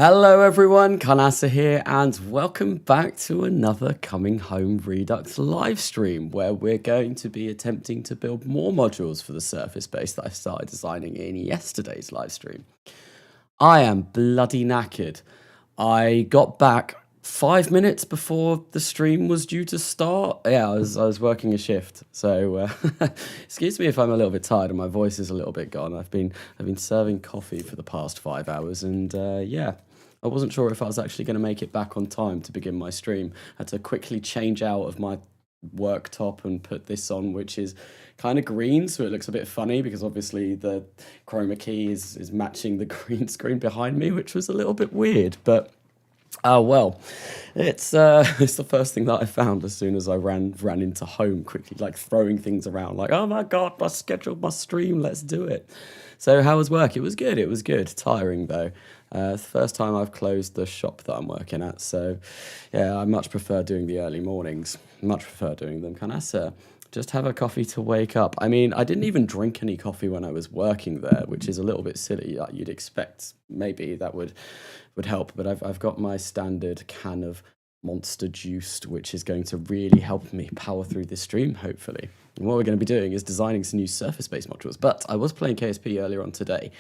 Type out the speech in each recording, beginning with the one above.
Hello everyone, Kanasa here, and welcome back to another Coming Home Redux live stream, where we're going to be attempting to build more modules for the surface base that I started designing in yesterday's live stream. I am bloody knackered. I got back 5 minutes before the stream was due to start. Yeah, I was working a shift, so excuse me if I'm a little bit tired and my voice is a little bit gone. I've been serving coffee for the past 5 hours, and yeah, I wasn't sure if I was actually going to make it back on time to begin my stream. I had to quickly change out of my worktop and put this on, which is kind of green, so it looks a bit funny because obviously the chroma key is matching the green screen behind me, which was a little bit weird, but oh well, it's the first thing that I found as soon as I ran into home quickly, like throwing things around, like, oh my god, I scheduled my stream, let's do it. So how was work? It was good. Tiring though. It's the first time I've closed the shop that I'm working at, so yeah, I much prefer doing the early mornings. Much prefer doing them. Can I, sir? Just have a coffee to wake up. I mean, I didn't even drink any coffee when I was working there, which is a little bit silly. You'd expect maybe that would help, but I've got my standard can of Monster Juiced, which is going to really help me power through this stream, hopefully. And what we're going to be doing is designing some new surface-based modules. But I was playing KSP earlier on today,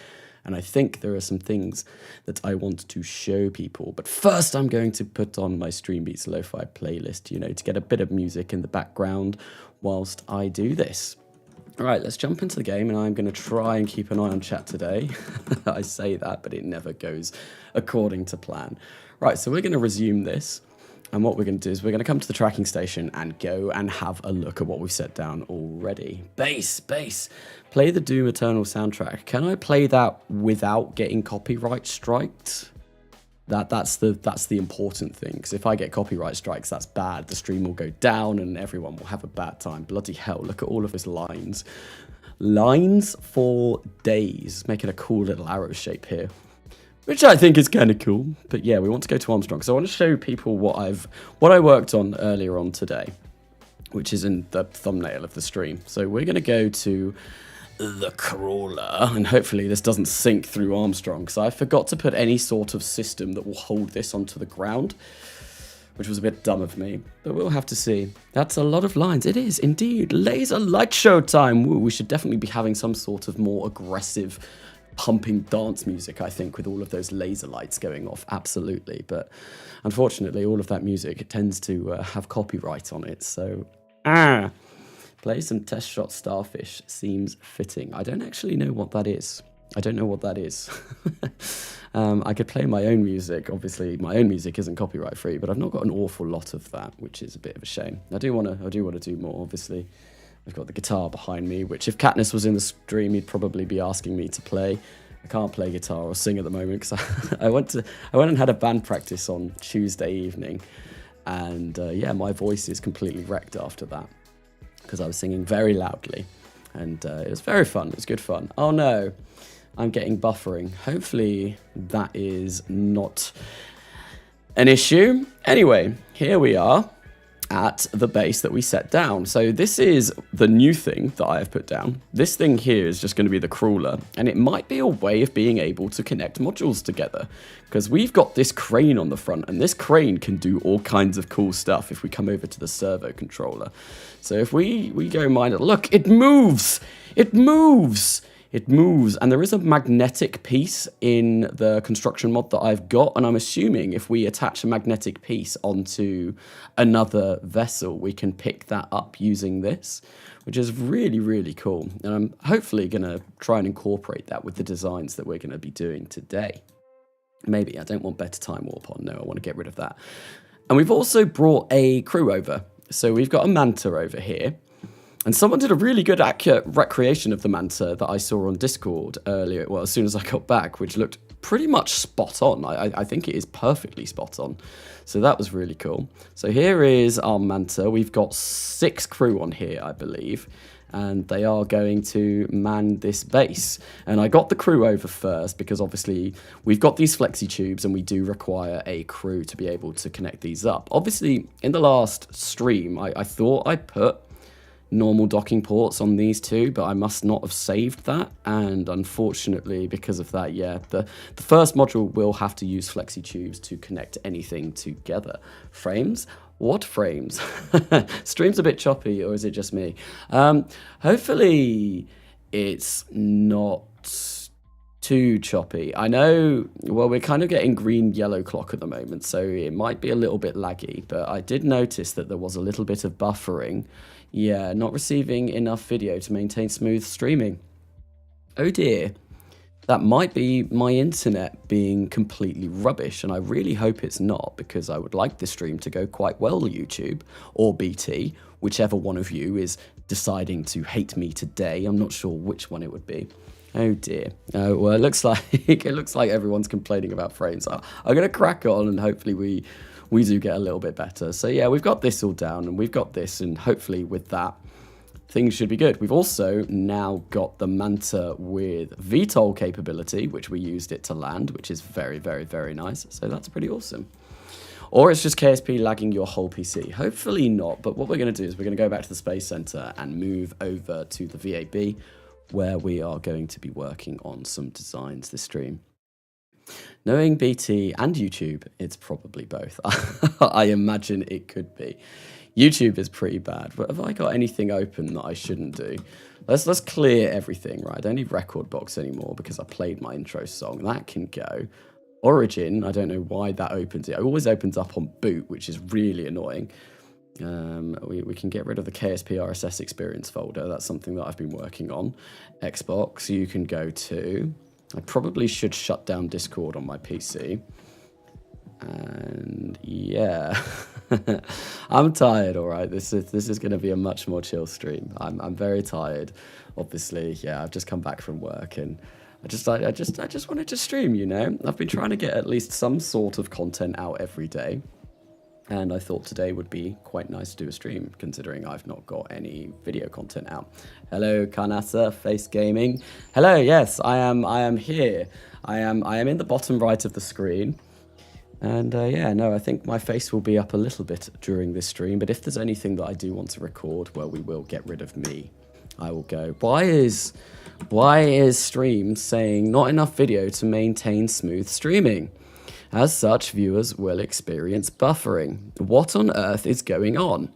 and I think there are some things that I want to show people. But first, I'm going to put on my Stream Beats Lo-Fi playlist, you know, to get a bit of music in the background whilst I do this. All right, let's jump into the game, and I'm going to try and keep an eye on chat today. I say that, but it never goes according to plan. Right, so we're going to resume this, and what we're going to do is we're going to come to the tracking station and go and have a look at what we've set down already. Bass. Play the Doom Eternal soundtrack. Can I play that without getting copyright striked? That's the important thing, because if I get copyright strikes, that's bad. The stream will go down and everyone will have a bad time. Bloody hell, look at all of those lines. Lines for days, making a cool little arrow shape here, which I think is kind of cool. But yeah, we want to go to Armstrong. So I want to show people what I worked on earlier on today, which is in the thumbnail of the stream. So we're going to go to the crawler, and hopefully this doesn't sink through Armstrong, because I forgot to put any sort of system that will hold this onto the ground, which was a bit dumb of me, but we'll have to see. That's a lot of lines. It is indeed laser light show time. Woo, we should definitely be having some sort of more aggressive pumping dance music, I think, with all of those laser lights going off. Absolutely. But unfortunately, all of that music tends to have copyright on it, so play some test shot Starfish seems fitting. I don't actually know what that is. I could play my own music. Obviously, my own music isn't copyright free, but I've not got an awful lot of that, which is a bit of a shame. I do want to do more. Obviously, I've got the guitar behind me, which if Katniss was in the stream, he'd probably be asking me to play. I can't play guitar or sing at the moment because I went and had a band practice on Tuesday evening, and yeah, my voice is completely wrecked after that, because I was singing very loudly, and it was very fun. It was good fun. Oh no, I'm getting buffering. Hopefully that is not an issue. Anyway, here we are at the base that we set down. So this is the new thing that I have put down. This thing here is just going to be the crawler, and it might be a way of being able to connect modules together, because we've got this crane on the front, and this crane can do all kinds of cool stuff if we come over to the servo controller. So if we go mine it, look, it moves, and there is a magnetic piece in the construction mod that I've got, and I'm assuming if we attach a magnetic piece onto another vessel, we can pick that up using this, which is really, really cool. And I'm hopefully going to try and incorporate that with the designs that we're going to be doing today. Maybe I don't want Better Time Warp on. No, I want to get rid of that. And we've also brought a crew over. So we've got a Manta over here. And someone did a really good, accurate recreation of the Manta that I saw on Discord earlier, well, as soon as I got back, which looked pretty much spot on. I think it is perfectly spot on. So that was really cool. So here is our Manta. We've got 6 crew on here, I believe, and they are going to man this base. And I got the crew over first because obviously we've got these flexi tubes and we do require a crew to be able to connect these up. Obviously, in the last stream, I thought I put normal docking ports on these two, but I must not have saved that, and unfortunately because of that, yeah, the first module will have to use flexi tubes to connect anything together. Frames? What frames? Stream's a bit choppy, or is it just me? Hopefully it's not too choppy. I know, well, we're kind of getting green-yellow clock at the moment, so it might be a little bit laggy, but I did notice that there was a little bit of buffering. Yeah, not receiving enough video to maintain smooth streaming. Oh dear. That might be my internet being completely rubbish, and I really hope it's not, because I would like the stream to go quite well, YouTube, or BT, whichever one of you is deciding to hate me today. I'm not sure which one it would be. Oh dear. Oh, well, it looks like everyone's complaining about frames. I'm going to crack on, and hopefully we do get a little bit better. So yeah, we've got this all down, and we've got this, and hopefully with that, things should be good. We've also now got the Manta with VTOL capability, which we used it to land, which is very, very, very nice. So that's pretty awesome. Or it's just KSP lagging your whole PC. Hopefully not, but what we're going to do is we're going to go back to the Space Center and move over to the VAB, where we are going to be working on some designs this stream. Knowing BT and YouTube, it's probably both. I imagine it could be. YouTube is pretty bad, but have I got anything open that I shouldn't do? Let's clear everything, right? I don't need record box anymore because I played my intro song. That can go. Origin, I don't know why that opens it. It always opens up on boot, which is really annoying. We can get rid of the KSP RSS experience folder. That's something that I've been working on. Xbox, you can go to. I probably should shut down Discord on my PC. And yeah, I'm tired. All right, this is going to be a much more chill stream. I'm very tired. Obviously, yeah, I've just come back from work, and I just wanted to stream. You know, I've been trying to get at least some sort of content out every day, and I thought today would be quite nice to do a stream, considering I've not got any video content out. Hello, Karnasa Face Gaming. Hello, yes, I am here. I am in the bottom right of the screen. And yeah, no, I think my face will be up a little bit during this stream, but if there's anything that I do want to record, well, we will get rid of me. I will go, why is stream saying not enough video to maintain smooth streaming? As such, viewers will experience buffering. What on earth is going on?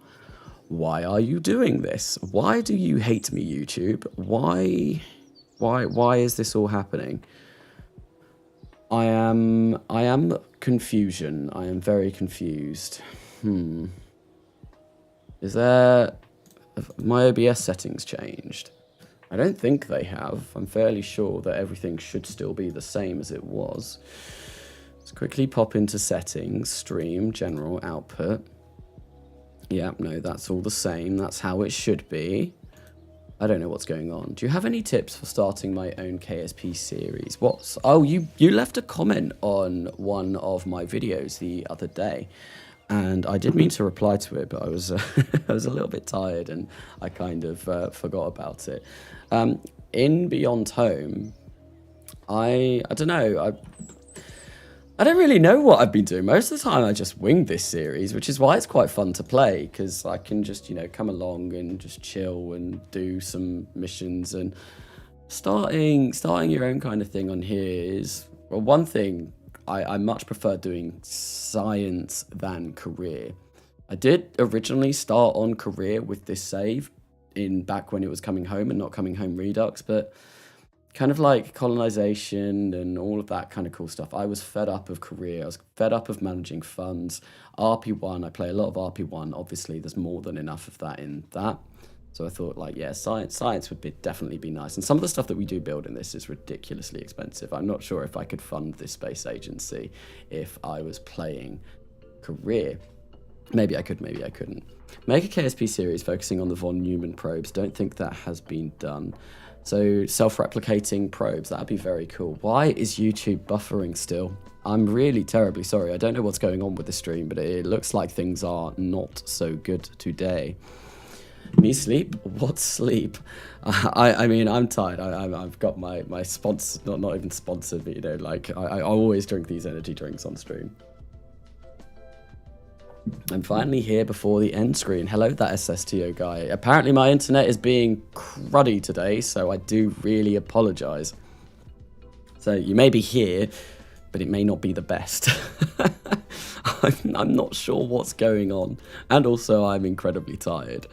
Why are you doing this? Why do you hate me, YouTube? Why is this all happening? I am confusion. I am very confused. Is there... my OBS settings changed? I don't think they have. I'm fairly sure that everything should still be the same as it was. Let's quickly pop into settings, stream, general, output. Yeah, no, that's all the same. That's how it should be. I don't know what's going on. Do you have any tips for starting my own KSP series? Oh, you left a comment on one of my videos the other day, and I did mean to reply to it, but I was I was a little bit tired, and I kind of forgot about it. In BeyondHome, I don't know. I don't really know what I've been doing. Most of the time I just wing this series, which is why it's quite fun to play, because I can just, you know, come along and just chill and do some missions. And starting your own kind of thing on here is, well, one thing, I much prefer doing science than career. I did originally start on career with this save back when it was coming home and not coming home Redux, but kind of like colonization and all of that kind of cool stuff. I was fed up of career. I was fed up of managing funds. RP1, I play a lot of RP1. Obviously, there's more than enough of that in that. So I thought, like, yeah, science would definitely be nice. And some of the stuff that we do build in this is ridiculously expensive. I'm not sure if I could fund this space agency if I was playing career. Maybe I could, maybe I couldn't. Make a KSP series focusing on the von Neumann probes. Don't think that has been done. So self-replicating probes, that'd be very cool. Why is YouTube buffering still? I'm really terribly sorry. I don't know what's going on with the stream, but it looks like things are not so good today. Me sleep? What sleep? I mean, I'm tired. I've got my sponsor, not even sponsored, but you know, like I always drink these energy drinks on stream. I'm finally here before the end screen. Hello, that SSTO guy. Apparently my internet is being cruddy today, so I do really apologise. So you may be here, but it may not be the best. I'm not sure what's going on. And also I'm incredibly tired.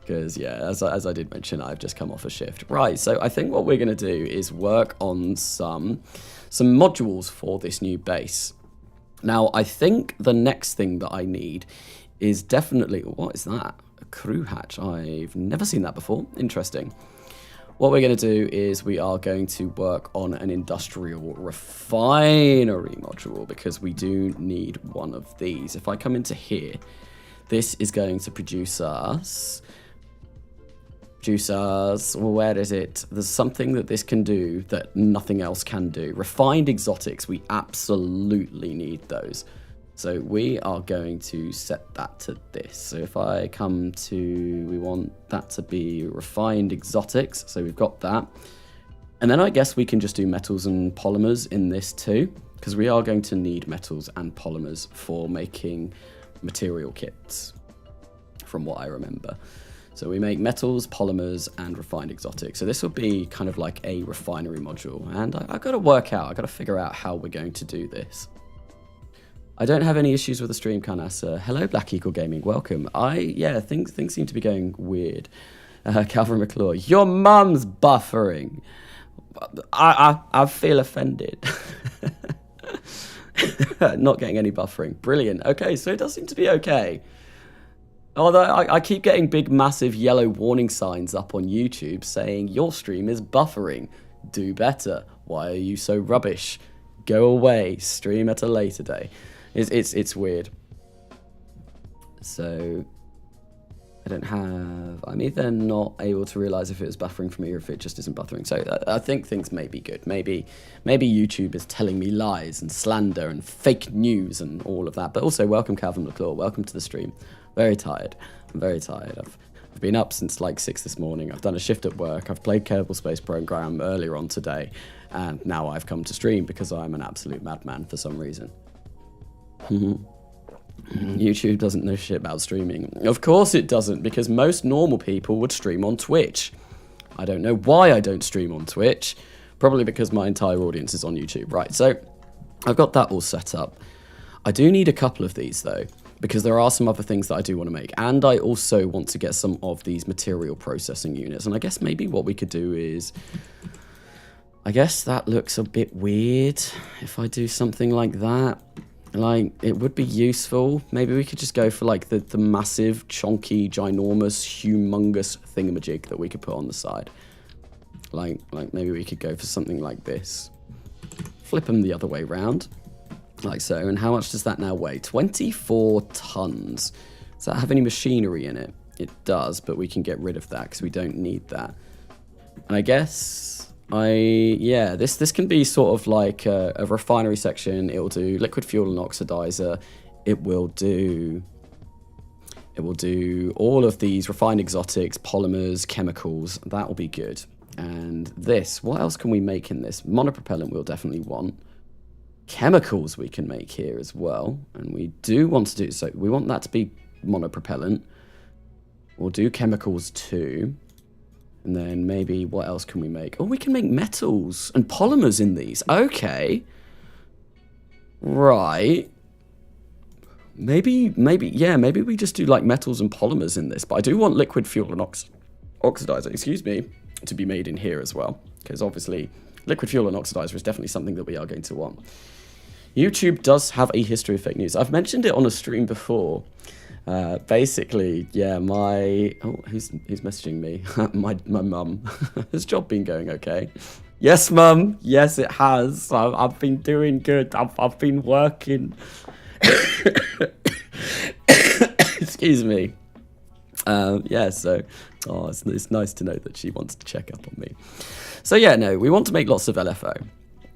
Because, yeah, as I did mention, I've just come off a shift. Right, so I think what we're going to do is work on some modules for this new base. Now, I think the next thing that I need is definitely... What is that? A crew hatch. I've never seen that before. Interesting. What we're going to do is we are going to work on an industrial refinery module because we do need one of these. If I come into here, this is going to produce us... Where is it? There's something that this can do that nothing else can do. Refined exotics, we absolutely need those. So we are going to set that to this. So if I come to, we want that to be refined exotics. So we've got that. And then I guess we can just do metals and polymers in this too, because we are going to need metals and polymers for making material kits, from what I remember. So we make metals, polymers, and refined exotics. So this will be kind of like a refinery module. And I've got to work out, I've got to figure out how we're going to do this. I don't have any issues with the stream, Canassa. Hello, Black Eagle Gaming, welcome. Yeah, things seem to be going weird. Calvin McClure, your mum's buffering. I feel offended. Not getting any buffering. Brilliant. Okay, so it does seem to be okay. Although I keep getting big, massive yellow warning signs up on YouTube saying your stream is buffering. Do better. Why are you so rubbish? Go away. Stream at a later day. It's weird. So I'm either not able to realize if it was buffering for me or if it just isn't buffering. So I think things may be good. Maybe YouTube is telling me lies and slander and fake news and all of that. But also, welcome Calvin McClure. Welcome to the stream. Very tired. I'm very tired. I've been up since like 6 this morning. I've done a shift at work. I've played Kerbal Space Program earlier on today. And now I've come to stream because I'm an absolute madman for some reason. YouTube doesn't know shit about streaming. Of course it doesn't, because most normal people would stream on Twitch. I don't know why I don't stream on Twitch. Probably because my entire audience is on YouTube. Right, so I've got that all set up. I do need a couple of these though, because there are some other things that I do want to make. And I also want to get some of these material processing units. And I guess maybe what we could do is... I guess that looks a bit weird if I do something like that. Like, it would be useful. Maybe we could just go for like the massive, chonky, ginormous, humongous thingamajig that we could put on the side. Like maybe we could go for something like this. Flip them the other way round. Like so. And how much does that now weigh? 24 tons. Does that have any machinery in it? It does, but we can get rid of that because we don't need that. And I guess... yeah, this can be sort of like a refinery section. It will do liquid fuel and oxidizer. It will do all of these refined exotics, polymers, chemicals. That will be good. And this, what else can we make in this? Monopropellant we'll definitely want. Chemicals we can make here as well. And we do want to do, so we want that to be monopropellant. We'll do chemicals too. And then maybe what else can we make? Oh, we can make metals and polymers in these. Okay. Right. Maybe we just do like metals and polymers in this. But I do want liquid fuel and oxidizer, excuse me, to be made in here as well. Because obviously liquid fuel and oxidizer is definitely something that we are going to want. YouTube does have a history of fake news. I've mentioned it on a stream before. Basically, yeah, who's messaging me? my mum. Has job been going okay? Yes, mum. Yes, it has. I've been doing good. I've been working. Excuse me. Yeah, so it's nice to know that she wants to check up on me. So yeah, no, we want to make lots of LFO.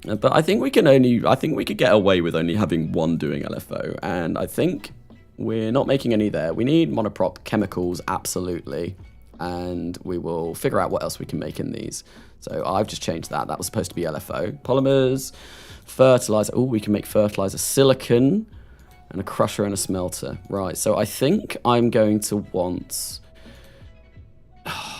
But I think we could get away with only having one doing LFO, and I think we're not making any there. We need monoprop chemicals, absolutely. And we will figure out what else we can make in these. So I've just changed that. That was supposed to be LFO. Polymers, fertilizer. Oh, we can make fertilizer. Silicon. and a crusher and a smelter. Right, so I think I'm going to want...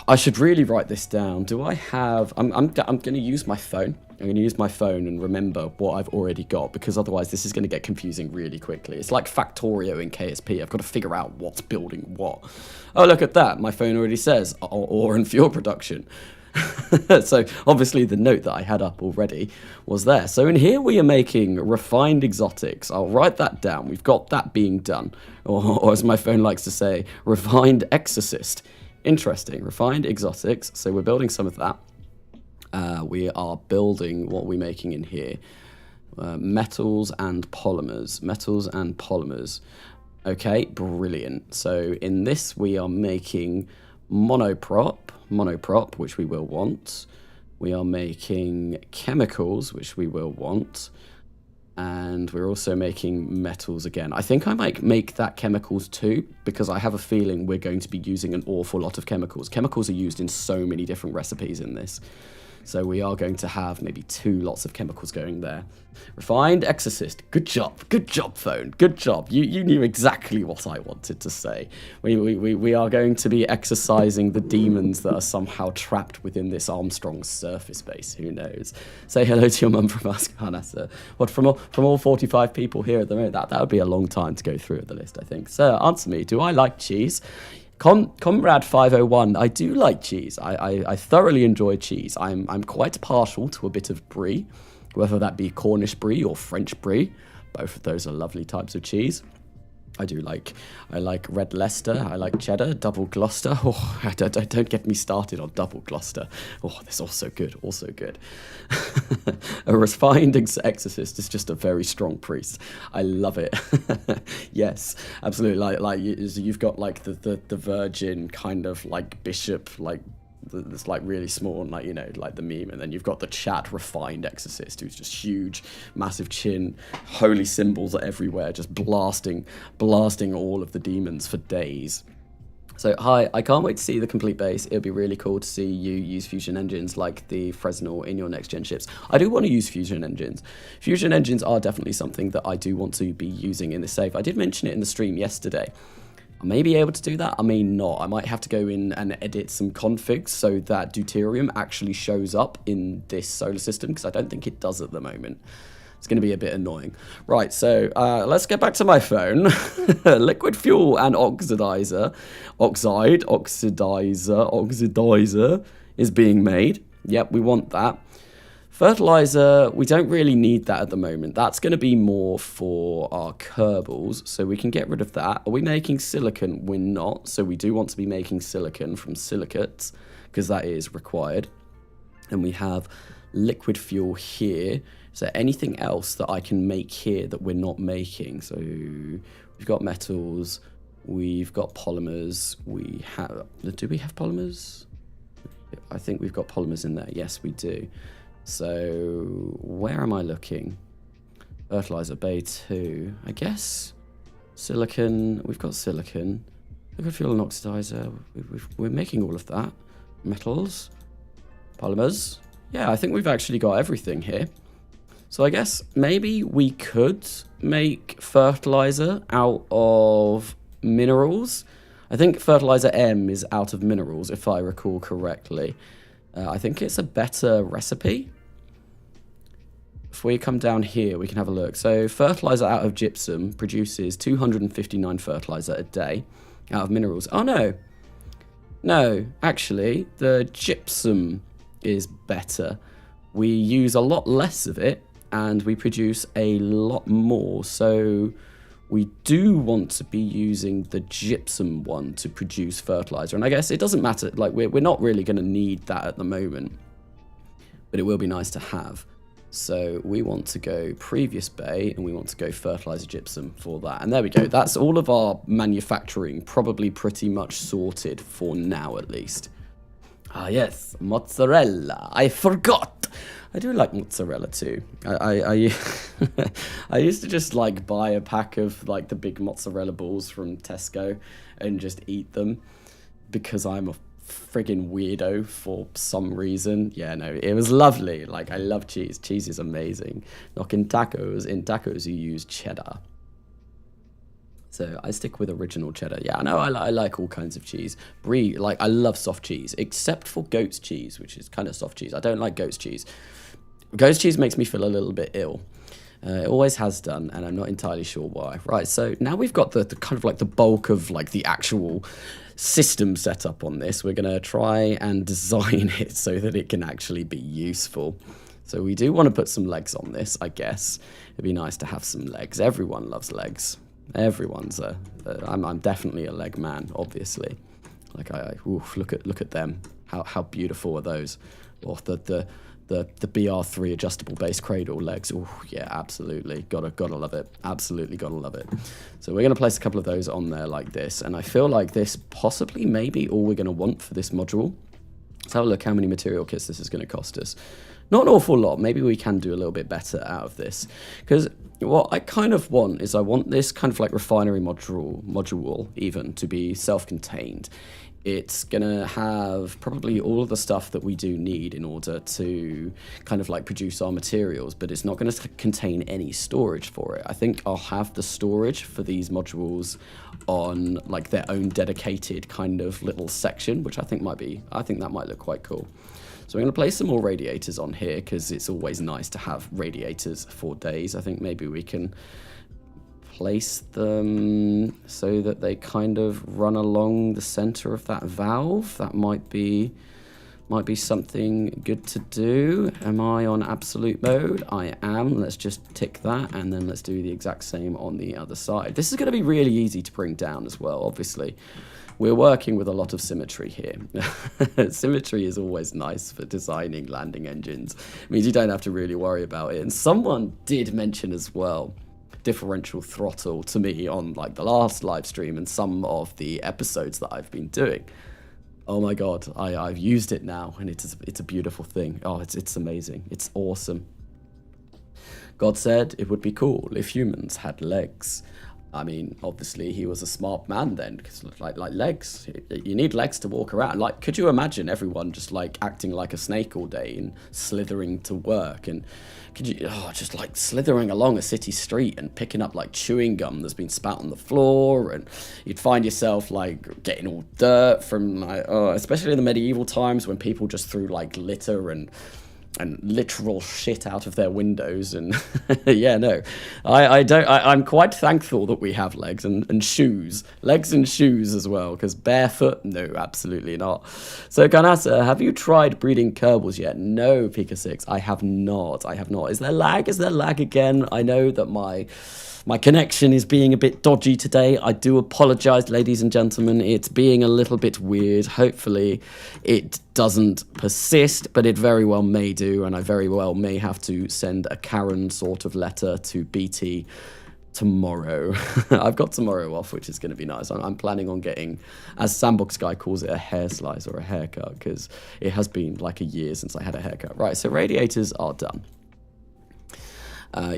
I should really write this down. Do I have... I'm going to use my phone. I'm going to use my phone and remember what I've already got, because otherwise this is going to get confusing really quickly. It's like Factorio in KSP. I've got to figure out what's building what. Oh, look at that. My phone already says ore and fuel production. So obviously the note that I had up already was there. So in here we are making refined exotics. I'll write that down. We've got that being done. Or as my phone likes to say, refined exorcist. Interesting. Refined exotics. So we're building some of that. We are building, what we're making in here, metals and polymers. Metals and polymers. Okay, brilliant. So in this we are making monoprop, which we will want. We are making chemicals, which we will want. And we're also making metals again. I think I might make that chemicals too, because I have a feeling we're going to be using an awful lot of chemicals. Chemicals are used in so many different recipes in this. So we are going to have maybe 2 lots of chemicals going there. Refined exorcist. Good job, phone. Good job. You knew exactly what I wanted to say. We are going to be exercising the demons that are somehow trapped within this Armstrong surface base. Who knows? Say hello to your mum from Astrogator. What, from all 45 people here at the moment? That would be a long time to go through the list, I think. Sir, answer me. Do I like cheese? Comrade 501, I do like cheese. I thoroughly enjoy cheese. I'm quite partial to a bit of brie, whether that be Cornish brie or French brie. Both of those are lovely types of cheese. I like red Leicester, I like cheddar, double Gloucester. Oh, don't get me started on double Gloucester. Oh, that's also good, A refined exorcist is just a very strong priest. I love it. Yes, absolutely. Like you've got like the virgin kind of like bishop, like that's like really small and like, you know, like the meme, and then you've got the chat refined exorcist who's just huge, massive chin, holy symbols are everywhere, just blasting all of the demons for days. So hi, I can't wait to see the complete base. It'll be really cool to see you use fusion engines like the Fresnel in your next gen ships. I do want to use fusion engines. Fusion engines are definitely something that I do want to be using in this save. I did mention it in the stream yesterday. I may be able to do that, I may not. I might have to go in and edit some configs so that deuterium actually shows up in this solar system, because I don't think it does at the moment. It's going to be a bit annoying. Right, so let's get back to my phone. Liquid fuel and oxidizer is being made. Yep, we want that. Fertilizer, we don't really need that at the moment. That's going to be more for our Kerbals, so we can get rid of that. Are we making silicon? We're not, so we do want to be making silicon from silicates, because that is required. And we have liquid fuel here. Is there anything else that I can make here that we're not making? So we've got metals, we've got polymers, do we have polymers? I think we've got polymers in there. Yes, we do. So where am I looking? Fertilizer bay 2, I guess. Silicon, we've got silicon. Liquid fuel and oxidizer, we're making all of that. Metals, polymers. Yeah, I think we've actually got everything here. So I guess maybe we could make fertilizer out of minerals. I think fertilizer M is out of minerals, if I recall correctly. I think it's a better recipe. If we come down here, we can have a look. So fertilizer out of gypsum produces 259 fertilizer a day out of minerals. Oh, no. No, actually, the gypsum is better. We use a lot less of it, and we produce a lot more. So we do want to be using the gypsum one to produce fertilizer. And I guess it doesn't matter, like we're not really going to need that at the moment, but it will be nice to have. So we want to go previous bay, and we want to go fertilizer gypsum for that. And there we go. That's all of our manufacturing probably pretty much sorted for now, at least. Ah, yes, mozzarella. I forgot. I do like mozzarella too. I used to just like buy a pack of like the big mozzarella balls from Tesco and just eat them because I'm a friggin' weirdo for some reason. Yeah, no, it was lovely. Like, I love cheese. Cheese is amazing. Like in tacos you use cheddar. So I stick with original cheddar. Yeah, I know I like all kinds of cheese. Brie, like I love soft cheese, except for goat's cheese, which is kind of soft cheese. I don't like goat's cheese. Goat's cheese makes me feel a little bit ill. It always has done, and I'm not entirely sure why. Right, so now we've got the kind of like the bulk of like the actual system set up on this. We're going to try and design it so that it can actually be useful. So we do want to put some legs on this, I guess. It'd be nice to have some legs. Everyone loves legs. Everyone's I'm definitely a leg man, obviously. Like oof, look at them. How beautiful are those? Or the BR3 adjustable base cradle legs. Oh yeah, absolutely. Gotta love it. Absolutely gotta love it. So we're gonna place a couple of those on there like this, and I feel like this possibly maybe all we're gonna want for this module. Let's have a look how many material kits this is gonna cost us. Not an awful lot. Maybe we can do a little bit better out of this, because what I kind of want is I want this kind of like refinery module even to be self-contained. It's going to have probably all of the stuff that we do need in order to kind of like produce our materials, but it's not going to contain any storage for it. I think I'll have the storage for these modules on like their own dedicated kind of little section, which I think that might look quite cool. So we're going to place some more radiators on here because it's always nice to have radiators for days. I think maybe we can place them so that they kind of run along the center of that valve. That might be something good to do. Am I on absolute mode? I am. Let's just tick that, and then let's do the exact same on the other side. This is going to be really easy to bring down as well, obviously. We're working with a lot of symmetry here. Symmetry is always nice for designing landing engines. It means you don't have to really worry about it. And someone did mention as well differential throttle to me on like the last live stream and some of the episodes that I've been doing. Oh my god, I've used it now, and it's a beautiful thing. Oh, it's amazing. It's awesome. God said it would be cool if humans had legs. I mean, obviously he was a smart man then, because like legs, you need legs to walk around. Like, could you imagine everyone just like acting like a snake all day and slithering to work? And could you just like slithering along a city street and picking up like chewing gum that's been spat on the floor, and you'd find yourself like getting all dirt from like, especially in the medieval times when people just threw like litter and literal shit out of their windows. And yeah, no, I'm quite thankful that we have legs and shoes, legs and shoes as well, because barefoot, no, absolutely not. So Ganasa, have you tried breeding Kerbals yet? No, Pika 6, I have not. Is there lag again? I know that my connection is being a bit dodgy today. I do apologize, ladies and gentlemen. It's being a little bit weird. Hopefully it doesn't persist, but it very well may do, and I very well may have to send a Karen sort of letter to BT tomorrow. I've got tomorrow off, which is going to be nice. I'm planning on getting, as Sandbox Guy calls it, a hair slice or a haircut, because it has been like a year since I had a haircut. Right, so radiators are done.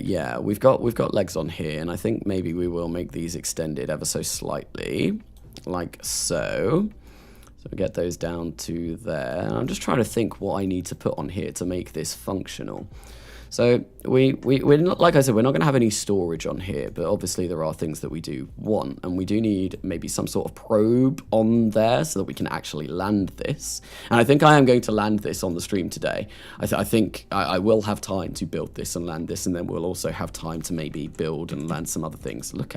Yeah, we've got legs on here, and I think maybe we will make these extended ever so slightly, like so. So we get those down to there. I'm just trying to think what I need to put on here to make this functional. So we're not, like I said, we're not going to have any storage on here, but obviously there are things that we do want, and we do need maybe some sort of probe on there so that we can actually land this. And I think I am going to land this on the stream today. I think I will have time to build this and land this, and then we'll also have time to maybe build and land some other things. Look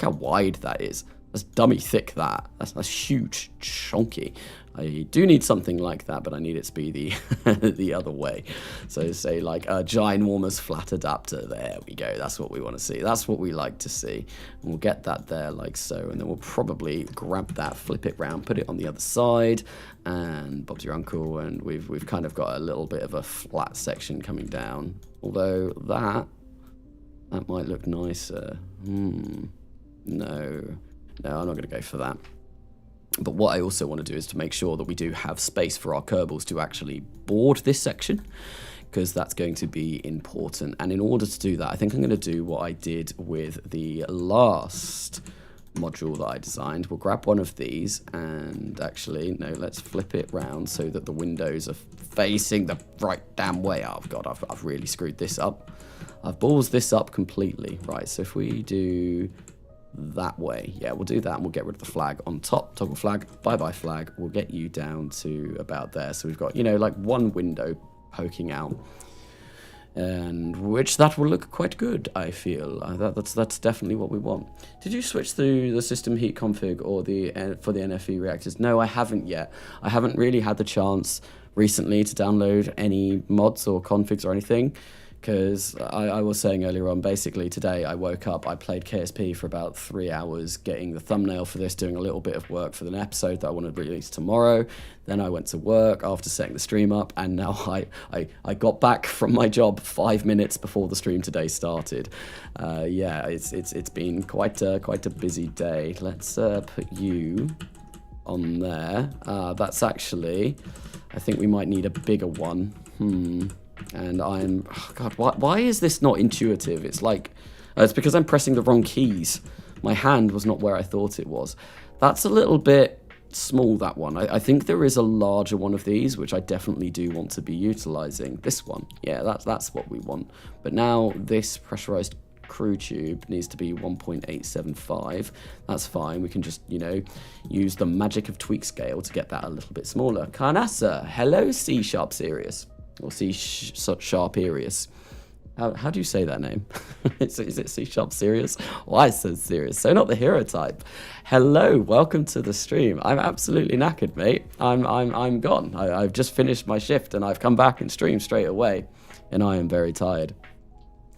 how wide that is. That's dummy thick, that's huge, chunky. I do need something like that, but I need it to be the other way. So say like a ginormous flat adapter. There we go. That's what we want to see. That's what we like to see. And we'll get that there like so, and then we'll probably grab that, flip it round, put it on the other side, and Bob's your uncle, and we've kind of got a little bit of a flat section coming down. Although that might look nicer. No, I'm not going to go for that. But what I also want to do is to make sure that we do have space for our Kerbals to actually board this section, because that's going to be important. And in order to do that, I think I'm going to do what I did with the last module that I designed. We'll grab one of these, and actually, no, let's flip it round so that the windows are facing the right damn way. Oh, God, I've really screwed this up. I've ballsed this up completely. Right, so if we do that way. Yeah, we'll do that, and we'll get rid of the flag on top. Toggle flag, bye-bye flag. We'll get you down to about there. So we've got, you know, like one window poking out, and which that will look quite good, I feel. That's definitely what we want. Did you switch through the system heat config or for the NFE reactors? No, I haven't yet. I haven't really had the chance recently to download any mods or configs or anything, because I was saying earlier on, basically today I woke up, I played KSP for about 3 hours, getting the thumbnail for this, doing a little bit of work for an episode that I want to release tomorrow. Then I went to work after setting the stream up, and now I got back from my job 5 minutes before the stream today started. Yeah, it's been quite a busy day. Let's put you on there. That's actually, I think we might need a bigger one. And I'm, oh God, why is this not intuitive? It's like, it's because I'm pressing the wrong keys. My hand was not where I thought it was. That's a little bit small, that one. I think there is a larger one of these, which I definitely do want to be utilizing. This one, yeah, that's what we want. But now this pressurized crew tube needs to be 1.875. That's fine. We can just, you know, use the magic of tweak scale to get that a little bit smaller. Carnassa, hello, C Sharp Sirius. Or C Sharp Sirius. How do you say that name? Is it C Sharp Sirius? Why so serious? So not the hero type. Hello, welcome to the stream. I'm absolutely knackered, mate. I'm gone. I've just finished my shift and I've come back and streamed straight away, and I am very tired.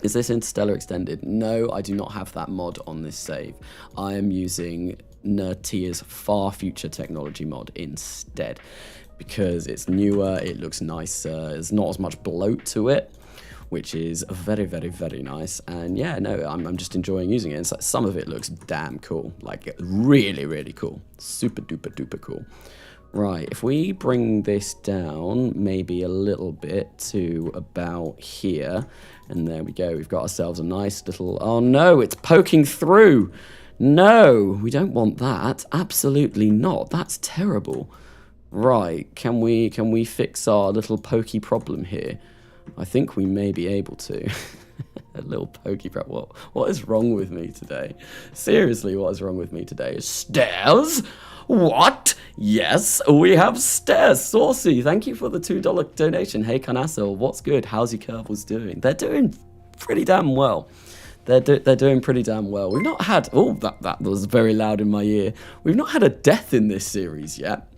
Is this Interstellar Extended? No, I do not have that mod on this save. I am using Nertia's Far Future Technology mod instead, because it's newer, it looks nicer, there's not as much bloat to it, which is very, very, very nice. And yeah, no, I'm just enjoying using it. It's like, some of it looks damn cool, like really, really cool, super duper duper cool. Right, if we bring this down maybe a little bit to about here, and there we go, we've got ourselves a nice little, oh no, it's poking through. No, we don't want that, absolutely not, that's terrible. Right, can we fix our little pokey problem here? I think we may be able to. A little pokey problem. What is wrong with me today? Seriously, what is wrong with me today? Stairs? What? Yes, we have stairs. Saucy, thank you for the $2 donation. Hey, Canasso, what's good? How's your Kerbals doing? They're doing pretty damn well. They're doing pretty damn well. We've not had... Oh, that was very loud in my ear. We've not had a death in this series yet.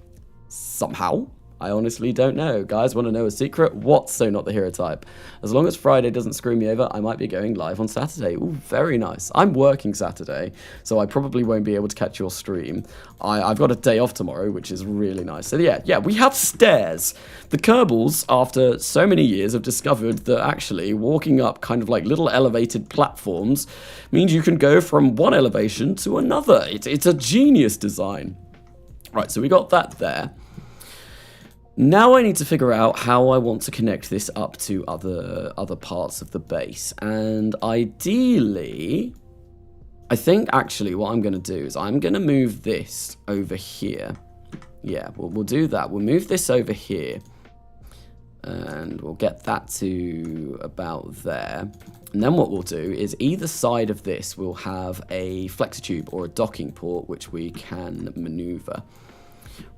Somehow. I honestly don't know. Guys, want to know a secret? What's so not the hero type? As long as Friday doesn't screw me over, I might be going live on Saturday. Ooh, very nice. I'm working Saturday, so I probably won't be able to catch your stream. I've got a day off tomorrow, which is really nice. So yeah, we have stairs. The Kerbals, after so many years, have discovered that actually walking up kind of like little elevated platforms means you can go from one elevation to another. It's a genius design. Right, so we got that there. Now I need to figure out how I want to connect this up to other parts of the base. And ideally, I think actually what I'm going to do is I'm going to move this over here. Yeah, we'll do that. We'll move this over here. And we'll get that to about there. And then what we'll do is either side of this will have a flexitube or a docking port, which we can maneuver.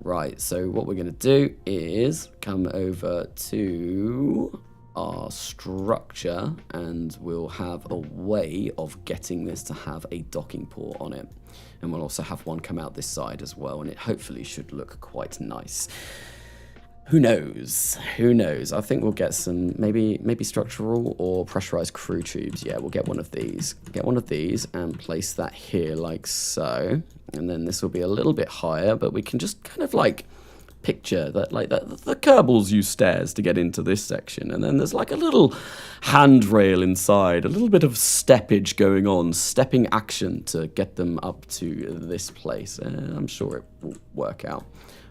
Right, so what we're going to do is come over to our structure, and we'll have a way of getting this to have a docking port on it. And we'll also have one come out this side as well, and it hopefully should look quite nice. Who knows? Who knows? I think we'll get some, maybe structural or pressurized crew tubes. Yeah, we'll get one of these. Get one of these and place that here like so. And then this will be a little bit higher, but we can just kind of like picture that, like the Kerbals use stairs to get into this section. And then there's like a little handrail inside, a little bit of steppage going on, stepping action to get them up to this place. I'm sure it will work out.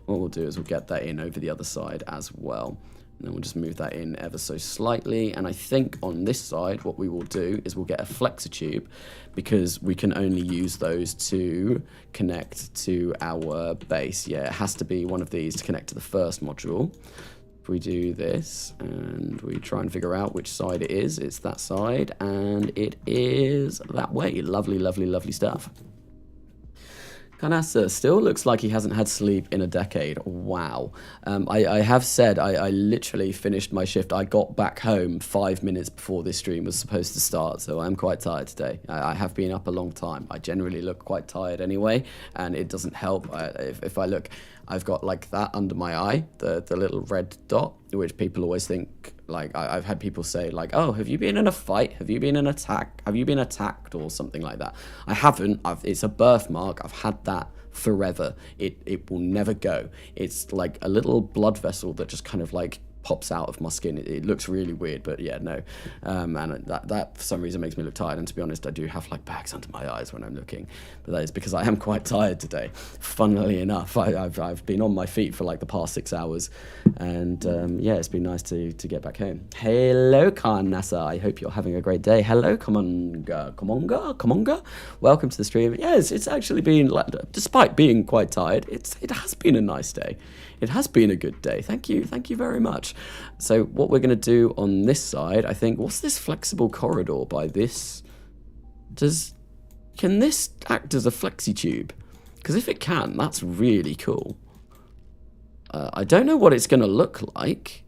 What we'll do is we'll get that in over the other side as well. And then we'll just move that in ever so slightly. And I think on this side, what we will do is we'll get a flexitube, because we can only use those to connect to our base. Yeah, it has to be one of these to connect to the first module. If we do this and we try and figure out which side it is, it's that side, and it is that way. Lovely, lovely, lovely stuff. Kanasa still looks like he hasn't had sleep in a decade. Wow. I have said I literally finished my shift. I got back home 5 minutes before this stream was supposed to start, so I'm quite tired today. I have been up a long time. I generally look quite tired anyway, and it doesn't help. If I look, I've got like that under my eye, the little red dot, which people always think, like, I've had people say, like, oh, have you been in a fight? Have you been in an attack? Have you been attacked or something like that? I haven't. It's a birthmark. I've had that forever. It will never go. It's like a little blood vessel that just kind of like pops out of my skin. It looks really weird, but yeah, no. And that for some reason makes me look tired. And to be honest, I do have like bags under my eyes when I'm looking, but that is because I am quite tired today. Funnily enough, I've been on my feet for like the past 6 hours, and yeah, it's been nice to get back home. Hello, Karnasa. I hope you're having a great day. Hello, Kamonga. Welcome to the stream. Yes, it's actually been, like, despite being quite tired, it has been a nice day. It has been a good day. Thank you very much. So what we're going to do on this side, I think, what's this flexible corridor by this? Can this act as a flexi tube? Because if it can, that's really cool. I don't know what it's going to look like.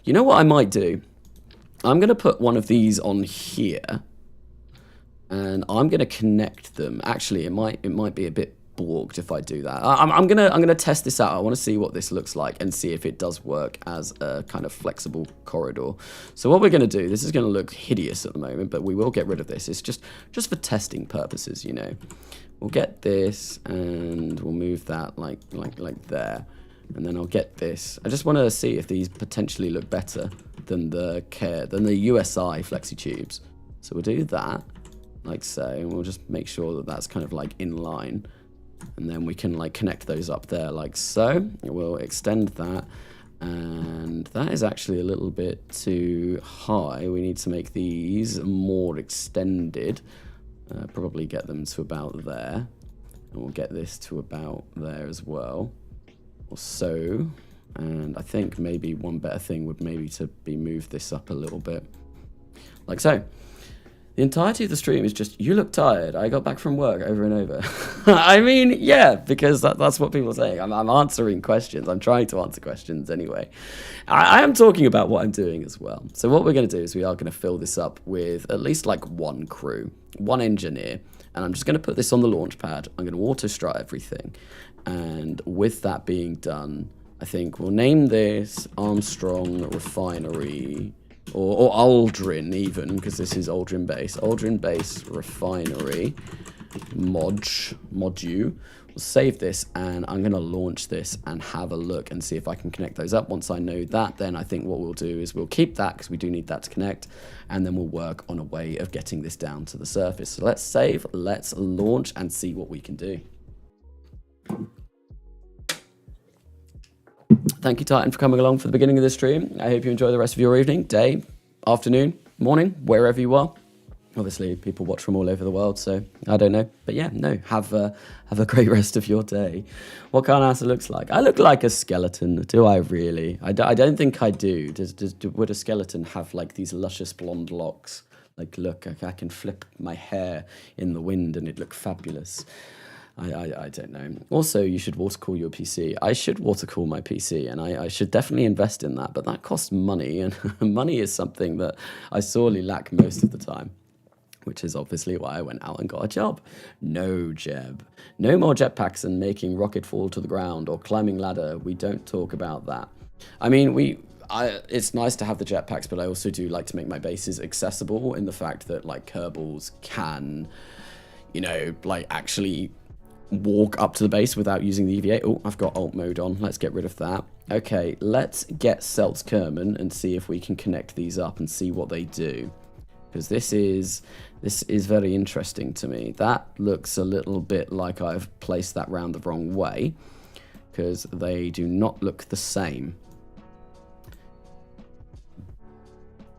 You know what I might do? I'm going to put one of these on here, and I'm going to connect them. Actually, it might be a bit borged if I do that. I'm gonna test this out. I want to see what this looks like and see if it does work as a kind of flexible corridor. So what we're gonna do, this is gonna look hideous at the moment, but we will get rid of this. It's just for testing purposes, you know. We'll get this and we'll move that like there, and then I'll get this. I just want to see if these potentially look better than the USI flexi tubes. So we'll do that like so, and we'll just make sure that that's kind of like in line. And then we can like connect those up there like so. We'll extend that, and that is actually a little bit too high. We need to make these more extended. Probably get them to about there, and we'll get this to about there as well, or so. And I think maybe one better thing would maybe to be move this up a little bit, like so. The entirety of the stream is just, you look tired, I got back from work, over and over. I mean, yeah, because that's what people are saying. I'm answering questions. I'm trying to answer questions anyway. I am talking about what I'm doing as well. So what we're going to do is we are going to fill this up with at least like one crew, one engineer. And I'm just going to put this on the launch pad. I'm going to auto-strut everything. And with that being done, I think we'll name this Armstrong Refinery, or Aldrin even, because this is Aldrin base. Aldrin base Refinery module. We'll save this, and I'm going to launch this and have a look and see if I can connect those up. Once I know that, then I think what we'll do is we'll keep that because we do need that to connect, and then we'll work on a way of getting this down to the surface. So let's save, let's launch, and see what we can do. Thank you, Titan, for coming along for the beginning of this stream. I hope you enjoy the rest of your evening, day, afternoon, morning, wherever you are. Obviously, people watch from all over the world, so I don't know. But yeah, no, have a great rest of your day. What kind of ass it looks like? I look like a skeleton. Do I really? I don't think I do. Would a skeleton have like these luscious blonde locks? Like, look, I can flip my hair in the wind and it look fabulous. I don't know. Also, you should water cool your PC. I should water cool my PC, and I should definitely invest in that, but that costs money, and money is something that I sorely lack most of the time, which is obviously why I went out and got a job. No, Jeb. No more jetpacks and making rocket fall to the ground or climbing ladder. We don't talk about that. I mean, it's nice to have the jetpacks, but I also do like to make my bases accessible in the fact that, like, Kerbals can, you know, like, actually walk up to the base without using the EVA. Oh, I've got alt mode on. Let's get rid of that. Okay, let's get Seltz Kerman and see if we can connect these up and see what they do. Because this is very interesting to me. That looks a little bit like I've placed that round the wrong way, because they do not look the same.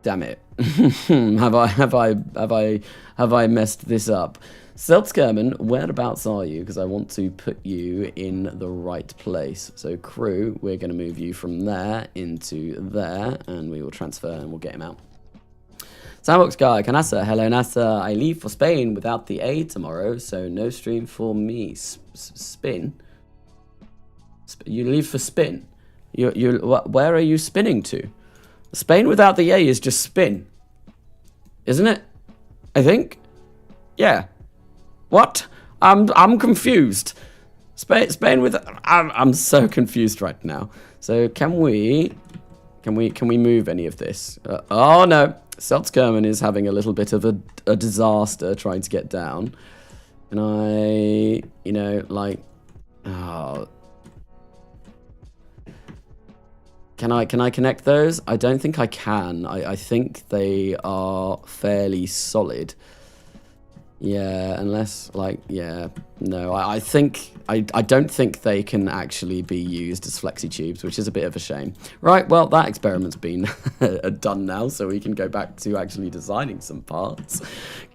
Damn it. have I messed this up? Seltz Kerman, whereabouts are you? Because I want to put you in the right place. So crew, we're going to move you from there into there, and we will transfer and we'll get him out. Sandbox guy, Canassa, hello NASA. I leave for Spain without the A tomorrow, so no stream for me. Spin? You leave for spin? Where are you spinning to? Spain without the A is just spin, isn't it? I think. Yeah. What? I'm confused. Spain with. I'm so confused right now. So can we move any of this? Oh no, Seltzkerman is having a little bit of a disaster trying to get down, and oh. Can I connect those? I don't think I can. I think they are fairly solid. Yeah, unless, no. I don't think they can actually be used as flexi tubes, which is a bit of a shame. Right, well, that experiment's been done now, so we can go back to actually designing some parts.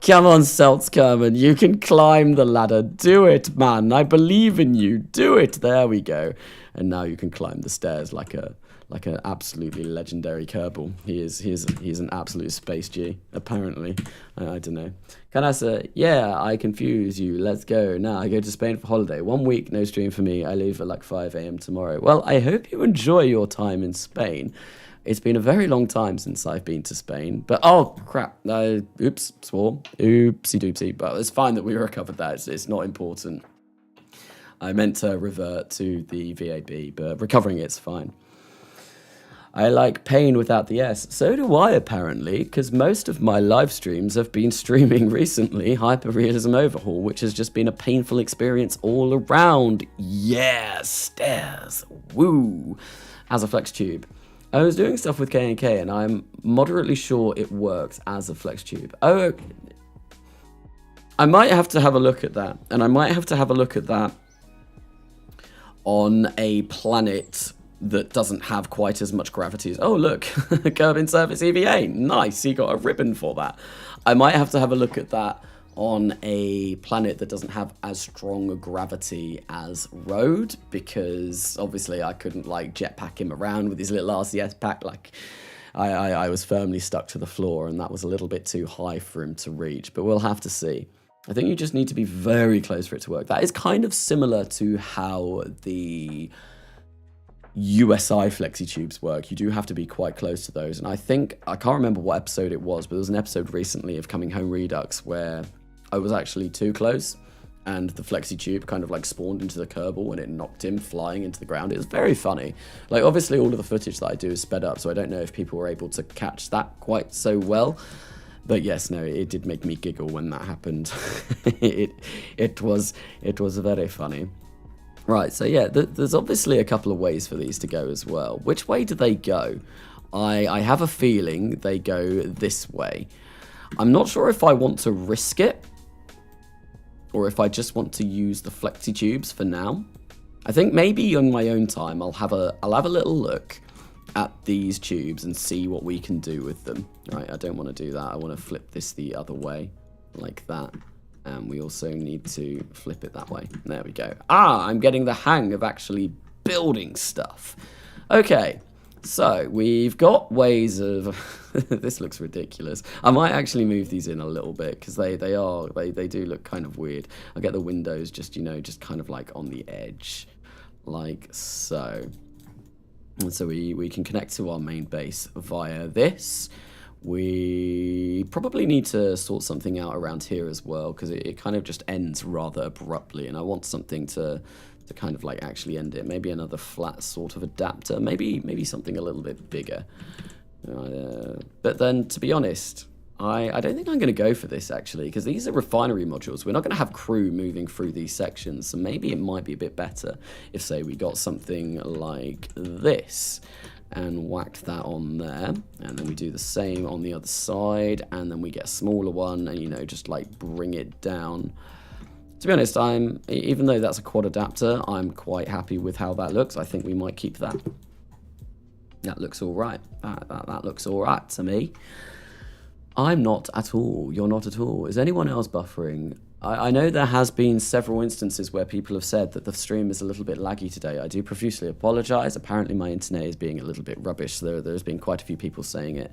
Come on, Seltzkerman, you can climb the ladder. Do it, man. I believe in you. Do it. There we go. And now you can climb the stairs like an absolutely legendary Kerbal. He's an absolute space G, apparently. I don't know. Canassa, yeah, I confuse you. Let's go. Now I go to Spain for holiday. 1 week, no stream for me. I leave at like 5 a.m. tomorrow. Well, I hope you enjoy your time in Spain. It's been a very long time since I've been to Spain. But, oh, crap. Oops, swore. Oopsie doopsie. But it's fine that we recovered that. It's not important. I meant to revert to the VAB, but recovering it's fine. I like pain without the S. So do I, apparently, because most of my live streams have been streaming recently Hyperrealism Overhaul, which has just been a painful experience all around. Yeah, stairs. Woo. As a flex tube. I was doing stuff with K&K, and I'm moderately sure it works as a flex tube. Oh, I might have to have a look at that, and I might have to have a look at that on a planet that doesn't have quite as much gravity as... Oh, look, Kerbin Surface EVA. Nice, he got a ribbon for that. I might have to have a look at that on a planet that doesn't have as strong a gravity as Road, because obviously I couldn't, jetpack him around with his little RCS pack. I was firmly stuck to the floor, and that was a little bit too high for him to reach, but we'll have to see. I think you just need to be very close for it to work. That is kind of similar to how the USI flexi tubes work. You do have to be quite close to those. And I can't remember what episode it was, but there was an episode recently of Coming Home Redux where I was actually too close and the flexi tube kind of spawned into the Kerbal and it knocked him flying into the ground. It was very funny. Obviously all of the footage that I do is sped up, so I don't know if people were able to catch that quite so well. But yes, no, it did make me giggle when that happened. it was very funny. Right, so yeah, there's obviously a couple of ways for these to go as well. Which way do they go? I have a feeling they go this way. I'm not sure if I want to risk it or if I just want to use the flexi tubes for now. I think maybe on my own time I'll have a little look at these tubes and see what we can do with them. Right, I don't want to do that. I want to flip this the other way, like that. And we also need to flip it that way. There we go. I'm getting the hang of actually building stuff. Okay, so we've got ways of... This looks ridiculous. I might actually move these in a little bit because they do look kind of weird. I'll get the windows just, just kind of on the edge, like so. And so we can connect to our main base via this. We probably need to sort something out around here as well, because it kind of just ends rather abruptly, and I want something to kind of actually end it. Maybe another flat sort of adapter, maybe something a little bit bigger. But then, to be honest, I don't think I'm going to go for this, actually, because these are refinery modules. We're not going to have crew moving through these sections, so maybe it might be a bit better if, say, we got something like this and whacked that on there, and then we do the same on the other side, and then we get a smaller one and, just, bring it down. To be honest, even though that's a quad adapter, I'm quite happy with how that looks. I think we might keep that. That looks all right. That looks all right to me. I'm not at all. You're not at all. Is anyone else buffering? I know there has been several instances where people have said that the stream is a little bit laggy today. I do profusely apologise. Apparently my internet is being a little bit rubbish. So there's been quite a few people saying it.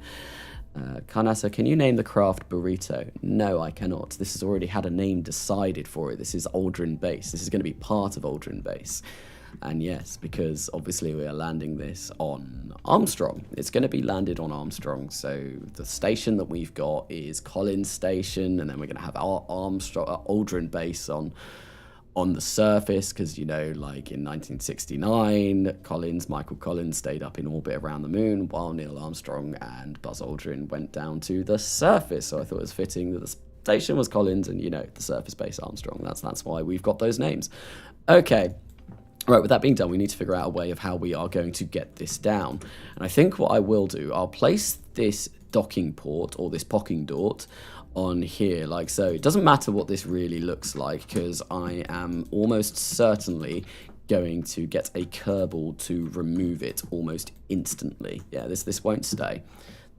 Carnassa, can you name the craft burrito? No, I cannot. This has already had a name decided for it. This is Aldrin Base. This is going to be part of Aldrin Base. And yes, because obviously we are landing this on Armstrong. It's going to be landed on Armstrong. So the station that we've got is Collins Station, and then we're going to have our Aldrin Base on the surface, because, you know, like in 1969, Michael Collins stayed up in orbit around the moon while Neil Armstrong and Buzz Aldrin went down to the surface. So I thought it was fitting that the station was Collins and, you know, the surface base Armstrong. That's why we've got those names. Okay. Right, with that being done, we need to figure out a way of how we are going to get this down. And I think what I will do, I'll place this docking port, or this pocking dort, on here, like so. It doesn't matter what this really looks like, because I am almost certainly going to get a Kerbal to remove it almost instantly. Yeah, this won't stay.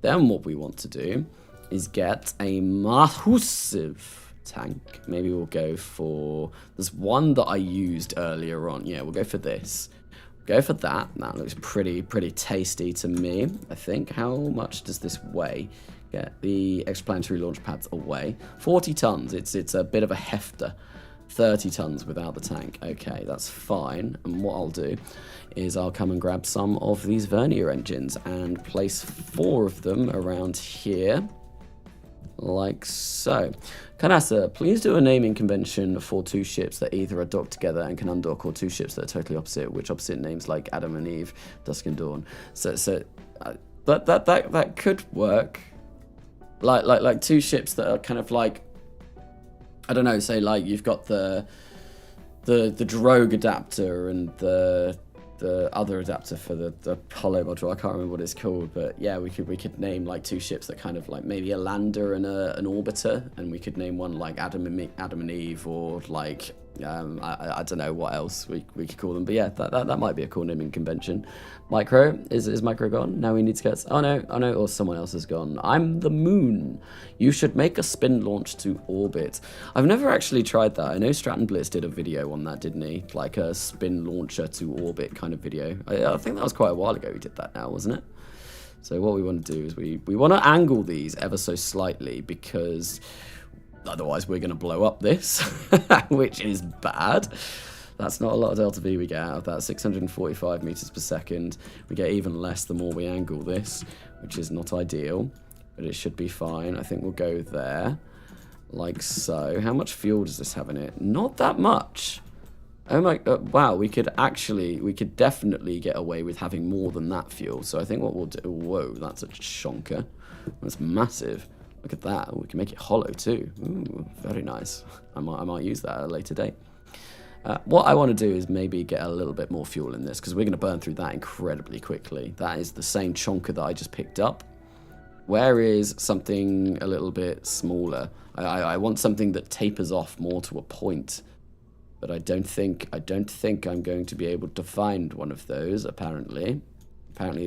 Then what we want to do is get a massive tank. Maybe we'll go for, there's one that I used earlier on. Yeah, we'll go for this. Go for that. That looks pretty tasty to me, I think. How much does this weigh? Get the explanatory launch pads away. 40 tons. It's a bit of a hefter. 30 tons without the tank. Okay, that's fine. And what I'll do is I'll come and grab some of these vernier engines and place 4 of them around here. Like so. Carnassa, please do a naming convention for 2 ships that either are docked together and can undock, or 2 ships that are totally opposite, which opposite names like Adam and Eve, Dusk and Dawn. So that could work. Like 2 ships that are kind of like, I don't know, say like you've got the drogue adapter and the other adapter for the hollow module. I can't remember what it's called, but yeah, we could name like 2 ships that kind of like maybe a lander and an orbiter, and we could name one like Adam and Eve, or like I don't know what else we could call them. But yeah, that might be a cool naming convention. Micro, is Micro gone? Now we need to get, oh no, or someone else has gone. I'm the moon. You should make a spin launch to orbit. I've never actually tried that. I know Stratton Blitz did a video on that, didn't he? Like a spin launcher to orbit kind of video. I think that was quite a while ago he did that now, wasn't it? So what we want to do is we want to angle these ever so slightly, because otherwise we're going to blow up this, which is bad. That's not a lot of delta V we get out of that. 645 meters per second. We get even less the more we angle this, which is not ideal, but it should be fine. I think we'll go there, like so. How much fuel does this have in it? Not that much. Oh my, wow, we could definitely get away with having more than that fuel. So I think what we'll do, whoa, that's a chonker. That's massive. Look at that. We can make it hollow too. Ooh, very nice. I might use that at a later date. What I want to do is maybe get a little bit more fuel in this, because we're going to burn through that incredibly quickly. That is the same chonker that I just picked up. Where is something a little bit smaller? I want something that tapers off more to a point, but I don't think I'm going to be able to find one of those. Apparently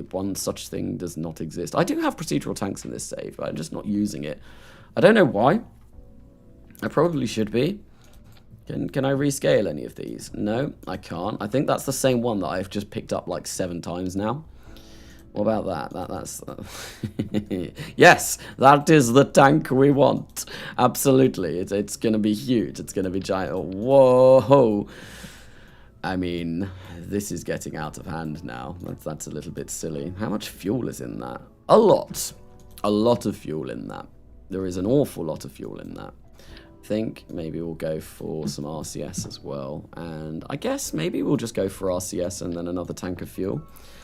one such thing does not exist. I do have procedural tanks in this save, but I'm just not using it. I don't know why. I probably should be. Can I rescale any of these? No, I can't. I think that's the same one that I've just picked up like 7 times now. What about that? That's yes, that is the tank we want. Absolutely. It's going to be huge. It's going to be giant. Oh, whoa. I mean, this is getting out of hand now. That's a little bit silly. How much fuel is in that? A lot. A lot of fuel in that. There is an awful lot of fuel in that. I think maybe we'll go for some RCS as well. And I guess maybe we'll just go for RCS and then another tank of fuel.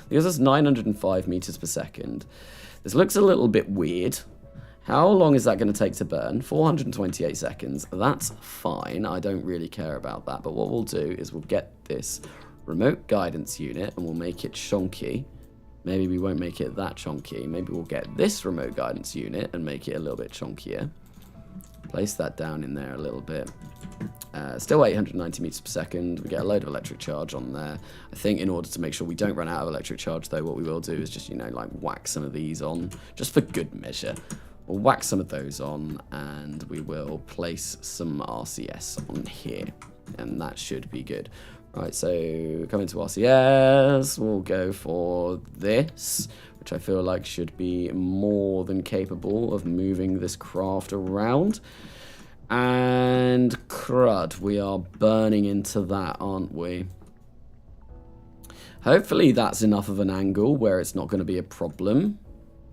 Because it's 905 meters per second. This looks a little bit weird. How long is that going to take to burn? 428 seconds. That's fine. I don't really care about that. But what we'll do is we'll get this remote guidance unit and we'll make it chonky. Maybe we won't make it that chonky. Maybe we'll get this remote guidance unit and make it a little bit chonkier. Place that down in there a little bit. Still 890 meters per second. We get a load of electric charge on there. I think in order to make sure we don't run out of electric charge, though, what we will do is just, like whack some of these on, just for good measure. We'll whack some of those on, and we will place some RCS on here, and that should be good. Right, so coming to RCS, we'll go for this, which I feel like should be more than capable of moving this craft around. And crud, we are burning into that, aren't we? Hopefully that's enough of an angle where it's not going to be a problem,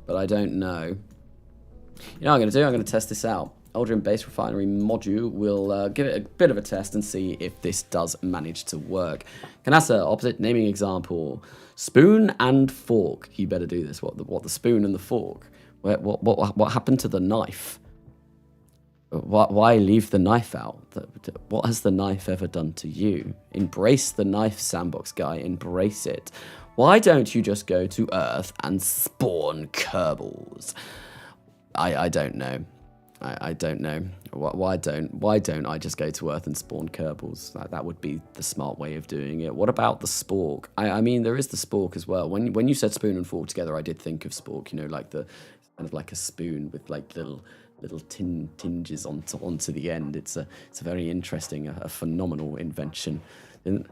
but I don't know. You know what I'm going to do? I'm going to test this out. Aldrin base refinery module will give it a bit of a test and see if this does manage to work. Canassa, opposite naming example. Spoon and fork. You better do this. What the spoon and the fork? What happened to the knife? Why leave the knife out? What has the knife ever done to you? Embrace the knife, sandbox guy. Embrace it. Why don't you just go to Earth and spawn Kerbals? I don't know. I don't know. Why don't I just go to Earth and spawn Kerbals? That would be the smart way of doing it. What about the spork? I mean, there is the spork as well. When you said spoon and fork together, I did think of spork. You know, like the kind of like a spoon with like little tinges onto the end. It's a very interesting, a phenomenal invention. The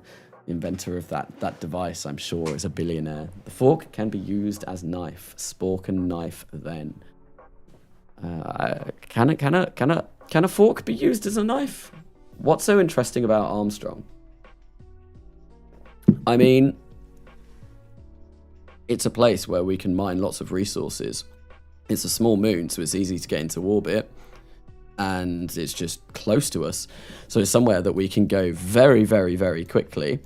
inventor of that device, I'm sure, is a billionaire. The fork can be used as knife. Spork and knife then. Can a fork be used as a knife? What's so interesting about Armstrong? I mean, it's a place where we can mine lots of resources. It's a small moon, so it's easy to get into orbit, and it's just close to us. So it's somewhere that we can go very, very, very quickly.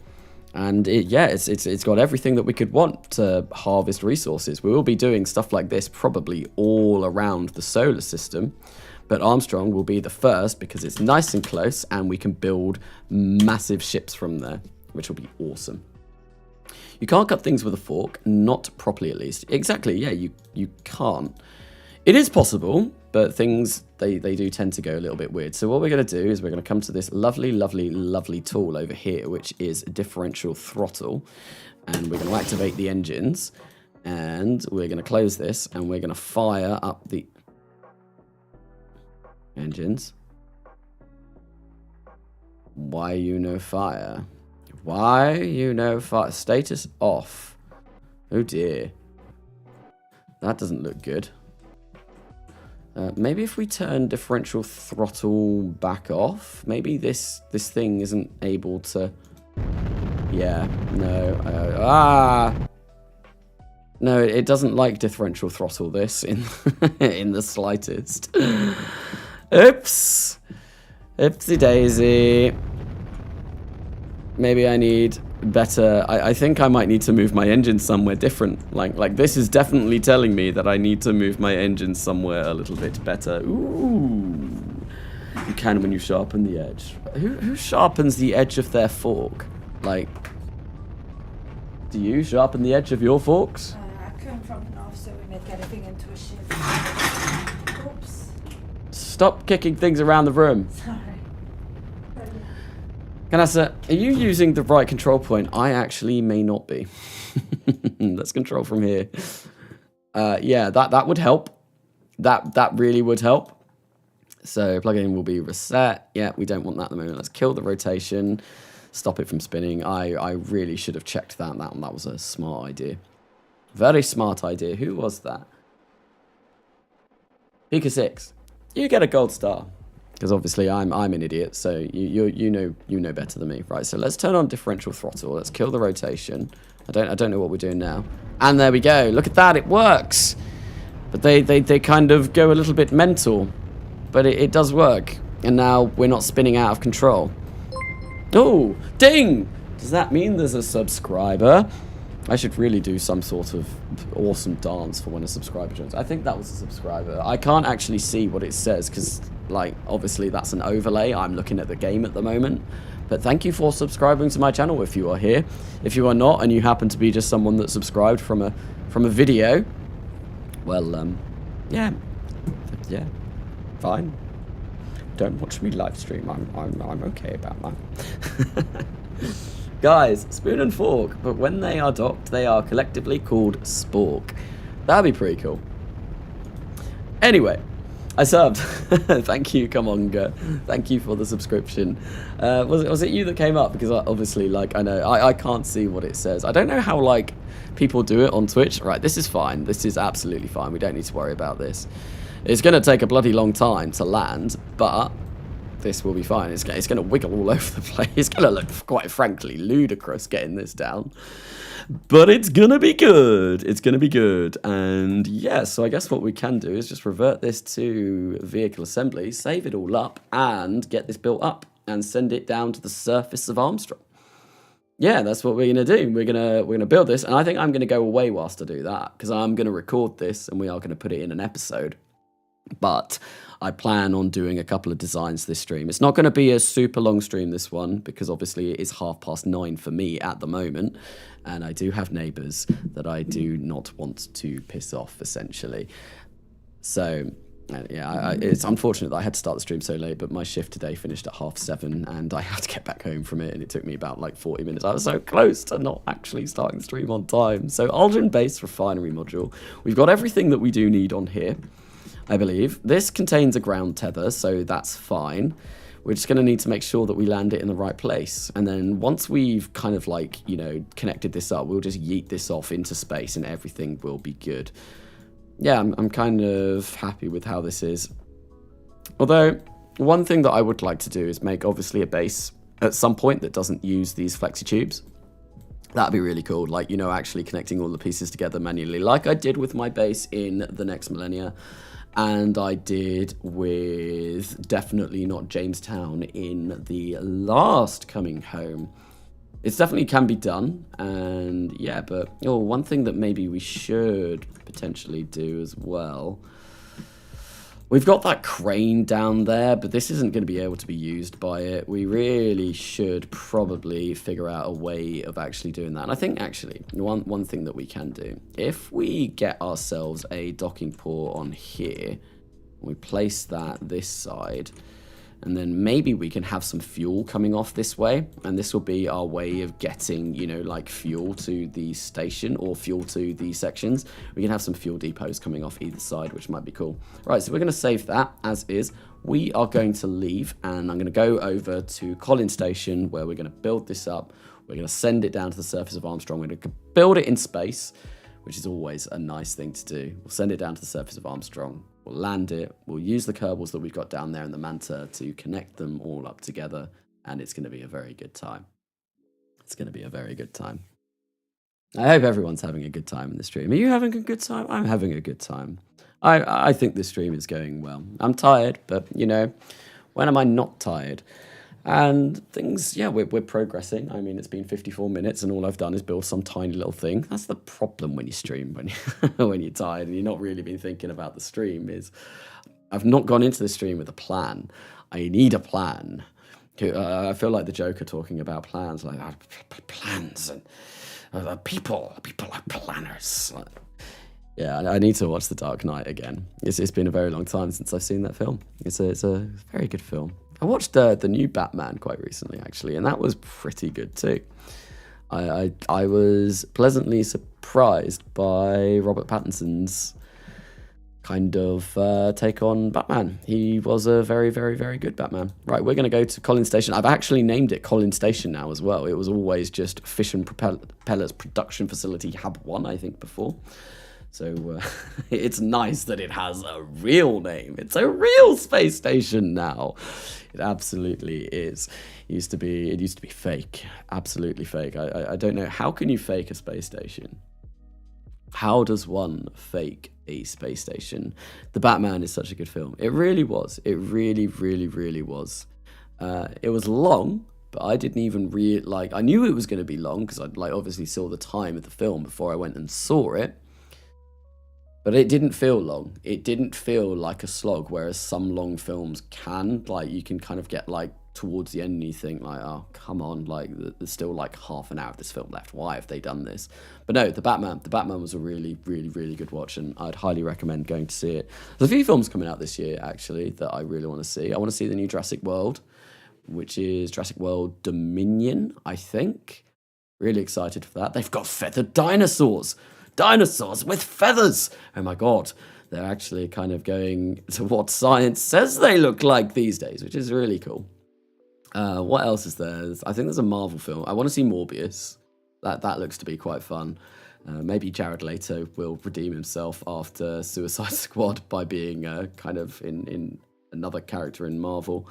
And it's got everything that we could want to harvest resources. We will be doing stuff like this probably all around the solar system, but Armstrong will be the first because it's nice and close, and we can build massive ships from there, which will be awesome. You can't cut things with a fork, not properly at least. Exactly, yeah, you can't. It is possible, but things, they do tend to go a little bit weird. So what we're going to do is we're going to come to this lovely, lovely, lovely tool over here, which is differential throttle. And we're going to activate the engines. And we're going to close this, and we're going to fire up the engines. Why you no fire? Why you no fire? Status off. Oh dear. That doesn't look good. Maybe if we turn differential throttle back off, maybe this thing isn't able to... Yeah, no. No, it doesn't like differential throttle, this, in the slightest. Oops. Oopsie daisy. Maybe I need better... I think I might need to move my engine somewhere different. Like this is definitely telling me that I need to move my engine somewhere a little bit better. Ooh. You can when you sharpen the edge. Who sharpens the edge of their fork? Like, do you sharpen the edge of your forks? I come from the north, so we make everything into a shift. Oops. Stop kicking things around the room. Sorry. Canassa, are you using the right control point? I actually may not be. Let's control from here. Yeah, that would help. That really would help. So plugin will be reset. Yeah, we don't want that at the moment. Let's kill the rotation. Stop it from spinning. I really should have checked that. That was a smart idea. Very smart idea. Who was that? Pika 6. You get a gold star. Because obviously I'm an idiot, so you know better than me, right? So let's turn on differential throttle. Let's kill the rotation. I don't know what we're doing now. And there we go. Look at that, it works. But they kind of go a little bit mental, but it does work. And now we're not spinning out of control. Oh, ding! Does that mean there's a subscriber? I should really do some sort of awesome dance for when a subscriber joins. I think that was a subscriber. I can't actually see what it says because, like, obviously that's an overlay. I'm looking at the game at the moment. But thank you for subscribing to my channel if you are here. If you are not and you happen to be just someone that subscribed from a video, well, yeah, fine. Don't watch me live stream. I'm okay about that. Guys, spoon and fork, but when they are docked, they are collectively called spork. That'd be pretty cool. Anyway, I subbed. Thank you, Kamonga. Thank you for the subscription. Was it you that came up? Because obviously, like, I know I can't see what it says. I don't know how like people do it on Twitch. Right, this is fine. This is absolutely fine. We don't need to worry about this. It's going to take a bloody long time to land, but this will be fine. It's going to wiggle all over the place. It's going to look, quite frankly, ludicrous getting this down. But it's going to be good. It's going to be good. And yeah, so I guess what we can do is just revert this to vehicle assembly, save it all up, and get this built up and send it down to the surface of Armstrong. Yeah, that's what we're going to do. We're going to build this, and I think I'm going to go away whilst I do that, because I'm going to record this, and we are going to put it in an episode. But I plan on doing a couple of designs this stream. It's not going to be a super long stream, this one, because obviously it is 9:30 for me at the moment, and I do have neighbours that I do not want to piss off, essentially. So, yeah, it's unfortunate that I had to start the stream so late, but my shift today finished at 7:30, and I had to get back home from it, and it took me about like 40 minutes. I was so close to not actually starting the stream on time. So, Aldrin-based refinery module. We've got everything that we do need on here, I believe. This contains a ground tether, so that's fine. We're just going to need to make sure that we land it in the right place. And then once we've kind of like, you know, connected this up, we'll just yeet this off into space and everything will be good. Yeah, I'm kind of happy with how this is. Although, one thing that I would like to do is make obviously a base at some point that doesn't use these flexi tubes. That'd be really cool, like, you know, actually connecting all the pieces together manually, like I did with my base in the next millennia. And I did with definitely not Jamestown in the last Coming Home. It definitely can be done, and yeah, but one thing that maybe we should potentially do as well. We've got that crane down there, but this isn't going to be able to be used by it. We really should probably figure out a way of actually doing that. And I think actually one thing that we can do, if we get ourselves a docking port on here, we place that this side, and then maybe we can have some fuel coming off this way, and this will be our way of getting, you know, like fuel to the station or fuel to the sections. We can have some fuel depots coming off either side, which might be cool. Right, so we're going to save that as is. We are going to leave, and I'm going to go over to Collins Station, where we're going to build this up. We're going to send it down to the surface of Armstrong. We're going to build it in space, which is always a nice thing to do. We'll send it down to the surface of Armstrong. We'll land it. We'll use the Kerbals that we've got down there in the Manta to connect them all up together, and it's going to be a very good time. It's going to be a very good time. I hope everyone's having a good time in the stream. Are you having a good time? I'm having a good time. I think this stream is going well. I'm tired, but, you know, when am I not tired? And things, yeah, we're progressing. I mean, it's been 54 minutes and all I've done is build some tiny little thing. That's the problem when you stream, when you're tired and you're not really been thinking about the stream, is I've not gone into the stream with a plan. I need a plan. I feel like the Joker talking about plans, like plans and people are planners. Yeah, I need to watch The Dark Knight again. It's been a very long time since I've seen that film. It's a very good film. I watched the new Batman quite recently, actually, and that was pretty good too. I was pleasantly surprised by Robert Pattinson's kind of take on Batman. He was a very good Batman. Right, we're going to go to Collins Station. I've actually named it Collins Station now as well. It was always just Fission Propellers Production Facility Hub 1, I think, before. So it's nice that it has a real name. It's a real space station now. It absolutely is. It used to be fake. Absolutely fake. I don't know. How can you fake a space station? How does one fake a space station? The Batman is such a good film. It really was. It really was. It was long, but I didn't even I knew it was going to be long because I obviously saw the time of the film before I went and saw it. But it didn't feel long. It didn't feel like a slog, whereas some long films can. Like, you can kind of get, like, towards the end and you think, like, oh, come on, like, there's still, like, half an hour of this film left. Why have they done this? But no, The Batman was a really good watch, and I'd highly recommend going to see it. There's a few films coming out this year, actually, that I really want to see. I want to see the new Jurassic World, which is Jurassic World Dominion, I think. Really excited for that. They've got feathered dinosaurs. Dinosaurs with feathers! Oh my god, they're actually kind of going to what science says they look like these days, which is really cool. What else is there? I think there's a Marvel film. I want to see Morbius. That looks to be quite fun. Maybe Jared Leto will redeem himself after Suicide Squad by being kind of in another character in Marvel.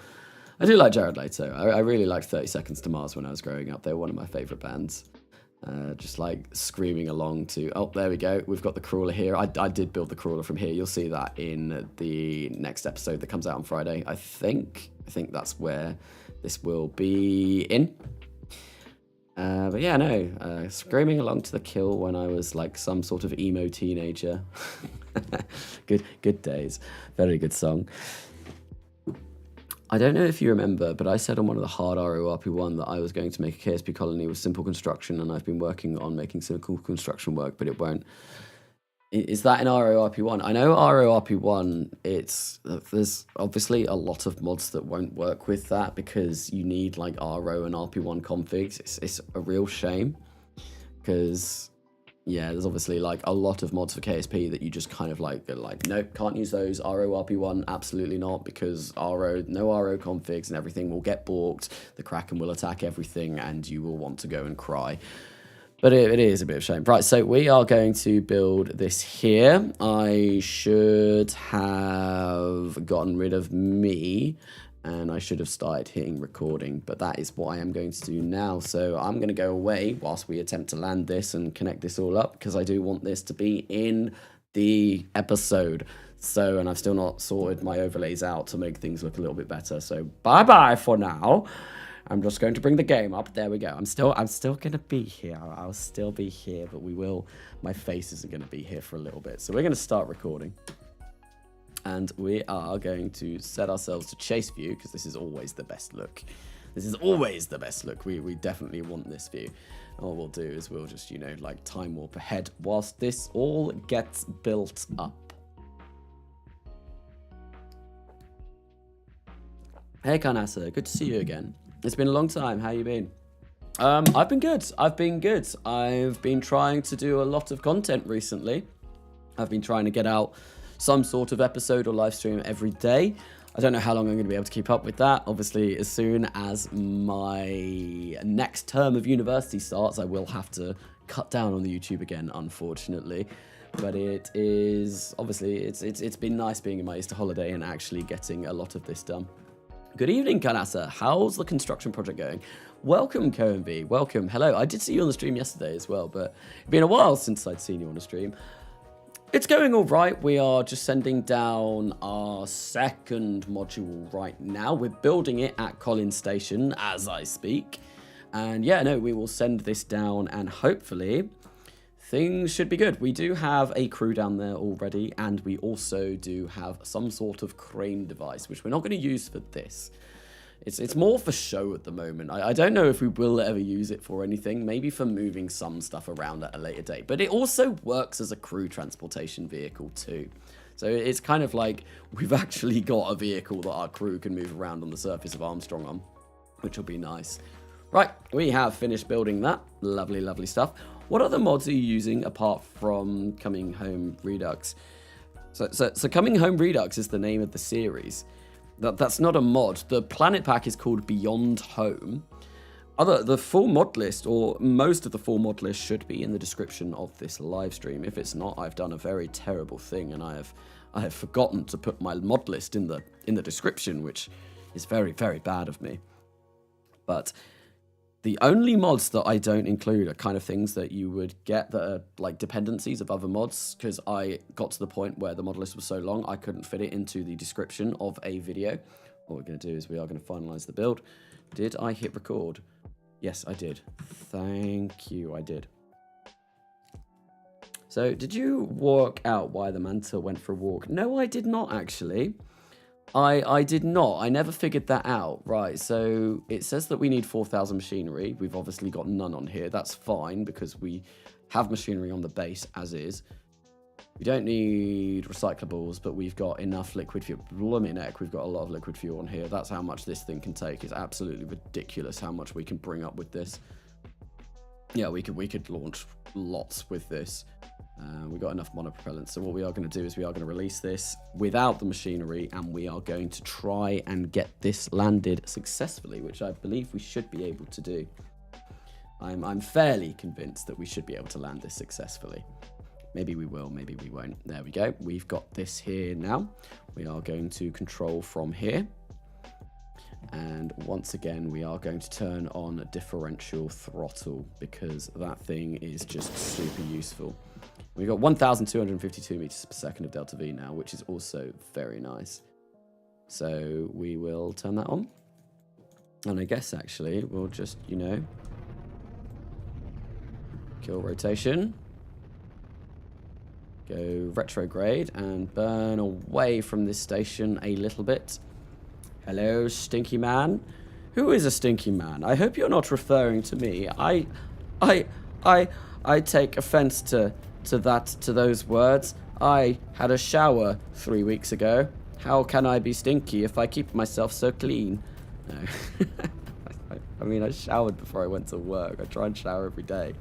I do like Jared Leto. I really liked 30 Seconds to Mars when I was growing up. They were one of my favourite bands. Just like screaming along to, oh, there we go. We've got the crawler here. I did build the crawler from here. You'll see that in the next episode that comes out on Friday. I think that's where this will be in. But yeah, no, screaming along to the kill when I was like some sort of emo teenager. Good days. Very good song. I don't know if you remember, but I said on one of the hard RORP1 that I was going to make a KSP colony with simple construction, and I've been working on making simple construction work, but it won't. Is that in RORP1? I know RORP1, there's obviously a lot of mods that won't work with that because you need like RO and RP1 configs. It's a real shame because, yeah, there's obviously like a lot of mods for KSP that you just kind of like, nope, can't use those. RORP1, absolutely not, because no RO configs and everything will get balked. The Kraken will attack everything and you will want to go and cry. But it is a bit of a shame. Right, so we are going to build this here. I should have gotten rid of me, and I should have started hitting recording, but that is what I am going to do now. So I'm going to go away whilst we attempt to land this and connect this all up, because I do want this to be in the episode. So, and I've still not sorted my overlays out to make things look a little bit better. So bye-bye for now. I'm just going to bring the game up. There we go. I'm still going to be here. I'll still be here, but my face isn't going to be here for a little bit. So we're going to start recording. And we are going to set ourselves to chase view, because this is always the best look. This is always the best look. We definitely want this view. And what we'll do is we'll just, like time warp ahead whilst this all gets built up. Hey, Karnasa, good to see you again. It's been a long time. How you been? I've been good. I've been trying to do a lot of content recently. I've been trying to get out some sort of episode or live stream every day. I don't know how long I'm going to be able to keep up with that. Obviously, as soon as my next term of university starts, I will have to cut down on the YouTube again, unfortunately. But it is, obviously, it's been nice being in my Easter holiday and actually getting a lot of this done. Good evening, Kanasa. How's the construction project going? Welcome, KMV. Welcome. Hello. I did see you on the stream yesterday as well, but it's been a while since I'd seen you on the stream. It's going all right. We are just sending down our second module right now. We're building it at Collins Station as I speak. And yeah, no, we will send this down and hopefully things should be good. We do have a crew down there already, and we also do have some sort of crane device, which we're not going to use for this. It's more for show at the moment. I don't know if we will ever use it for anything, maybe for moving some stuff around at a later date. But it also works as a crew transportation vehicle too. So it's kind of like we've actually got a vehicle that our crew can move around on the surface of Armstrong on, which will be nice. Right, we have finished building that. Lovely, lovely stuff. What other mods are you using apart from Coming Home Redux? So Coming Home Redux is the name of the series. That's not a mod. The planet pack is called BeyondHome. The full mod list, or most of the full mod list, should be in the description of this live stream. If it's not, I've done a very terrible thing, and I have forgotten to put my mod list in the description, which is very, very bad of me. But the only mods that I don't include are kind of things that you would get that are like dependencies of other mods, because I got to the point where the mod list was so long I couldn't fit it into the description of a video. What we're going to do is we are going to finalize the build. Did I hit record? Yes, I did. Thank you, I did. So, did you work out why the Manta went for a walk? No, I did not actually. I did not. I never figured that out. Right, so it says that we need 4,000 machinery. We've obviously got none on here. That's fine because we have machinery on the base as is. We don't need recyclables, but we've got enough liquid fuel. Blooming heck, we've got a lot of liquid fuel on here. That's how much this thing can take. It's absolutely ridiculous how much we can bring up with this. Yeah, we could launch lots with this. We've got enough monopropellant. So what we are going to do is we are going to release this without the machinery, and we are going to try and get this landed successfully, which I believe we should be able to do. I'm fairly convinced that we should be able to land this successfully. Maybe we will, maybe we won't. There we go. We've got this here now. We are going to control from here. And once again, we are going to turn on a differential throttle because that thing is just super useful. We've got 1,252 meters per second of delta V now, which is also very nice. So we will turn that on. And I guess actually we'll just, you know, kill rotation. Go retrograde and burn away from this station a little bit. Hello, stinky man. Who is a stinky man? I hope you're not referring to me. I take offense to those words. I had a shower 3 weeks ago. How can I be stinky if I keep myself so clean? No. I mean, I showered before I went to work. I try and shower every day.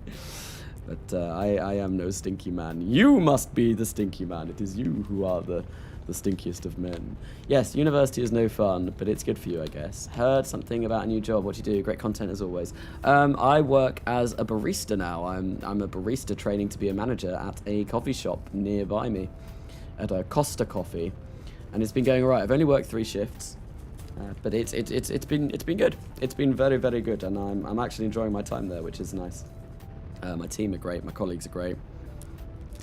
But I am no stinky man. You must be the stinky man. It is you who are the stinkiest of men. Yes, university is no fun, but it's good for you, I guess. Heard something about a new job. What do you do? Great content as always. I work as a barista now. I'm a barista training to be a manager at a coffee shop nearby me, at a Costa Coffee, and it's been going all right. I've only worked 3 shifts, but it's been good. It's been very, very good, and I'm actually enjoying my time there, which is nice. My team are great. My colleagues are great.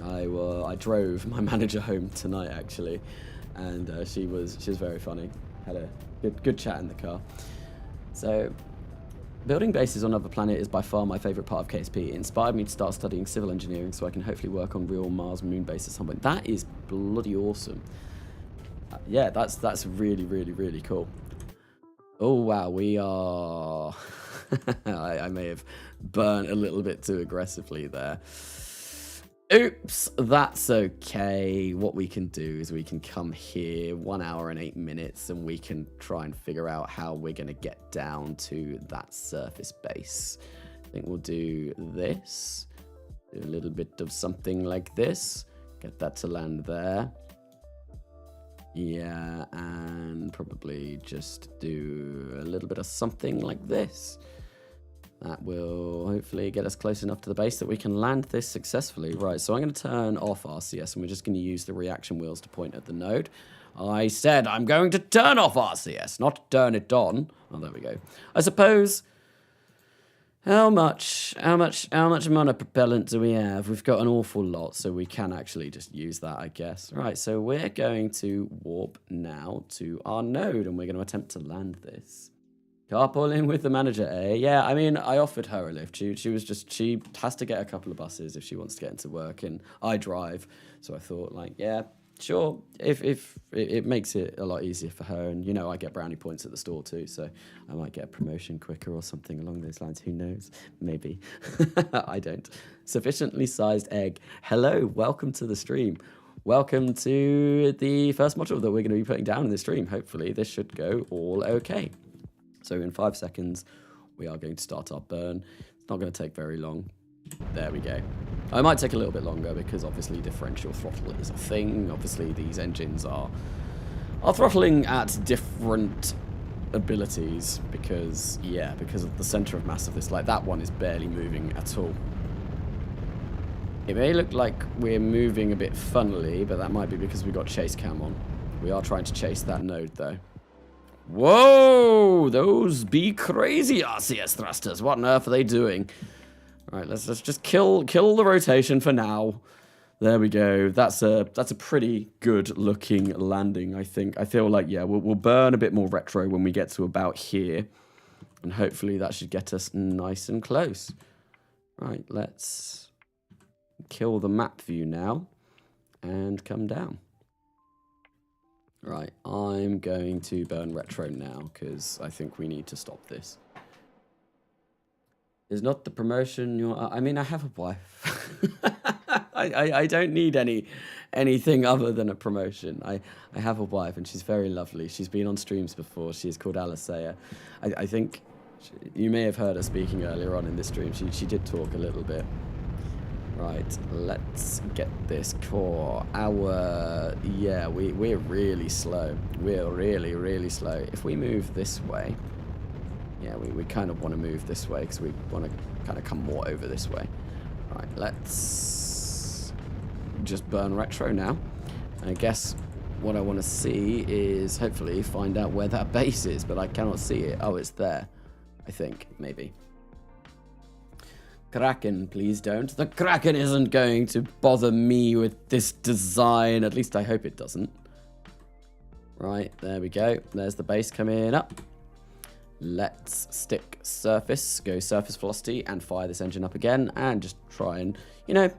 I drove my manager home tonight actually, and she was very funny. Had a good chat in the car. So, building bases on another planet is by far my favourite part of KSP. It inspired me to start studying civil engineering so I can hopefully work on real Mars moon base at some point. That is bloody awesome. Yeah, that's really, really, really cool. Oh wow, we are. I may have burnt a little bit too aggressively there. Oops, that's okay. What we can do is we can come here 1 hour and 8 minutes and we can try and figure out how we're going to get down to that surface base. I think we'll do this. Do a little bit of something like this. Get that to land there. Yeah, and probably just do a little bit of something like this. That will hopefully get us close enough to the base that we can land this successfully. Right, so I'm going to turn off RCS, and we're just going to use the reaction wheels to point at the node. I said I'm going to turn off RCS, not turn it on. Oh, there we go. I suppose... How much monopropellant do we have? We've got an awful lot, so we can actually just use that, I guess. Right, so we're going to warp now to our node, and we're going to attempt to land this. Carpooling with the manager, eh? Yeah, I mean, I offered her a lift. She has to get a couple of buses if she wants to get into work, and I drive. So I thought, like, yeah, sure. If it makes it a lot easier for her, and, you know, I get brownie points at the store too, so I might get a promotion quicker or something along those lines. Who knows? Maybe. I don't. Sufficiently sized egg. Hello, welcome to the stream. Welcome to the first module that we're going to be putting down in the stream. Hopefully this should go all okay. So in 5 seconds, we are going to start our burn. It's not going to take very long. There we go. It might take a little bit longer because obviously differential throttle is a thing. Obviously these engines are throttling at different abilities because of the center of mass of this. Like that one is barely moving at all. It may look like we're moving a bit funnily, but that might be because we've got chase cam on. We are trying to chase that node though. Whoa! Those be crazy RCS thrusters. What on earth are they doing? All right, let's just kill the rotation for now. There we go. That's a pretty good looking landing, I think. I feel like, yeah, we'll burn a bit more retro when we get to about here. And hopefully that should get us nice and close. Right, let's kill the map view now and come down. Right, I'm going to burn retro now because I think we need to stop this. Is not the promotion I mean, I have a wife. I don't need anything other than a promotion. I have a wife and she's very lovely. She's been on streams before. She's called Alicea. I think you may have heard her speaking earlier on in this stream. She did talk a little bit. Right, let's get this core. Yeah, we're really slow. We're really, really slow. If we move this way, yeah, we kind of want to move this way because we want to kind of come more over this way. Right, let's just burn retro now. And I guess what I want to see is hopefully find out where that base is, but I cannot see it. Oh, it's there, I think, maybe. Kraken, please don't. The Kraken isn't going to bother me with this design. At least I hope it doesn't. Right, there we go. There's the base coming up. Let's stick surface, go surface velocity, and fire this engine up again, and just try and, you know,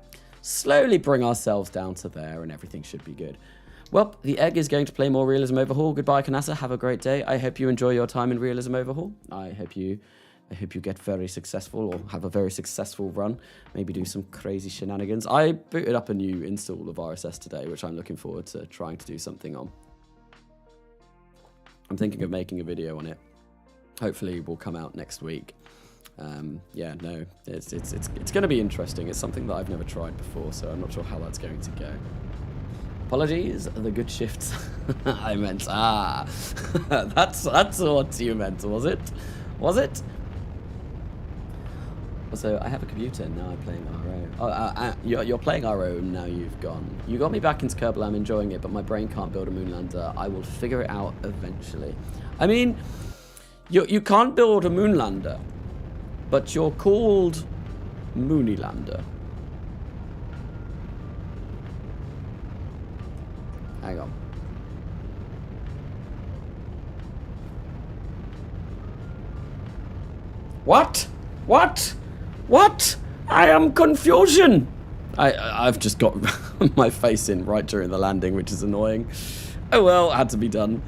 slowly bring ourselves down to there, and everything should be good. Well, the egg is going to play more Realism Overhaul. Goodbye, Kanasa. Have a great day. I hope you enjoy your time in Realism Overhaul. I hope you get very successful or have a very successful run. Maybe do some crazy shenanigans. I booted up a new install of RSS today, which I'm looking forward to trying to do something on. I'm thinking of making a video on it. Hopefully it will come out next week. Yeah, no, it's going to be interesting. It's something that I've never tried before, so I'm not sure how that's going to go. Apologies, the good shifts. I meant, that's what you meant, was it? Was it? Also, I have a computer, now I'm playing RO. Oh, you're playing RO, now you've gone. You got me back into Kerbal, I'm enjoying it, but my brain can't build a moonlander. I will figure it out eventually. I mean, you can't build a moonlander, but you're called Moonylander. Hang on. What? What? What? I am confusion. I've just got my face in right during the landing, which is annoying. Oh well, had to be done.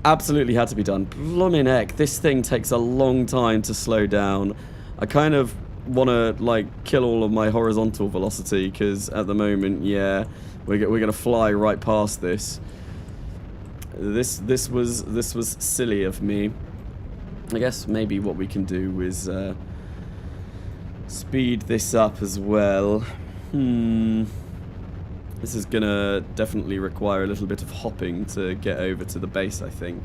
Absolutely had to be done. Blooming heck, this thing takes a long time to slow down. I kind of want to like kill all of my horizontal velocity because at the moment, yeah, we're gonna fly right past this. This was silly of me. I guess maybe what we can do is speed this up as well. This is gonna definitely require a little bit of hopping to get over to the base, I think.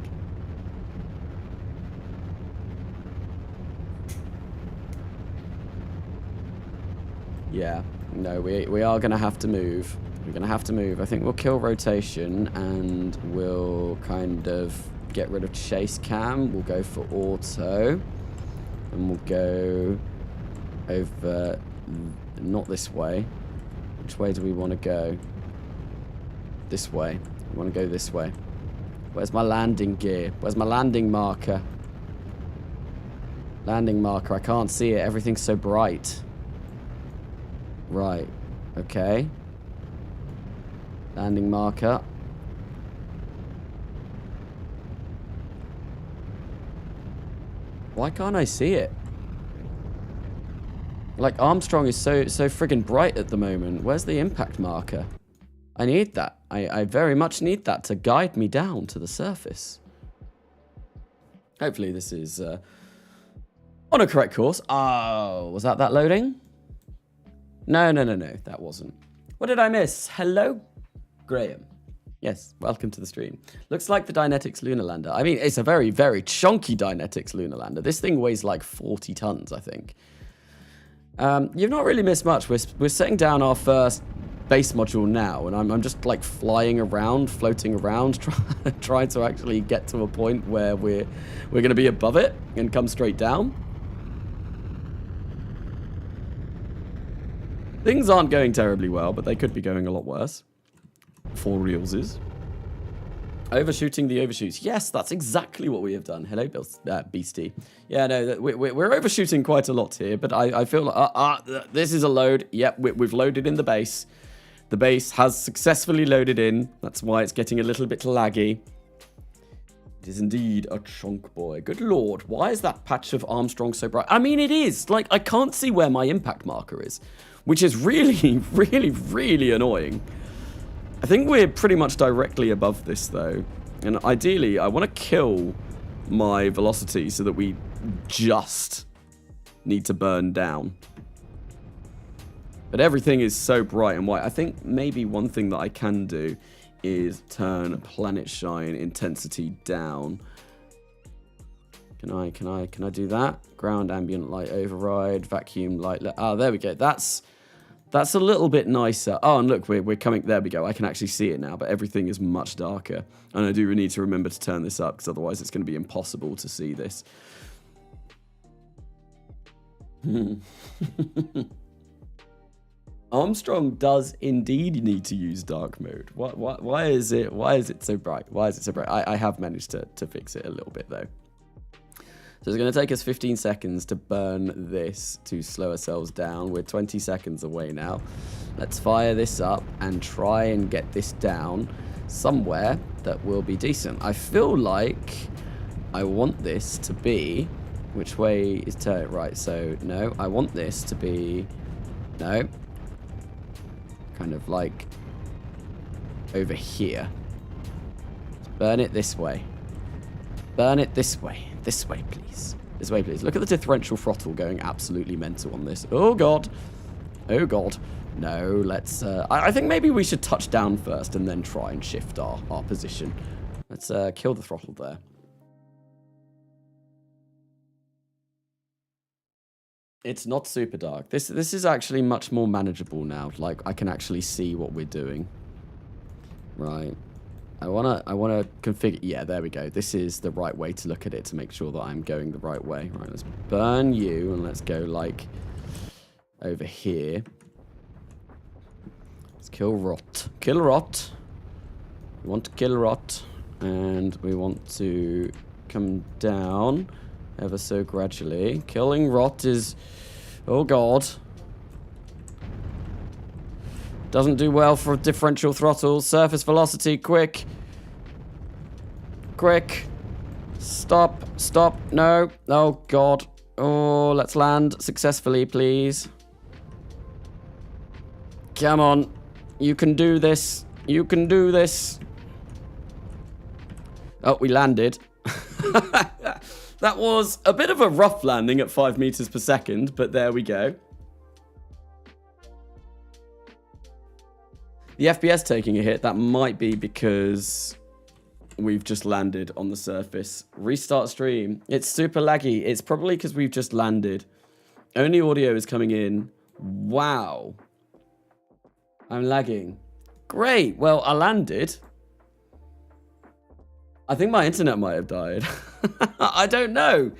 Yeah, no, we are gonna have to move. We're gonna have to move. I think we'll kill rotation and we'll kind of get rid of chase cam. We'll go for auto. And we'll go over, not this way. Which way do we want to go? This way. We want to go this way. Where's my landing gear? Where's my landing marker? Landing marker. I can't see it. Everything's so bright. Right. Okay. Landing marker. Why can't I see it? Like, Armstrong is so friggin' bright at the moment. Where's the impact marker? I need that. I very much need that to guide me down to the surface. Hopefully this is on a correct course. Oh, was that loading? No, that wasn't. What did I miss? Hello, Graham. Yes, welcome to the stream. Looks like the Dynetics Lunar Lander. I mean, it's a very, very chunky Dynetics Lunar Lander. This thing weighs like 40 tons, I think. You've not really missed much. We're setting down our first base module now, and I'm just like flying around, floating around, trying to actually get to a point where we're going to be above it and come straight down. Things aren't going terribly well, but they could be going a lot worse. For realsies. Overshooting the overshoots. Yes, that's exactly what we have done. Hello, Beastie. Yeah, no, we're overshooting quite a lot here, but I feel like, this is a load. Yep, we've loaded in the base. The base has successfully loaded in. That's why it's getting a little bit laggy. It is indeed a chunk boy. Good lord, why is that patch of Armstrong so bright? I mean, it is. Like, I can't see where my impact marker is, which is really, really, really annoying. I think we're pretty much directly above this, though. And ideally, I want to kill my velocity so that we just need to burn down. But everything is so bright and white. I think maybe one thing that I can do is turn planet shine intensity down. Can I do that? Ground ambient light override, vacuum light. Oh, there we go. That's a little bit nicer. Oh, and look, we're coming. There we go. I can actually see it now, but everything is much darker. And I do need to remember to turn this up because otherwise it's going to be impossible to see this. Armstrong does indeed need to use dark mode. Why is it so bright? Why is it so bright? I have managed to fix it a little bit though. So it's going to take us 15 seconds to burn this to slow ourselves down. We're 20 seconds away now. Let's fire this up and try and get this down somewhere that will be decent. I feel like I want this to be... Which way is turn? Right, so no, I want this to be... No. Kind of like over here. Burn it this way. Burn it this way. This way, please. This way, please. Look at the differential throttle going absolutely mental on this. Oh, God. Oh, God. No, let's... I think maybe we should touch down first and then try and shift our position. Let's kill the throttle there. It's not super dark. This is actually much more manageable now. Like, I can actually see what we're doing. Right. I wanna configure... Yeah, there we go. This is the right way to look at it to make sure that I'm going the right way. Right, let's burn you and let's go, like, over here. Let's kill rot. Kill rot. We want to kill rot. And we want to come down ever so gradually. Killing rot is... Oh, God. Doesn't do well for differential throttle. Surface velocity, quick. Quick. Stop. Stop. No. Oh, God. Oh, let's land successfully, please. Come on. You can do this. You can do this. Oh, we landed. That was a bit of a rough landing at 5 meters per second, but there we go. The FPS taking a hit, that might be because we've just landed on the surface. Restart stream. It's super laggy. It's probably because we've just landed. Only audio is coming in. Wow. I'm lagging. Great. Well, I landed. I think my internet might have died. I don't know.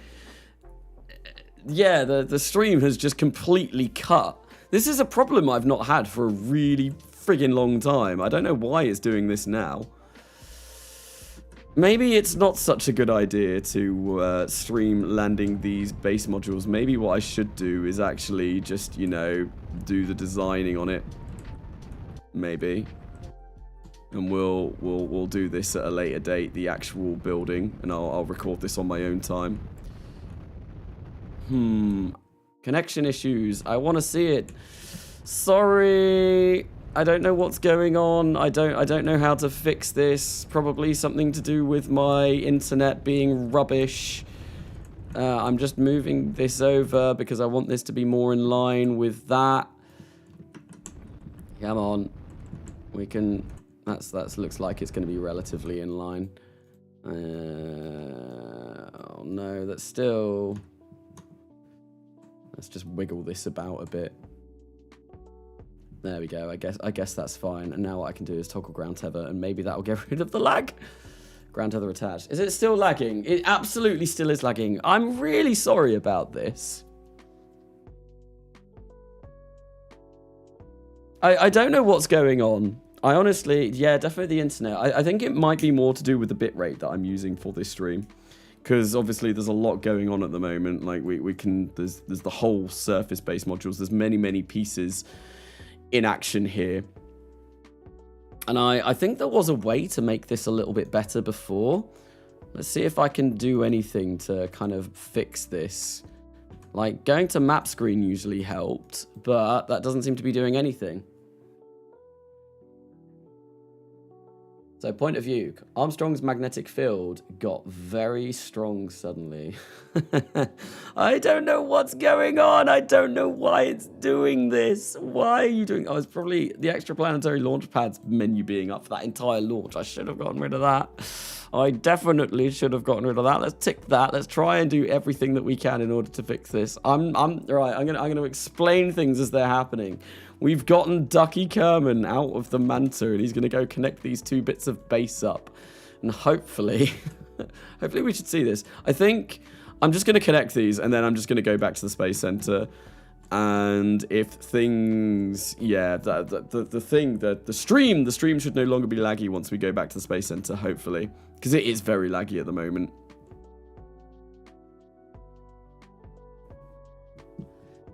Yeah, the stream has just completely cut. This is a problem I've not had for a really friggin' long time. I don't know why it's doing this now. Maybe it's not such a good idea to stream landing these base modules. Maybe what I should do is actually just, you know, do the designing on it. Maybe. And we'll do this at a later date, the actual building, and I'll record this on my own time. Connection issues. I want to see it. Sorry. I don't know what's going on. I don't know how to fix this. Probably something to do with my internet being rubbish. I'm just moving this over because I want this to be more in line with that. Come on. We can... That looks like it's going to be relatively in line. Oh no, that's still... Let's just wiggle this about a bit. There we go. I guess that's fine. And now what I can do is toggle ground tether, and maybe that will get rid of the lag. Ground tether attached. Is it still lagging? It absolutely still is lagging. I'm really sorry about this. I don't know what's going on. I honestly, yeah, definitely the internet. I think it might be more to do with the bitrate that I'm using for this stream. Because obviously there's a lot going on at the moment. Like we can, there's the whole surface-based modules. There's many pieces in action here. And I think there was a way to make this a little bit better before. Let's see if I can do anything to kind of fix this. Like going to map screen usually helped, but that doesn't seem to be doing anything. So point of view, Armstrong's magnetic field got very strong suddenly. I don't know what's going on. I don't know why it's doing this. Why are you doing... Oh, it's probably the extraplanetary launch pads menu being up for that entire launch. I should have gotten rid of that. I definitely should have gotten rid of that. Let's tick that. Let's try and do everything that we can in order to fix this. I'm gonna explain things as they're happening. We've gotten Ducky Kerman out of the Manta, and he's going to go connect these two bits of base up. And hopefully, hopefully we should see this. I think I'm just going to connect these, and then I'm just going to go back to the Space Center. And if things, yeah, the stream should no longer be laggy once we go back to the Space Center, hopefully. Because it is very laggy at the moment.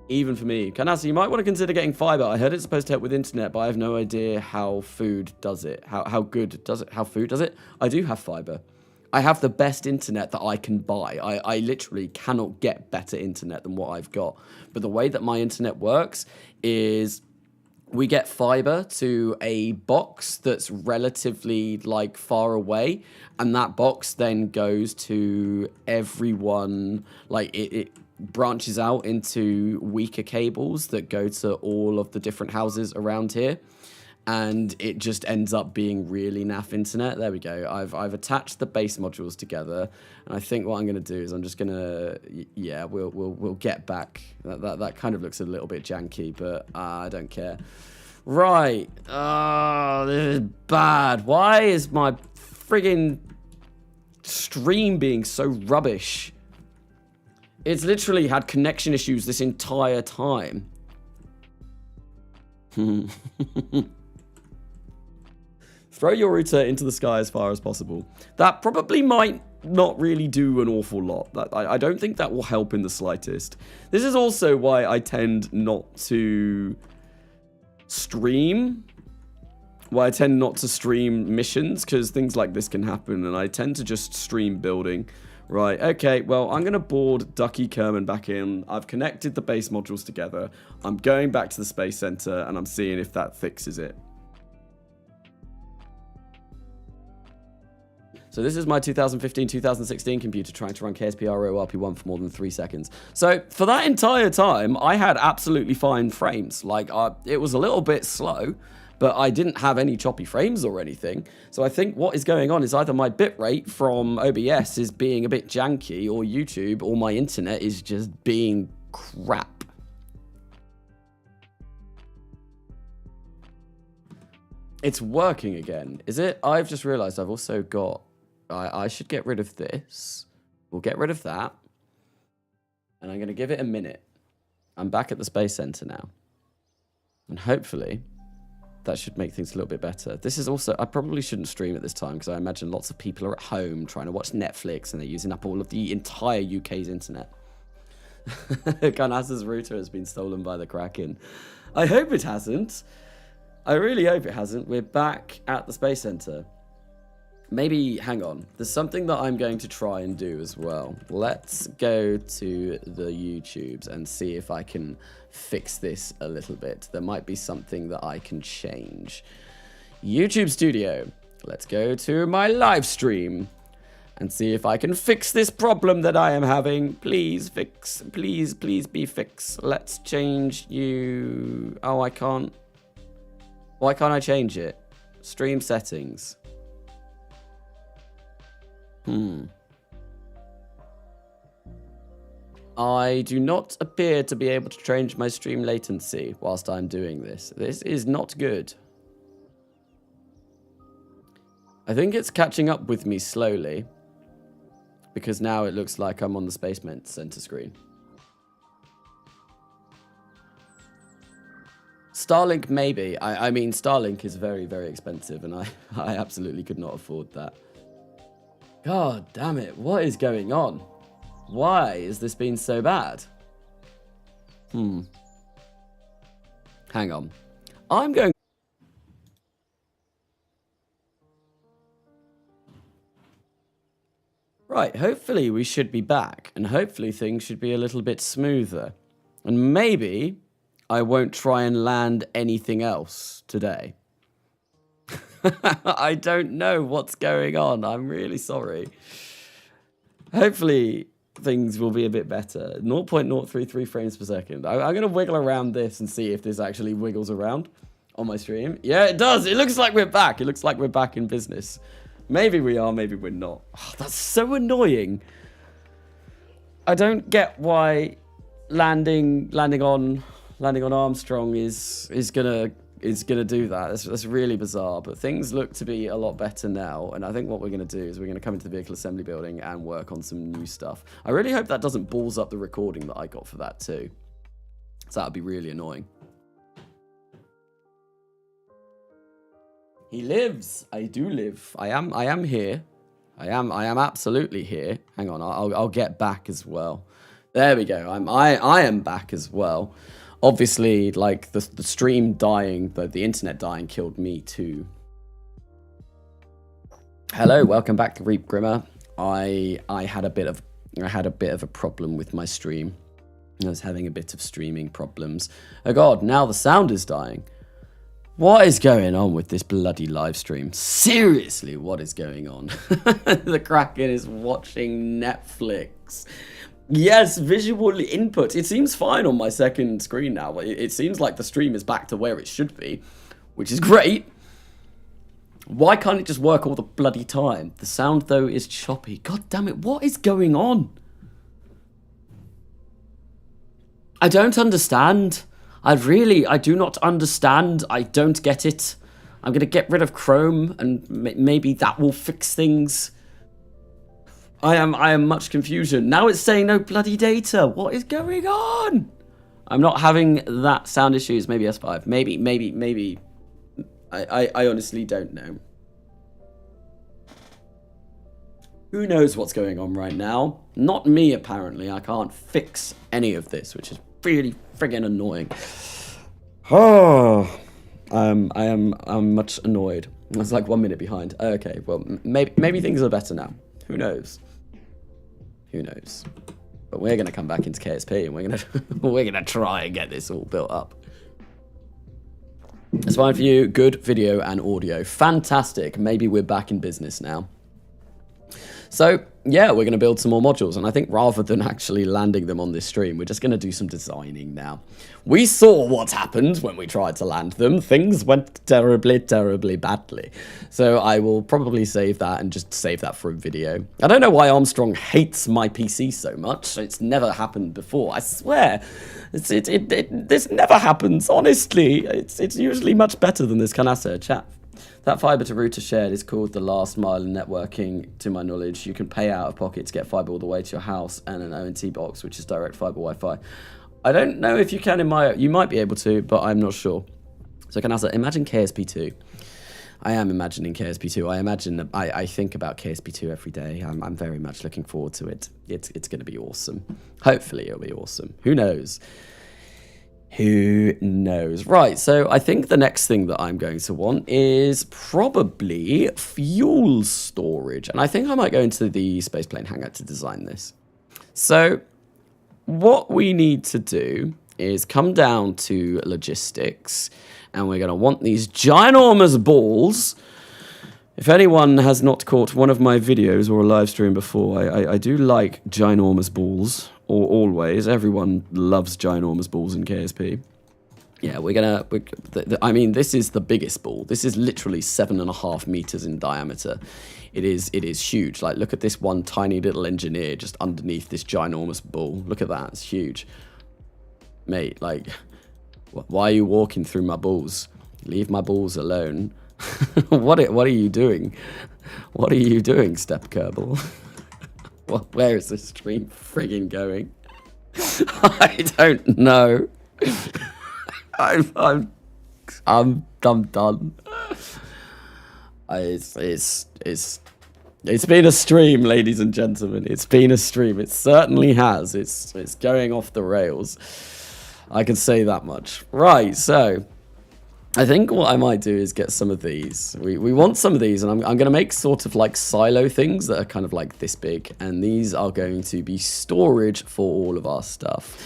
Even for me. Kanasa, you might want to consider getting fiber. I heard it's supposed to help with internet, but I have no idea how food does it. How good does it? How food does it? I do have fiber. I have the best internet that I can buy. I literally cannot get better internet than what I've got. But the way that my internet works is we get fiber to a box that's relatively like far away, and that box then goes to everyone. Like it branches out into weaker cables that go to all of the different houses around here, and it just ends up being really naff internet. There we go. I've attached the base modules together, and I think what I'm going to do is I'm just going to, yeah, we'll get back. That kind of looks a little bit janky, but I don't care. Right. Oh, this is bad. Why is my friggin' stream being so rubbish? It's literally had connection issues this entire time. Throw your router into the sky as far as possible. That probably might not really do an awful lot. I don't think that will help in the slightest. This is also why I tend not to stream. Why I tend not to stream missions, because things like this can happen, and I tend to just stream building. Right, okay, well, I'm going to board Ducky Kerman back in. I've connected the base modules together. I'm going back to the Space Center, and I'm seeing if that fixes it. So this is my 2015-2016 computer trying to run KSP RORP1 for more than 3 seconds. So for that entire time, I had absolutely fine frames. Like, it was a little bit slow, but I didn't have any choppy frames or anything. So I think what is going on is either my bitrate from OBS is being a bit janky, or YouTube, or my internet is just being crap. It's working again, is it? I've just realized I've also got... I should get rid of this. We'll get rid of that. And I'm going to give it a minute. I'm back at the Space Center now. And hopefully... that should make things a little bit better. This is also... I probably shouldn't stream at this time, because I imagine lots of people are at home trying to watch Netflix, and they're using up all of the entire UK's internet. Kanasa's router has been stolen by the Kraken. I hope it hasn't. I really hope it hasn't. We're back at the Space Center. Maybe, hang on. There's something that I'm going to try and do as well. Let's go to the YouTubes and see if I can fix this a little bit. There might be something that I can change. YouTube Studio. Let's go to my live stream and see if I can fix this problem that I am having. Please fix. Please, please be fixed. Let's change you. Oh, I can't. Why can't I change it? Stream settings. I do not appear to be able to change my stream latency whilst I'm doing this. This is not good. I think it's catching up with me slowly, because now it looks like I'm on the Space Center screen. Starlink, maybe. I mean, Starlink is very, very expensive, and I absolutely could not afford that. God damn it, what is going on? Why is this being so bad? Hang on. I'm going... Right, hopefully we should be back, and hopefully things should be a little bit smoother. And maybe I won't try and land anything else today. I don't know what's going on. I'm really sorry. Hopefully things will be a bit better. 0.033 frames per second. I'm going to wiggle around this and see if this actually wiggles around on my stream. Yeah, it does. It looks like we're back. It looks like we're back in business. Maybe we are, maybe we're not. Oh, that's so annoying. I don't get why landing on Armstrong is gonna do that. That's really bizarre. But things look to be a lot better now, and I think what we're gonna do is we're gonna come into the vehicle assembly building and work on some new stuff. I really hope that doesn't balls up the recording that I got for that too. So that would be really annoying. He lives. I do live. I am here. I am absolutely here. Hang on, I'll get back as well. There we go. I am back as well. Obviously, like the stream dying, the internet dying killed me too. Hello, welcome back to Reap Grimmer. I had a bit of a problem with my stream. I was having a bit of streaming problems. Oh god, now the sound is dying. What is going on with this bloody live stream? Seriously, what is going on? The Kraken is watching Netflix. Yes, visual input. It seems fine on my second screen now. It seems like the stream is back to where it should be, which is great. Why can't it just work all the bloody time? The sound, though, is choppy. God damn it, what is going on? I don't understand. I do not understand. I don't get it. I'm going to get rid of Chrome and maybe that will fix things. I am much confusion. Now it's saying no bloody data. What is going on? I'm not having that sound issues. Maybe S5. Maybe. I honestly don't know. Who knows what's going on right now? Not me, apparently. I can't fix any of this, which is really friggin' annoying. Oh, I'm much annoyed. I was like 1 minute behind. Okay, well, maybe things are better now. Who knows? Who knows? But we're gonna come back into KSP and we're gonna try and get this all built up. It's fine for you. Good video and audio. Fantastic. Maybe we're back in business now. So, yeah, we're going to build some more modules, and I think rather than actually landing them on this stream, we're just going to do some designing now. We saw what happened when we tried to land them. Things went terribly, terribly badly. So I will probably save that and just save that for a video. I don't know why Armstrong hates my PC so much. It's never happened before. I swear. This never happens, honestly. It's usually much better than this Canassa chat. That fiber to router shared is called the last mile in networking, to my knowledge. You can pay out of pocket to get fiber all the way to your house and an ONT box, which is direct fiber Wi-Fi. I don't know if you can you might be able to, but I'm not sure. So can I say, imagine KSP2. I am imagining KSP2. I think about KSP2 every day. I'm very much looking forward to it. It's going to be awesome. Hopefully it'll be awesome. Who knows? Who knows? Right, so I think the next thing that I'm going to want is probably fuel storage. And I think I might go into the spaceplane hangar to design this. So what we need to do is come down to logistics, and we're going to want these ginormous balls. If anyone has not caught one of my videos or a live stream before, I do like ginormous balls. Or always, everyone loves ginormous balls in KSP. Yeah, I mean, this is the biggest ball. This is literally 7.5 meters in diameter. It is huge. Like, look at this one tiny little engineer just underneath this ginormous ball. Look at that, it's huge. Mate, like, why are you walking through my balls? Leave my balls alone. What are you doing? What are you doing, Step Kerbal? Where is this stream friggin' going? I don't know. I'm done. It's been a stream, ladies and gentlemen. It's been a stream. It certainly has. It's going off the rails. I can say that much. Right, so I think what I might do is get some of these. We want some of these, and I'm going to make sort of like silo things that are kind of like this big, and these are going to be storage for all of our stuff.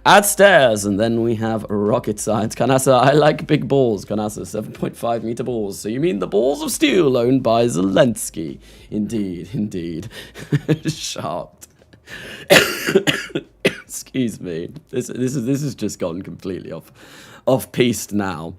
Add stairs, and then we have rocket science. Kanasa, I like big balls. Kanasa, 7.5 meter balls. So you mean the balls of steel owned by Zelensky? Indeed, indeed. Shocked. Excuse me. This has just gone completely off piste now.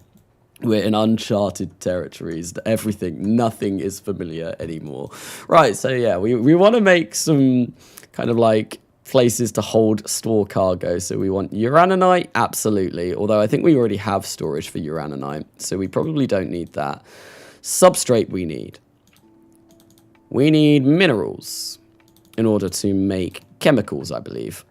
We're in uncharted territories. Everything, nothing is familiar anymore. Right, so yeah, we want to make some kind of like places to store cargo. So we want uraninite, absolutely. Although I think we already have storage for uraninite, so we probably don't need that. Substrate we need. We need minerals in order to make chemicals, I believe.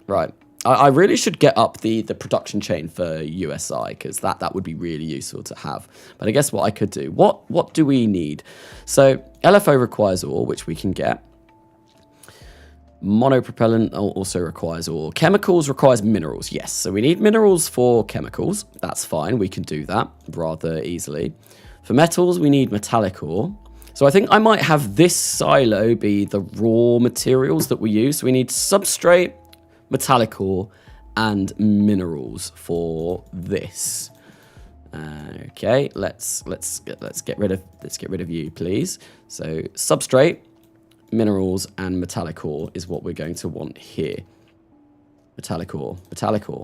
Right. I really should get up the production chain for USI, because that would be really useful to have. But I guess what I could do, what do we need? So LFO requires ore, which we can get. Monopropellant also requires ore. Chemicals requires minerals, yes. So we need minerals for chemicals. That's fine, we can do that rather easily. For metals, we need metallic ore. So I think I might have this silo be the raw materials that we use. So we need substrate, metallic ore, and minerals for this. Okay, let's get rid of you, please. So substrate, minerals, and metallic ore is what we're going to want here. Metallic ore,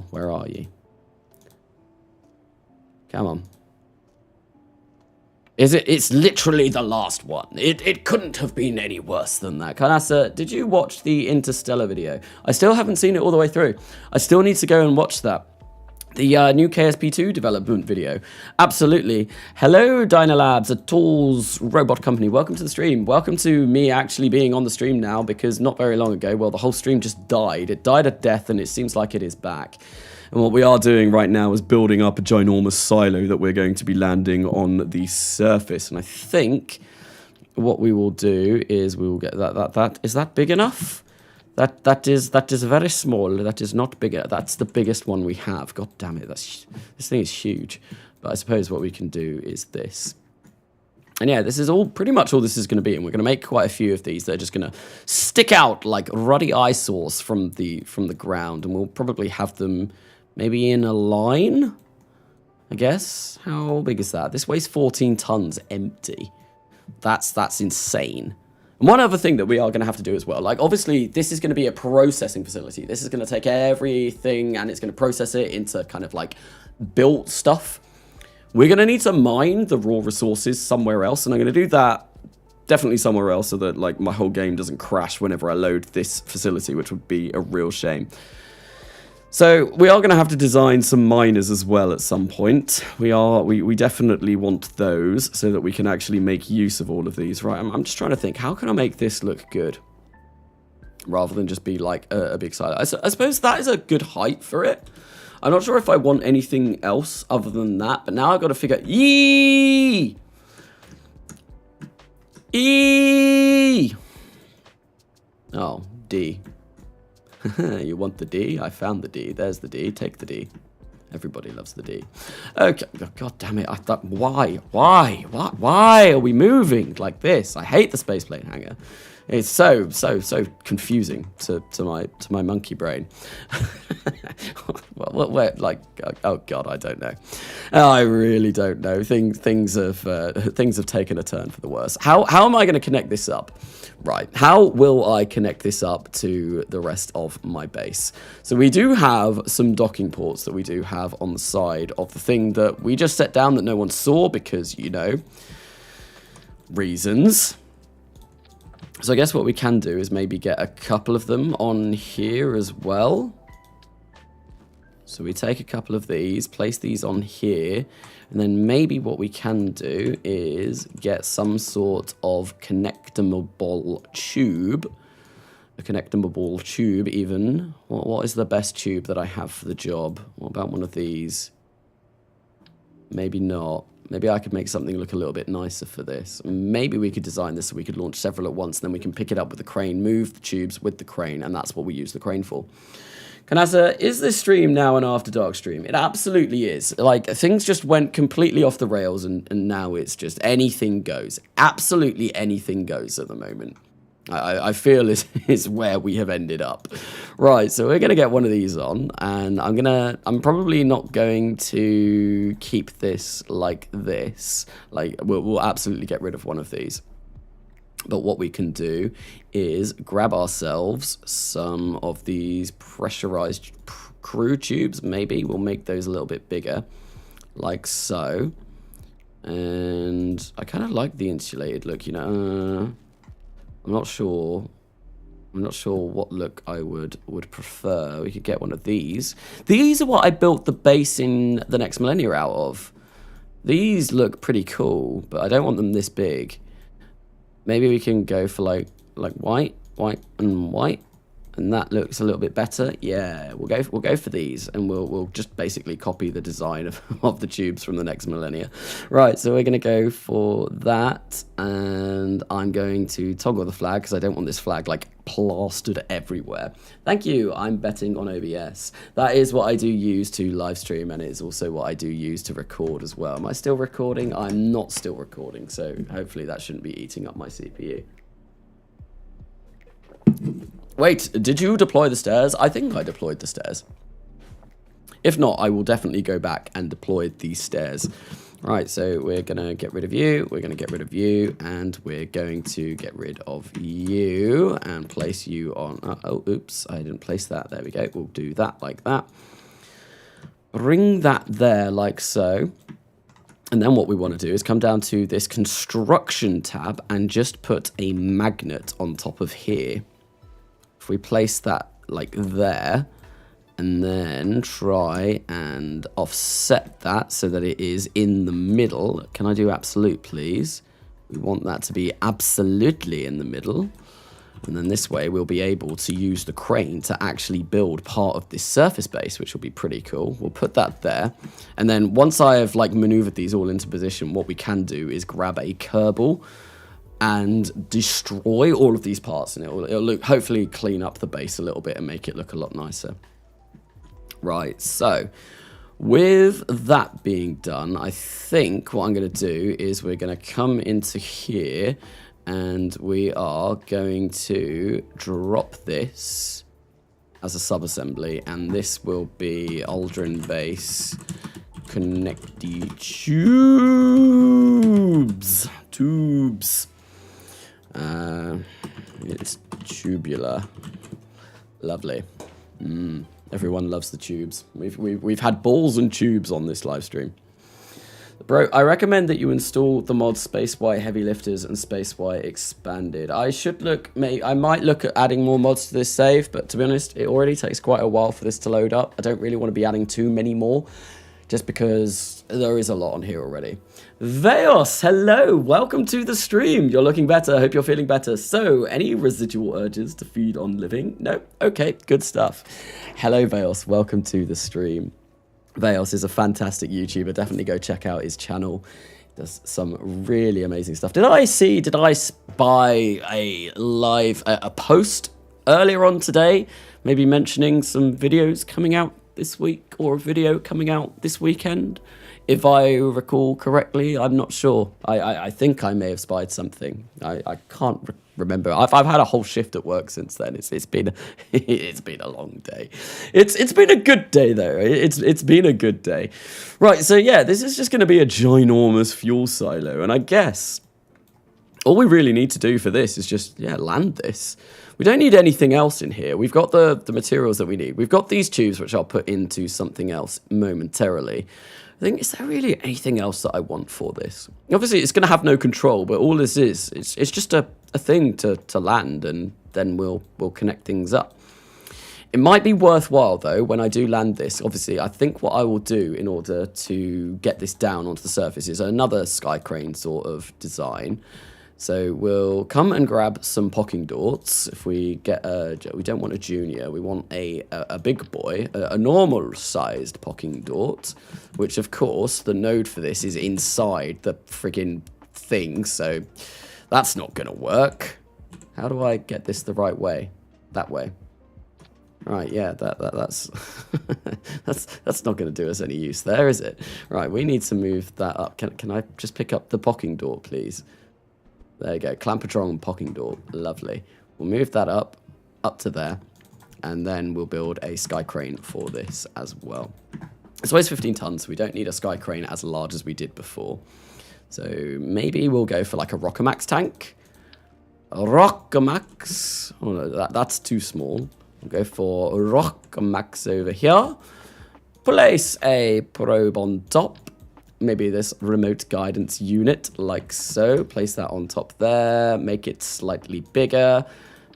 where are you? Come on. It's literally the last one. It couldn't have been any worse than that. Kanasa, did you watch the Interstellar video? I still haven't seen it all the way through. I still need to go and watch that. The new KSP2 development video. Absolutely. Hello, Dynalabs, a tools robot company. Welcome to the stream. Welcome to me actually being on the stream now, because not very long ago, well, the whole stream just died. It died a death, and it seems like it is back. And what we are doing right now is building up a ginormous silo that we're going to be landing on the surface. And I think what we will do is we will get that. Is that big enough? That is very small. That is not bigger. That's the biggest one we have. God damn it. This thing is huge. But I suppose what we can do is this. And yeah, this is pretty much all this is going to be. And we're going to make quite a few of these that are just going to stick out like ruddy eyesores from the ground. And we'll probably have them maybe in a line, I guess. How big is that? This weighs 14 tons empty. That's insane. And one other thing that we are going to have to do as well, like obviously this is going to be a processing facility. This is going to take everything and it's going to process it into kind of like built stuff. We're going to need to mine the raw resources somewhere else, and I'm going to do that definitely somewhere else so that like my whole game doesn't crash whenever I load this facility, which would be a real shame. So we are going to have to design some miners as well at some point. We definitely want those so that we can actually make use of all of these. Right, I'm just trying to think, how can I make this look good? Rather than just be like a big silo. I suppose that is a good height for it. I'm not sure if I want anything else other than that, but now I've got to figure... E! Oh, D. You want the D? I found the D. There's the D. Take the D. Everybody loves the D. Okay. Oh, God damn it. I thought, why are we moving like this? I hate the spaceplane hangar. It's so confusing to my monkey brain. Well, like, oh God, I don't know. I really don't know. Things have taken a turn for the worse. How am I going to connect this up? Right, how will I connect this up to the rest of my base? So we do have some docking ports that we do have on the side of the thing that we just set down that no one saw because, you know, reasons. So I guess what we can do is maybe get a couple of them on here as well. So we take a couple of these, place these on here, and then maybe what we can do is get some sort of connectable tube. A connectable tube even. What is the best tube that I have for the job? What about one of these? Maybe not. Maybe I could make something look a little bit nicer for this. Maybe we could design this so we could launch several at once, and then we can pick it up with the crane, move the tubes with the crane, and that's what we use the crane for. Kanasa, is this stream now an After Dark stream? It absolutely is. Like, things just went completely off the rails, and now it's just anything goes. Absolutely anything goes at the moment. I feel is where we have ended up. Right, so we're going to get one of these on, and I'm probably not going to keep this like this. Like, we'll absolutely get rid of one of these. But what we can do is grab ourselves some of these pressurized crew tubes. Maybe we'll make those a little bit bigger, like so. And I kind of like the insulated look, you know. I'm not sure what look I would prefer. We could get one of these. These are what I built the base in the Next Millennia out of. These look pretty cool, but I don't want them this big. Maybe we can go for like white, and white, and that looks a little bit better. Yeah, we'll go for these, and we'll just basically copy the design of the tubes from the Next Millennia. Right, so we're gonna go for that, and I'm going to toggle the flag because I don't want this flag like plastered everywhere. Thank you. I'm betting on OBS. That is what I do use to live stream, and it's also what I do use to record as well. Am I still recording? I'm not still recording, so hopefully that shouldn't be eating up my CPU. Wait, did you deploy the stairs? I think I deployed the stairs. If not, I will definitely go back and deploy these stairs. Right, so we're going to get rid of you, we're going to get rid of you, and we're going to get rid of you and place you on... oh, oops, I didn't place that. There we go. We'll do that like that. Bring that there like so. And then what we want to do is come down to this construction tab and just put a magnet on top of here. If we place that like there, and then try and offset that so that it is in the middle. Can I do absolute, please? We want that to be absolutely in the middle. And then this way we'll be able to use the crane to actually build part of this surface base, which will be pretty cool. We'll put that there. And then once I have like maneuvered these all into position, what we can do is grab a Kerbal and destroy all of these parts, and it'll look, hopefully clean up the base a little bit and make it look a lot nicer. Right, so with that being done, I think what I'm going to do is we're going to come into here and we are going to drop this as a sub-assembly, and this will be Aldrin base connecty tubes. It's tubular. Lovely. Everyone loves the tubes. We've had balls and tubes on this live stream. Bro, I recommend that you install the mod SpaceY Heavy Lifters and SpaceY Expanded. I might look at adding more mods to this save, but to be honest, it already takes quite a while for this to load up. I don't really want to be adding too many more, just because there is a lot on here already. Veos, hello, welcome to the stream. You're looking better, I hope you're feeling better. So, any residual urges to feed on living? No? Okay, good stuff. Hello, Veos, welcome to the stream. Veos is a fantastic YouTuber, definitely go check out his channel. He does some really amazing stuff. Did I spy a post earlier on today, maybe mentioning some videos coming out this week, or a video coming out this weekend? If I recall correctly, I'm not sure. I think I may have spied something. I can't remember. I've had a whole shift at work since then. It's been a long day. It's been a good day though. It's been a good day. Right. So yeah, this is just going to be a ginormous fuel silo, and I guess all we really need to do for this is just land this. We don't need anything else in here. We've got the materials that we need. We've got these tubes, which I'll put into something else momentarily. I think, is there really anything else that I want for this? Obviously, it's going to have no control, but all this is, it's just a thing to land, and then we'll connect things up. It might be worthwhile, though, when I do land this. Obviously, I think what I will do in order to get this down onto the surface is another sky crane sort of design. So we'll come and grab some pocking dorts. If we get we don't want a junior, we want a big boy, a normal-sized pocking dort, which of course the node for this is inside the friggin' thing, so that's not gonna work. How do I get this the right way? That way. Right, yeah, that's that's not going to do us any use there, is it? Right, we need to move that up. Can I just pick up the pocking door, please? There you go, Clampatron and pocking door, lovely. We'll move that up to there, and then we'll build a sky crane for this as well. It weighs 15 tons, so we don't need a sky crane as large as we did before. So maybe we'll go for like a Rockomax tank. A Rockomax. Oh no, that's too small. We'll go for a Rockomax over here. Place a probe on top. Maybe this remote guidance unit, like so. Place that on top there. Make it slightly bigger.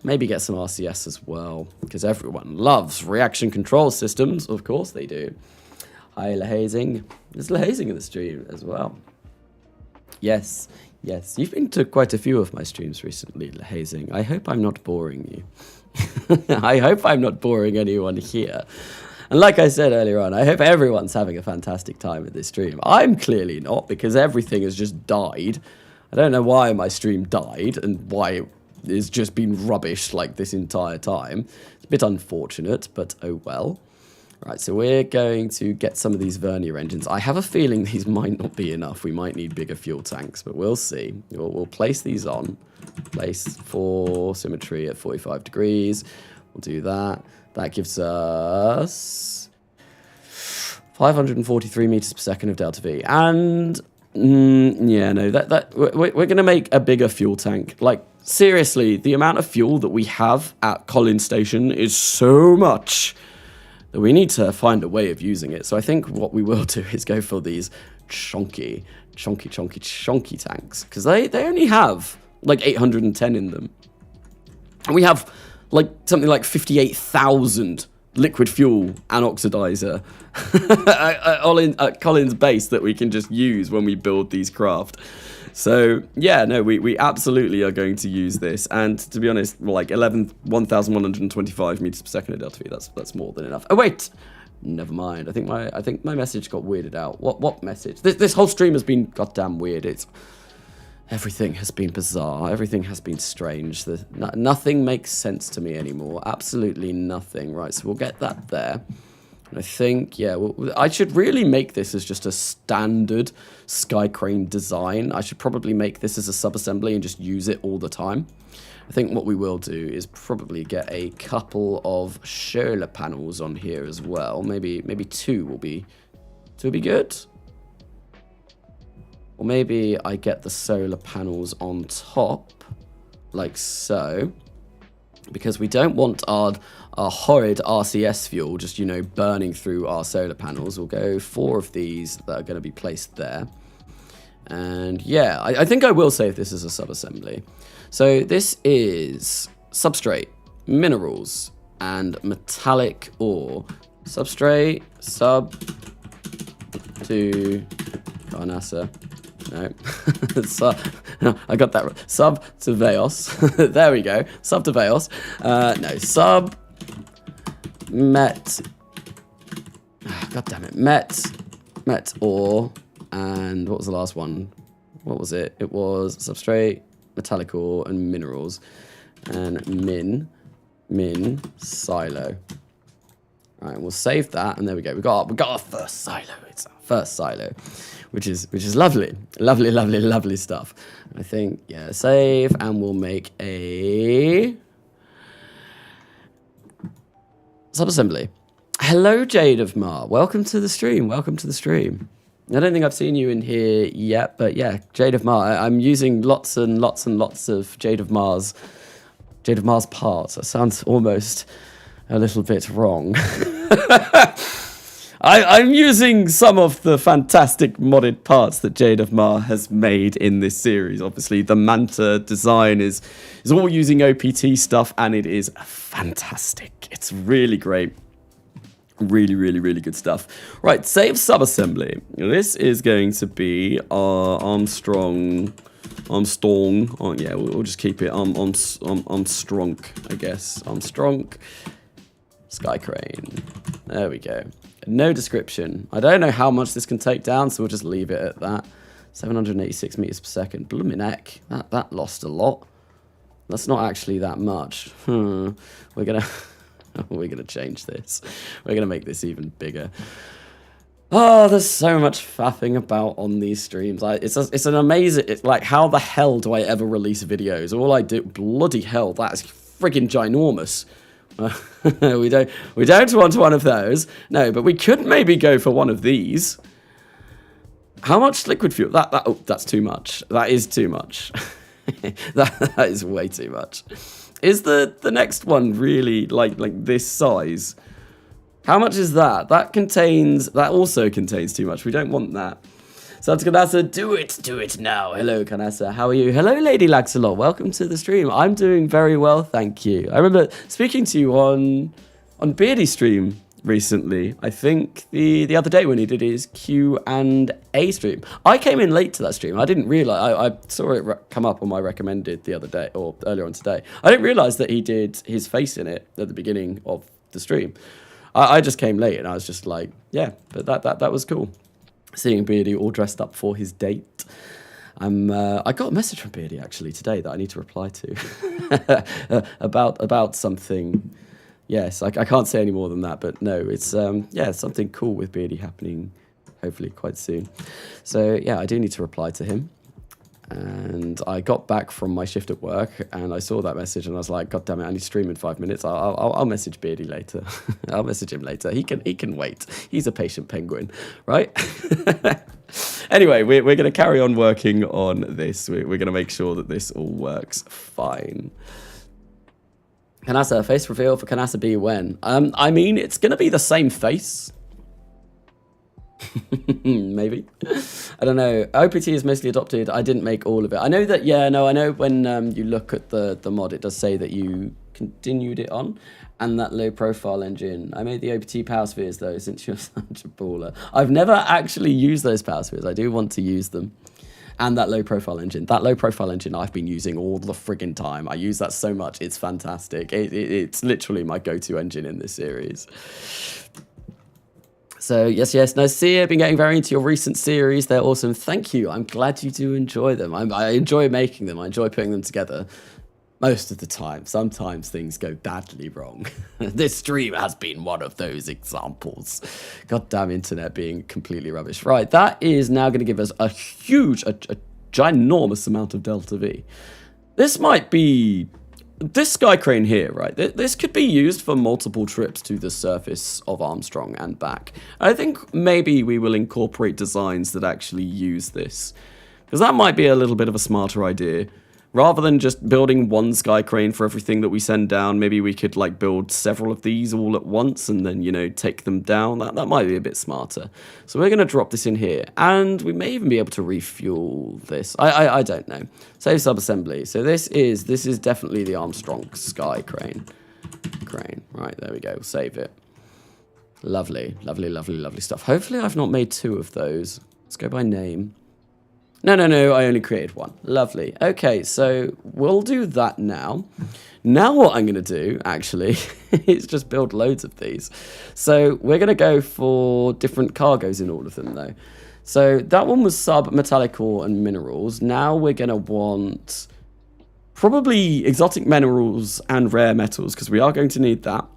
Maybe get some RCS as well, because everyone loves reaction control systems. Of course they do. Hi, Lahazing. There's Lahazing in the stream as well. Yes, yes. You've been to quite a few of my streams recently, Lahazing. I hope I'm not boring you. I hope I'm not boring anyone here. And like I said earlier on, I hope everyone's having a fantastic time at this stream. I'm clearly not, because everything has just died. I don't know why my stream died and why it's just been rubbish like this entire time. It's a bit unfortunate, but oh well. Right, so we're going to get some of these vernier engines. I have a feeling these might not be enough. We might need bigger fuel tanks, but we'll see. We'll place these on. Place for symmetry at 45 degrees. We'll do that. That gives us 543 meters per second of delta V. And yeah, no, we're going to make a bigger fuel tank. Like, seriously, the amount of fuel that we have at Collins Station is so much that we need to find a way of using it. So I think what we will do is go for these chunky tanks, because they only have like 810 in them. And we have like something like 58,000 liquid fuel and oxidizer at Collins base that we can just use when we build these craft. So yeah, no, we absolutely are going to use this, and to be honest, like 1,125 meters per second of delta V. That's more than enough. Oh wait, never mind. I think my message got weirded out. What message? This whole stream has been goddamn weird. Everything has been bizarre. Everything has been strange. Nothing makes sense to me anymore. Absolutely nothing. Right, so we'll get that there. I think, yeah, I should really make this as just a standard sky crane design. I should probably make this as a sub-assembly and just use it all the time. I think what we will do is probably get a couple of solar panels on here as well. Maybe two will be good. Or maybe I get the solar panels on top, like so. Because we don't want our horrid RCS fuel just, you know, burning through our solar panels. We'll go 4 of these that are going to be placed there. And yeah, I think I will save this as a sub-assembly. So this is substrate, minerals, and metallic ore. Substrate, sub to Carnassa. No, no, I got that right. Sub to Veos. There we go. Sub to Veos. No, sub met. God damn it. Met ore. And what was the last one? What was it? It was substrate, metallic ore, and minerals. And min silo. All right, we'll save that, and there we go. We got our first silo. It's our first silo, which is lovely, lovely stuff. I think, yeah, save, and we'll make a sub-assembly. Hello, Jade of Mar. Welcome to the stream. Welcome to the stream. I don't think I've seen you in here yet, but yeah, Jade of Mar. I'm using lots and lots of Jade of Mar's parts. That sounds almost a little bit wrong. I'm using some of the fantastic modded parts that Jade of Mar has made in this series. Obviously, the Manta design is all using OPT stuff, and it is fantastic. It's really great. Really good stuff. Right, save sub-assembly. This is going to be our Armstrong. Oh, yeah, we'll just keep it Armstrong, I guess. Armstrong. Sky crane. There we go. No description. I don't know how much this can take down, so we'll just leave it at that. 786 meters per second. Bloomin' heck. That lost a lot. That's not actually that much. We're gonna We're going to change this. We're going to make this even bigger. Oh, there's so much faffing about on these streams. It's an amazing... It's like, how the hell do I ever release videos? All I do... Bloody hell, that is friggin' ginormous. We don't want one of those. No, but we could maybe go for one of these. How much liquid fuel? Oh, that's too much. That is too much. that is way too much. Is the next one really like this size? How much is that? That also contains too much. We don't want that. So that's Kanasa, do it now. Hello, Kanasa, how are you? Hello, Lady Laxalot, welcome to the stream. I'm doing very well, thank you. I remember speaking to you on Beardy's stream recently. I think the other day when he did his Q&A stream. I came in late to that stream. I didn't realize, I saw it come up on my recommended the other day, or earlier on today. I didn't realize that he did his face in it at the beginning of the stream. I just came late and I was just like, yeah, but that was cool. Seeing Beardy all dressed up for his date. I got a message from Beardy actually today that I need to reply to about something. Yes, I can't say any more than that, but no, it's something cool with Beardy happening hopefully quite soon. So yeah, I do need to reply to him. And I got back from my shift at work and I saw that message and I was like, God damn it, I need to stream in 5 minutes. I'll message Beardy later. I'll message him later. He can wait. He's a patient penguin, right? Anyway, we're going to carry on working on this. We're going to make sure that this all works fine. Kanasa, face reveal for Kanasa B when? I mean, it's going to be the same face. Maybe. I don't know. OPT is mostly adopted. I didn't make all of it. I know that, I know when you look at the mod, it does say that you continued it on, and that low profile engine. I made the OPT power spheres though, since you're such a baller. I've never actually used those power spheres. I do want to use them. And that low profile engine. That low profile engine I've been using all the friggin' time. I use that so much. It's fantastic. It's literally my go-to engine in this series. So, yes. No, see, I've been getting very into your recent series. They're awesome. Thank you. I'm glad you do enjoy them. I enjoy making them. I enjoy putting them together most of the time. Sometimes things go badly wrong. This stream has been one of those examples. Goddamn internet being completely rubbish. Right, that is now going to give us a huge, a ginormous amount of delta V. This might be... This sky crane here, right, this could be used for multiple trips to the surface of Armstrong and back. I think maybe we will incorporate designs that actually use this, because that might be a little bit of a smarter idea. Rather than just building one sky crane for everything that we send down, maybe we could like build several of these all at once and then, take them down. That might be a bit smarter. So we're going to drop this in here. And we may even be able to refuel this. I don't know. Save sub-assembly. So this is definitely the Armstrong sky crane. Right, there we go. We'll save it. Lovely stuff. Hopefully I've not made two of those. Let's go by name. No, I only created one. Lovely. Okay, so we'll do that now. Now what I'm going to do, actually, is just build loads of these. So we're going to go for different cargoes in all of them, though. So that one was sub-metallic ore and minerals. Now we're going to want probably exotic minerals and rare metals, because we are going to need that.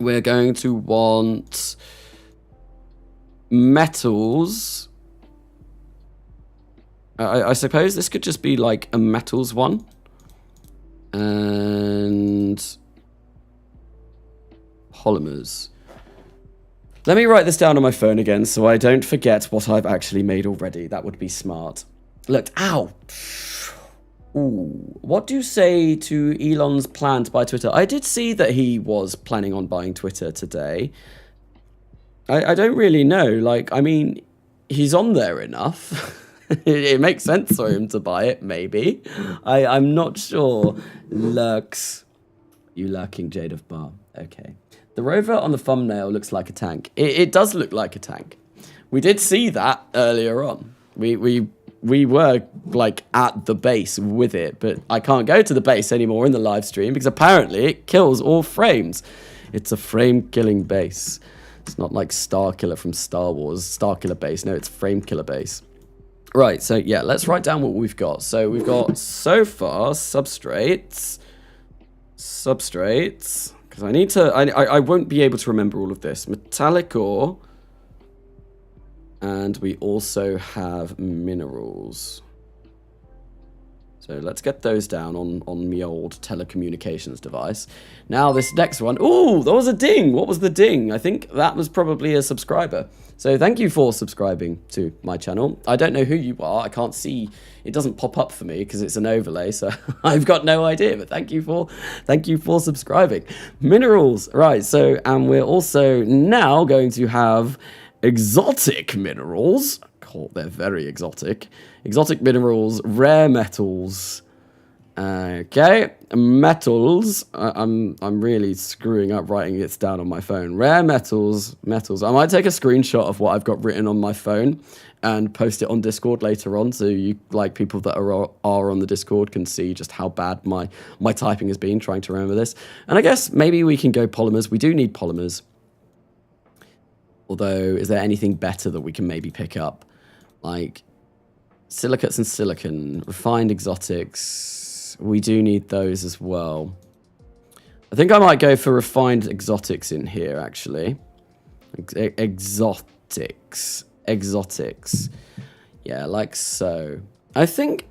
We're going to want metals... I suppose this could just be like a metals one. And polymers. Let me write this down on my phone again so I don't forget what I've actually made already. That would be smart. Look, ow. Ooh. What do you say to Elon's plan to buy Twitter? I did see that he was planning on buying Twitter today. I don't really know. Like, I mean, he's on there enough. It makes sense for him to buy it, maybe. I'm not sure. Lurks. You lurking Jade of Bar. Okay. The rover on the thumbnail looks like a tank. It does look like a tank. We did see that earlier on. We were, like, at the base with it, but I can't go to the base anymore in the live stream because apparently it kills all frames. It's a frame-killing base. It's not like Starkiller from Star Wars. Starkiller base. No, it's frame-killer base. Right, so yeah, let's write down what we've got. So we've got, so far, substrates, Because I need to... I won't be able to remember all of this. Metallic ore. And we also have minerals. So let's get those down on my old telecommunications device. Now this next one. Ooh, there was a ding. What was the ding? I think that was probably a subscriber. So thank you for subscribing to my channel. I don't know who you are. I can't see. It doesn't pop up for me because it's an overlay. So I've got no idea. But thank you for subscribing. Minerals. Right. So, and we're also now going to have exotic minerals. Oh, they're very exotic. Exotic minerals, rare metals. Okay, metals. I'm really screwing up writing it down on my phone. Rare metals. I might take a screenshot of what I've got written on my phone and post it on Discord later on, so you like people that are on the Discord can see just how bad my typing has been trying to remember this. And I guess maybe we can go polymers. We do need polymers. Although, is there anything better that we can maybe pick up? Like silicates and silicon, refined exotics. We do need those as well. I think I might go for refined exotics in here, actually. Exotics. Yeah, like so. I think...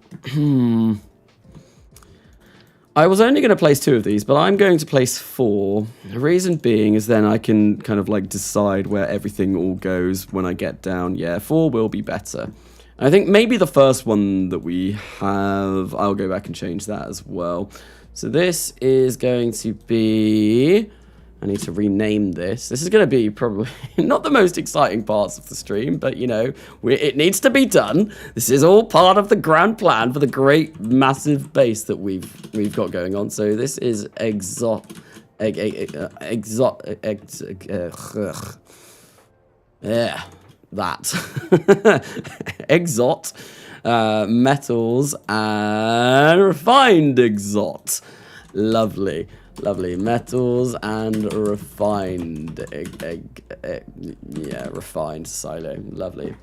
I was only going to place 2 of these, but I'm going to place 4. The reason being is then I can kind of like decide where everything all goes when I get down. Yeah, 4 will be better. I think maybe the first one that we have, I'll go back and change that as well. So this is going to be... I need to rename this. This is going to be probably not the most exciting parts of the stream, but, you know, it needs to be done. This is all part of the grand plan for the great, massive base that we've got going on. So this is yeah, that. Exot, metals, and refined exot. Lovely. Lovely. Metals and refined. Yeah, refined silo. Lovely.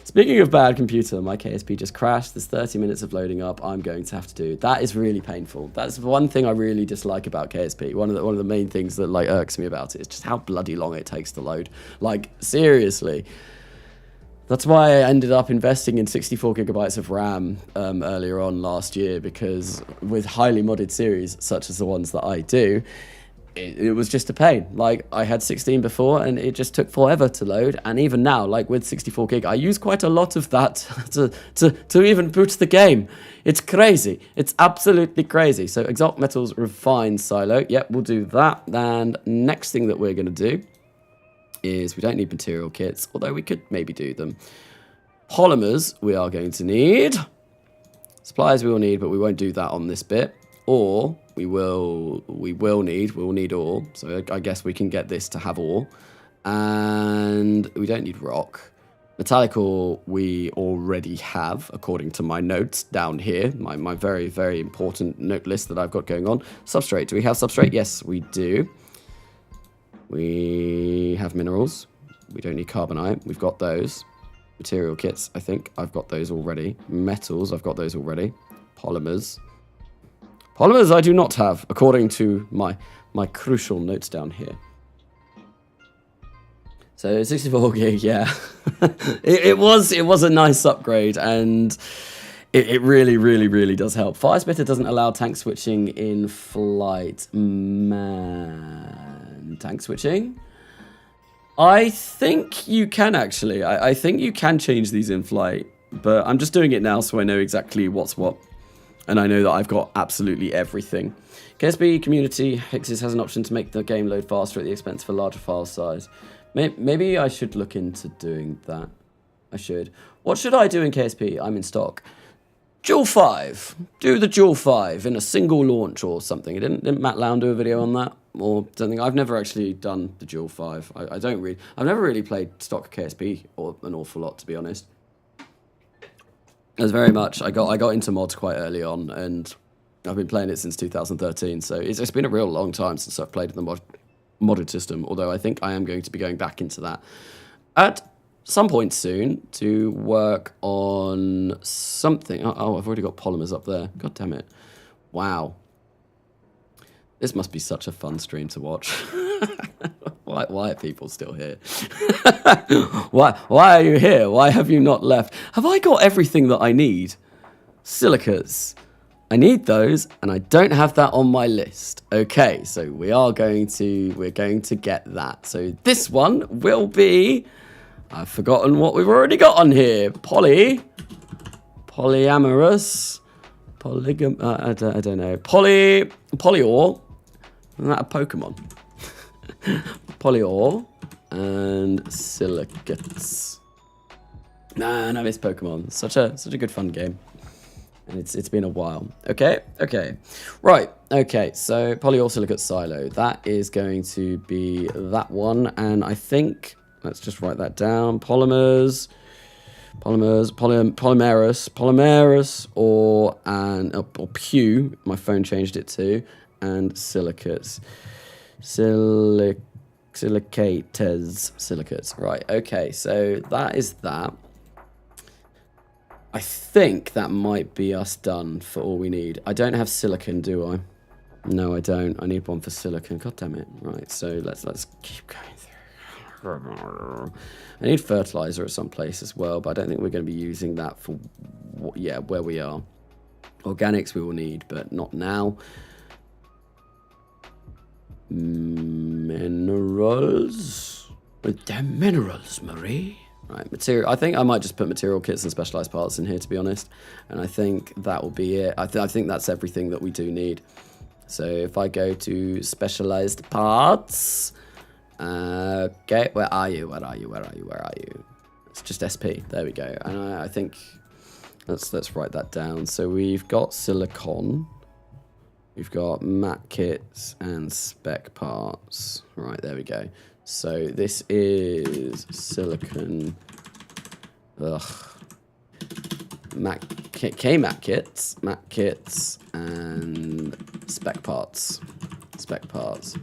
Speaking of bad computer, my KSP just crashed. There's 30 minutes of loading up. I'm going to have to do. That is really painful. That's one thing I really dislike about KSP. One of the main things that like irks me about it is just how bloody long it takes to load. Like, seriously. That's why I ended up investing in 64 gigabytes of RAM earlier on last year, because with highly modded series, such as the ones that I do, it was just a pain. Like, I had 16 before, and it just took forever to load. And even now, like with 64 gig, I use quite a lot of that to even boot the game. It's crazy. It's absolutely crazy. So, Exalt Metals Refined Silo. Yep, we'll do that. And next thing that we're going to do is we don't need material kits, although we could maybe do them. Polymers we are going to need. Supplies we will need, but we won't do that on this bit. Ore we'll need ore. So I guess we can get this to have ore. And we don't need rock. Metallic ore we already have, according to my notes down here. My very, very important note list that I've got going on. Substrate. Do we have substrate? Yes, we do. We have minerals. We don't need carbonite. We've got those. Material kits, I think I've got those already. Metals, I've got those already. Polymers. Polymers I do not have, according to my crucial notes down here. So 64 gig, yeah. it was a nice upgrade, and it really, really, really does help. Firesplitter doesn't allow tank switching in flight. Man, tank switching? I think you can, actually. I think you can change these in flight, but I'm just doing it now so I know exactly what's what. And I know that I've got absolutely everything. KSP community fixes has an option to make the game load faster at the expense of a larger file size. Maybe I should look into doing that. I should. What should I do in KSP? I'm in stock. Dual 5. Do the Dual 5 in a single launch or something. Didn't Matt Lown do a video on that? Or something? I've never actually done the Dual 5. I've never really played stock KSP or an awful lot, to be honest. As very much, I got into mods quite early on, and I've been playing it since 2013, so it's been a real long time since I've played in the modded system, although I think I am going to be going back into that at some point soon to work on something. Oh, I've already got polymers up there. God damn it. Wow. This must be such a fun stream to watch. Why are people still here? Why are you here? Why have you not left? Have I got everything that I need? Silicates. I need those, and I don't have that on my list. Okay, so we're going to get that. So this one will be, I've forgotten what we've already got on here. Polyamorous, I don't know. Polyore. Isn't that a Pokemon? Polyore and silicates. Man, I miss Pokemon. Such a good fun game. And it's been a while. Okay. Right, okay, so polyore silicate silo. That is going to be that one. And I think, let's just write that down. Polymerous, or Pew, my phone changed it to, and silicates. Silicates. Right, okay, so that is that. I think that might be us done for all we need. I don't have silicon, do I? No, I don't. I need one for silicon. God damn it. Right, so let's keep going through. I need fertilizer at some place as well, but I don't think we're going to be using that for, where we are. Organics we will need, but not now. Minerals? With them minerals, Marie. Right, material. I think I might just put material kits and specialized parts in here, to be honest. And I think that will be it. I think that's everything that we do need. So if I go to specialized parts, okay, where are you? It's just SP. There we go. And I think let's write that down. So we've got silicon, we've got mat kits and spec parts. Right, there we go. So this is silicon, mat kits, and spec parts,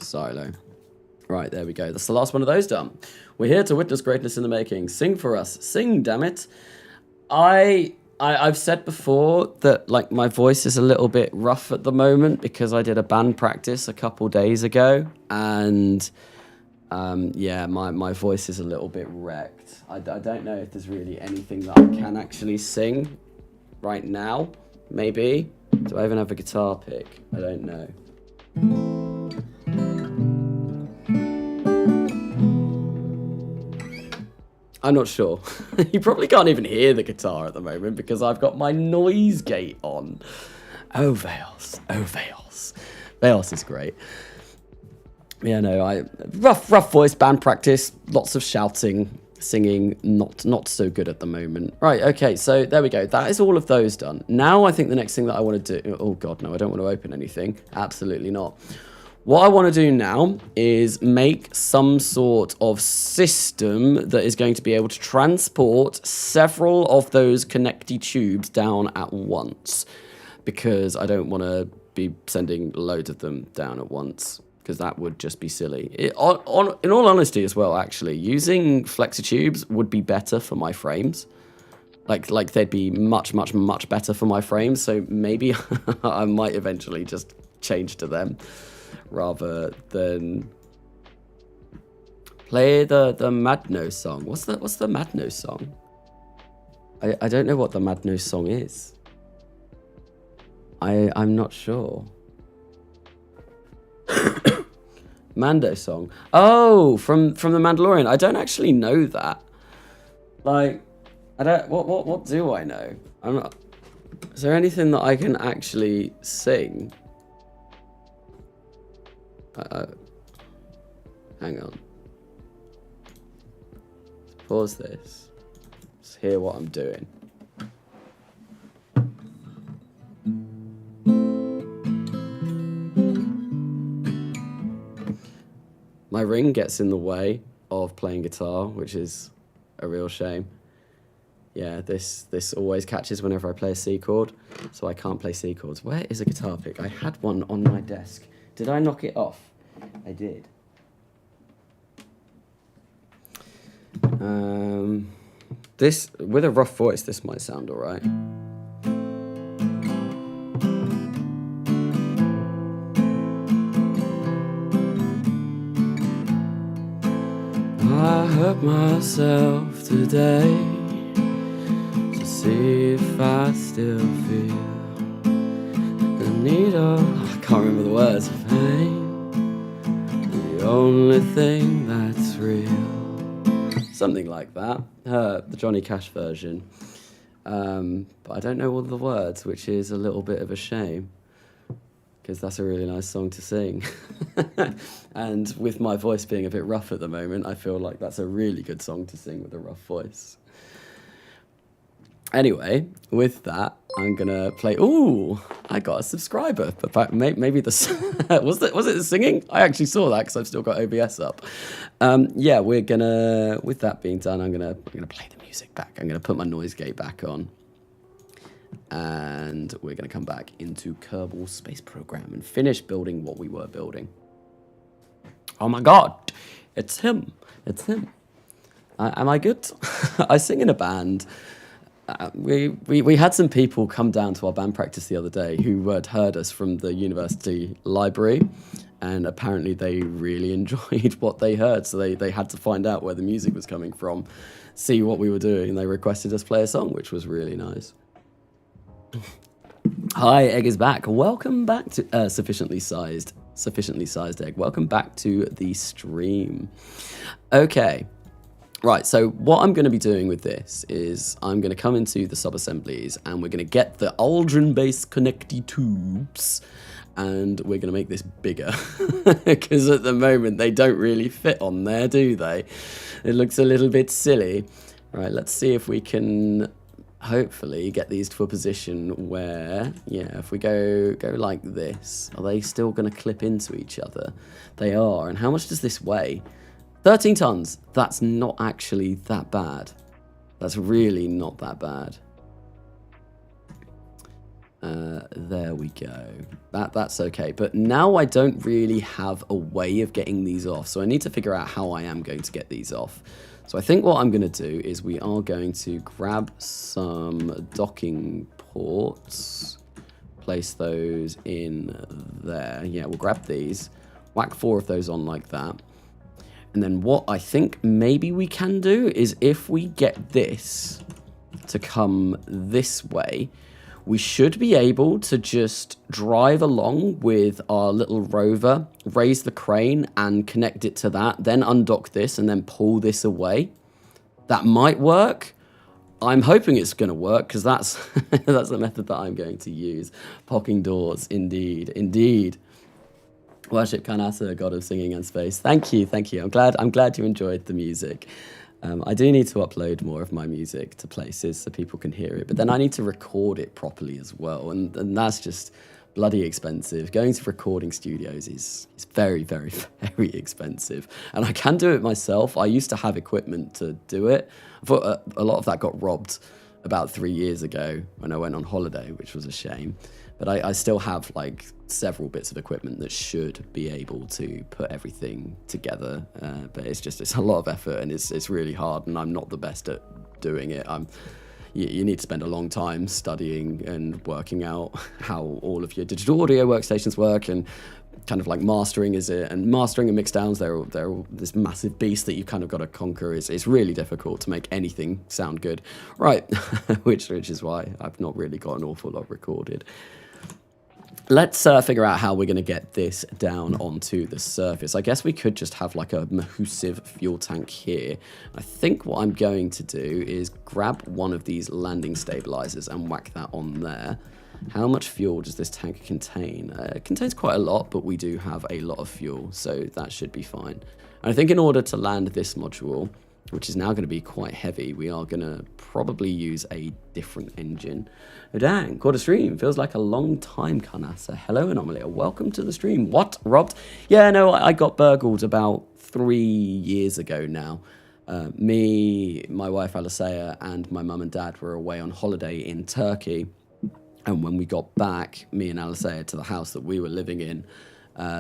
silo. Right, there we go. That's the last one of those done. We're here to witness greatness in the making. Sing for us, sing, damn it. I've said before that like my voice is a little bit rough at the moment because I did a band practice a couple days ago, and yeah, my voice is a little bit wrecked. I don't know if there's really anything that I can actually sing right now. Maybe. Do I even have a guitar pick? I don't know. I'm not sure. You probably can't even hear the guitar at the moment because I've got my noise gate on. Oh, Veils. Veils is great. Yeah, no, rough voice, band practice, lots of shouting, singing, not so good at the moment. Right, okay, so there we go. That is all of those done. Now I think the next thing that I want to do, oh God, no, I don't want to open anything. Absolutely not. What I want to do now is make some sort of system that is going to be able to transport several of those connecty tubes down at once, because I don't want to be sending loads of them down at once, because that would just be silly. In all honesty as well, actually, using flexitubes would be better for my frames. Like they'd be much better for my frames, so maybe I might eventually just change to them rather than play the Madnose song. What's the Madnose song? I don't know what the Madnose song is. I'm not sure. Mando song. Oh, from the Mandalorian. I don't actually know that. Like, I don't. What do I know? I'm not. Is there anything that I can actually sing? Hang on. Let's pause this. Let's hear what I'm doing. My ring gets in the way of playing guitar, which is a real shame. Yeah, this always catches whenever I play a C chord, so I can't play C chords. Where is a guitar pick? I had one on my desk. Did I knock it off? I did. This, with a rough voice, this might sound all right. myself today to see if I still feel the need of, I can't remember the words, of pain, the only thing that's real. Something like that. The Johnny Cash version. But I don't know all the words, which is a little bit of a shame, because that's a really nice song to sing. And with my voice being a bit rough at the moment, I feel like that's a really good song to sing with a rough voice. Anyway, with that, I'm gonna play. Ooh, I got a subscriber. But maybe the was it the singing? I actually saw that because I've still got OBS up. Yeah, we're gonna. With that being done, I'm gonna play the music back. I'm gonna put my noise gate back on, and we're gonna come back into Kerbal Space Program and finish building what we were building. Oh my God, it's him! It's him. Am I good? I sing in a band. We had some people come down to our band practice the other day who had heard us from the university library, and apparently they really enjoyed what they heard, so they had to find out where the music was coming from, see what we were doing, and they requested us play a song, which was really nice. Hi, Egg is back. Welcome back to Sufficiently Sized Egg. Welcome back to the stream. Okay. Right, so what I'm going to be doing with this is I'm going to come into the sub-assemblies and we're going to get the Aldrin-based connecty tubes and we're going to make this bigger because at the moment they don't really fit on there, do they? It looks a little bit silly. Right, let's see if we can hopefully get these to a position where, yeah, if we go like this, are they still going to clip into each other? They are. And how much does this weigh? 13 tons. That's not actually that bad. That's really not that bad. There we go. That's okay. But now I don't really have a way of getting these off. So I need to figure out how I am going to get these off. So I think what I'm going to do is we are going to grab some docking ports. Place those in there. Yeah, we'll grab these. Whack 4 of those on like that. And then what I think maybe we can do is if we get this to come this way, we should be able to just drive along with our little rover, raise the crane and connect it to that, then undock this and then pull this away. That might work. I'm hoping it's going to work because that's that's the method that I'm going to use. Pocking doors, indeed, indeed. Worship Kanasa, God of Singing and Space. Thank you, thank you. I'm glad you enjoyed the music. I do need to upload more of my music to places so people can hear it, but then I need to record it properly as well, and that's just bloody expensive. Going to recording studios is very, very, very expensive, and I can do it myself. I used to have equipment to do it. I thought a lot of that got robbed about 3 years ago when I went on holiday, which was a shame. But I still have like several bits of equipment that should be able to put everything together. But it's a lot of effort and it's really hard, and I'm not the best at doing it. You need to spend a long time studying and working out how all of your digital audio workstations work, and kind of like mastering is it, and mastering and mixdowns, they're this massive beast that you've kind of got to conquer. It's really difficult to make anything sound good, right? which is why I've not really got an awful lot recorded. Let's figure out how we're going to get this down onto the surface. I guess we could just have like a massive fuel tank here. I think what I'm going to do is grab one of these landing stabilizers and whack that on there. How much fuel does this tank contain? It contains quite a lot, but we do have a lot of fuel, so that should be fine. And I think in order to land this module, which is now going to be quite heavy, we are going to probably use a different engine. Oh dang, caught a stream. Feels like a long time, Kanasa. Hello, Anomaly. Welcome to the stream. What, robbed? Yeah, no, I got burgled about 3 years ago now. Me, my wife Alicea, and my mum and dad were away on holiday in Turkey. And when we got back, me and Alicea, to the house that we were living in,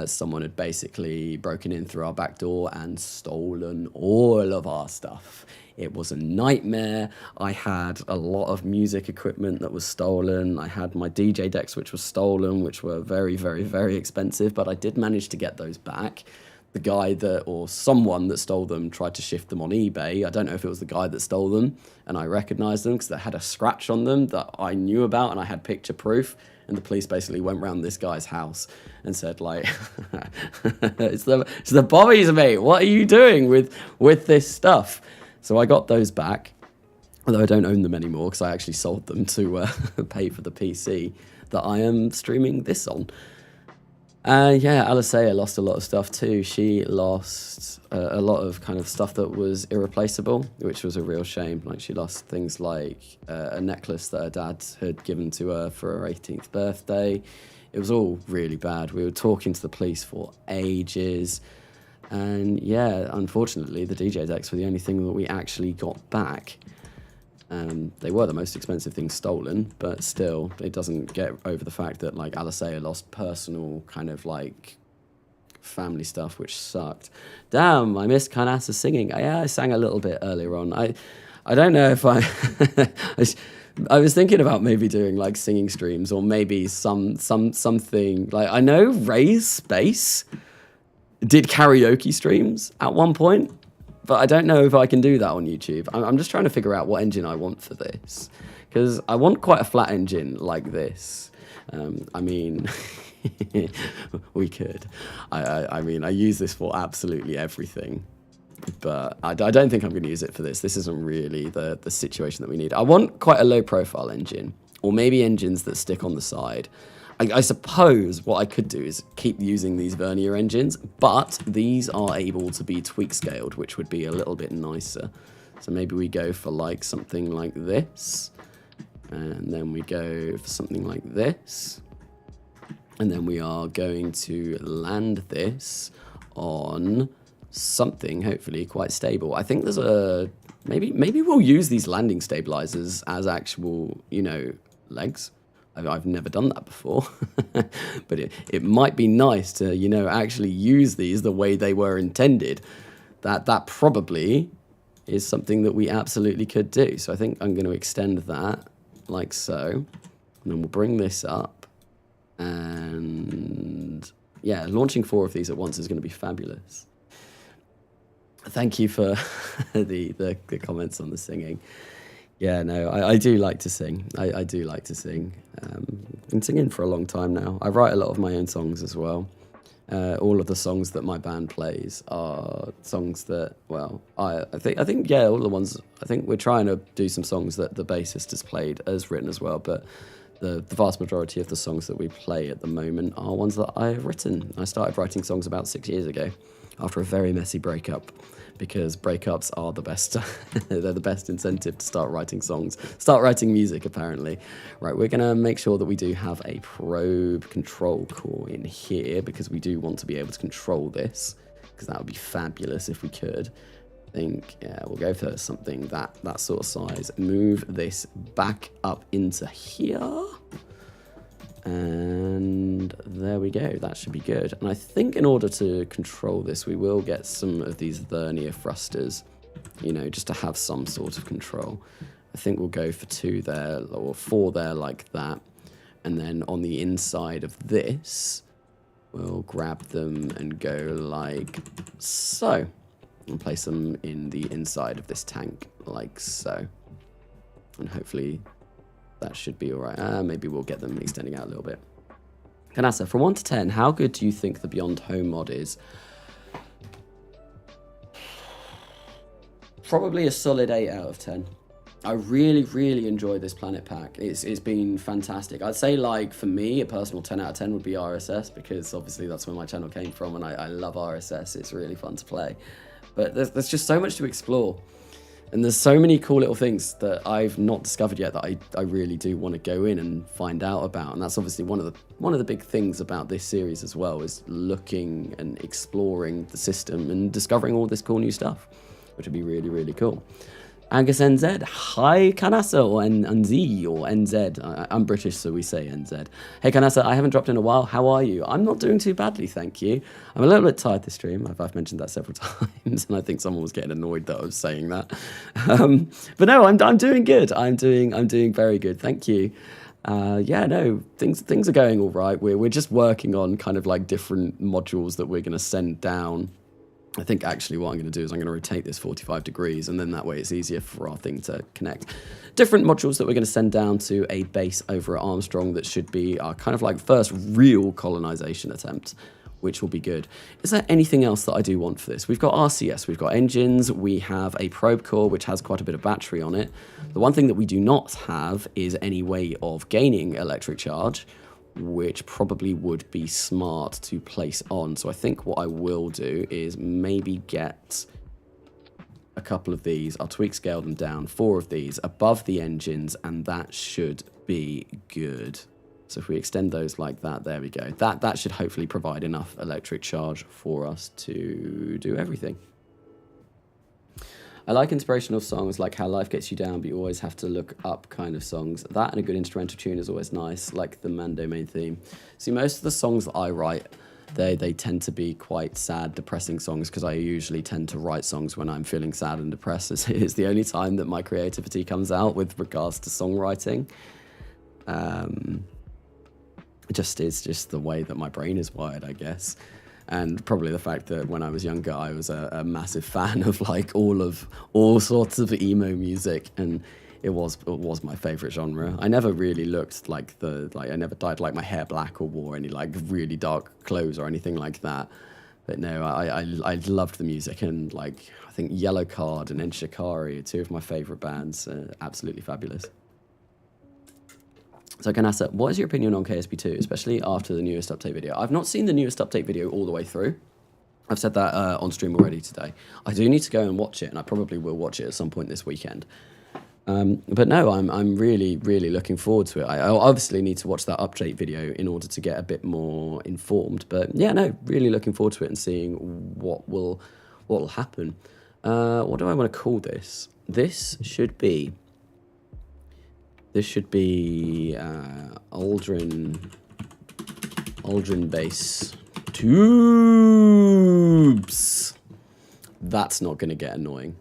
someone had basically broken in through our back door and stolen all of our stuff. It was a nightmare. I had a lot of music equipment that was stolen. I had my DJ decks, which were stolen, which were very, very, very expensive, but I did manage to get those back. the guy that, or someone that stole them, tried to shift them on eBay. I don't know if it was the guy that stole them, and I recognized them because they had a scratch on them that I knew about, and I had picture proof. And the police basically went round this guy's house and said, like, it's the bobbies, mate. What are you doing with this stuff? So I got those back, although I don't own them anymore because I actually sold them to pay for the PC that I am streaming this on. Yeah, Alicea lost a lot of stuff too. She lost a lot of kind of stuff that was irreplaceable, which was a real shame. Like, she lost things like a necklace that her dad had given to her for her 18th birthday. It was all really bad. We were talking to the police for ages. And yeah, unfortunately, the DJ decks were the only thing that we actually got back. They were the most expensive things stolen, but still, it doesn't get over the fact that, like, Alicea lost personal kind of, like, family stuff, which sucked. Damn, I missed Kanasa singing. Yeah, I sang a little bit earlier on. I don't know if I was thinking about maybe doing, like, singing streams, or maybe something, like, I know Ray's Space did karaoke streams at one point. But I don't know if I can do that on YouTube. I'm just trying to figure out what engine I want for this. Because I want quite a flat engine like this. I mean, we could. I mean, I use this for absolutely everything. But I don't think I'm going to use it for this. This isn't really the situation that we need. I want quite a low profile engine. Or maybe engines that stick on the side. I suppose what I could do is keep using these vernier engines, but these are able to be tweak scaled, which would be a little bit nicer. So maybe we go for like something like this, and then we go for something like this, and then we are going to land this on something hopefully quite stable. I think there's a maybe we'll use these landing stabilizers as actual, you know, legs. I've never done that before, but it might be nice to, you know, actually use these the way they were intended. That probably is something that we absolutely could do. So I think I'm going to extend that like so, and then we'll bring this up, and yeah, launching 4 of these at once is going to be fabulous. Thank you for the comments on the singing. Yeah, no, I do like to sing. I do like to sing. Been singing for a long time now. I write a lot of my own songs as well. All of the songs that my band plays are songs that, well, I think yeah, all the ones. I think we're trying to do some songs that the bassist has played as written as well. But the vast majority of the songs that we play at the moment are ones that I have written. I started writing songs about 6 years ago, after a very messy breakup. Because breakups are the best. They're the best incentive to start writing songs. Start writing music, apparently. Right, we're going to make sure that we do have a probe control core in here, because we do want to be able to control this, because that would be fabulous if we could. I think, yeah, we'll go for something that sort of size. Move this back up into here. And there we go, that should be good. And I think in order to control this, we will get some of these vernier thrusters, you know, just to have some sort of control. I think we'll go for 2 there, or 4 there like that. And then on the inside of this, we'll grab them and go like so. And place them in the inside of this tank, like so. And hopefully that should be all right. Maybe we'll get them extending out a little bit. Kanasa, from 1 to 10, how good do you think the BeyondHome mod is? Probably a solid 8 out of 10. I really, really enjoy this planet pack. It's been fantastic. I'd say, like, for me, a personal 10 out of 10 would be RSS, because obviously that's where my channel came from, and I love RSS. It's really fun to play. But there's just so much to explore. And there's so many cool little things that I've not discovered yet that I really do want to go in and find out about. And that's obviously one of the big things about this series as well, is looking and exploring the system and discovering all this cool new stuff, which would be really, really cool. Angus NZ, hi Kanasa, or NZ, or NZ. I'm British, so we say NZ. Hey Kanasa, I haven't dropped in a while. How are you? I'm not doing too badly, thank you. I'm a little bit tired this stream. I've mentioned that several times, and I think someone was getting annoyed that I was saying that. But no, I'm doing good. I'm doing very good. Thank you. Yeah, no, things are going all right. We're just working on kind of like different modules that we're going to send down I think actually what I'm going to do is I'm going to rotate this 45 degrees, and then that way it's easier for our thing to connect. Different modules that we're going to send down to a base over at Armstrong that should be our kind of like first real colonization attempt, which will be good. Is there anything else that I do want for this? We've got RCS, we've got engines, we have a probe core, which has quite a bit of battery on it. The one thing that we do not have is any way of gaining electric charge, which probably would be smart to place on. So I think what I will do is maybe get a couple of these. I'll tweak scale them down, 4 of these above the engines, and that should be good. So if we extend those like that, there we go. That should hopefully provide enough electric charge for us to do everything. I like inspirational songs like How Life Gets You Down, but you always have to look up kind of songs. That and a good instrumental tune is always nice, like the Mando main theme. See, most of the songs that I write, they tend to be quite sad, depressing songs, because I usually tend to write songs when I'm feeling sad and depressed. It's the only time that my creativity comes out with regards to songwriting. It's just the way that my brain is wired, I guess. And probably the fact that when I was younger, I was a massive fan of like all sorts of emo music, and it was my favorite genre. I never really looked like I never dyed like my hair black or wore any like really dark clothes or anything like that. But no, I loved the music, and like I think Yellow Card and Shikari are 2 of my favorite bands. Absolutely fabulous. So Ganasa, what is your opinion on KSP2, especially after the newest update video? I've not seen the newest update video all the way through. I've said that on stream already today. I do need to go and watch it, and I probably will watch it at some point this weekend. But no, I'm really, really looking forward to it. I obviously need to watch that update video in order to get a bit more informed. But yeah, no, really looking forward to it and seeing what will happen. What do I want to call this? This should be Aldrin base tubes. That's not going to get annoying.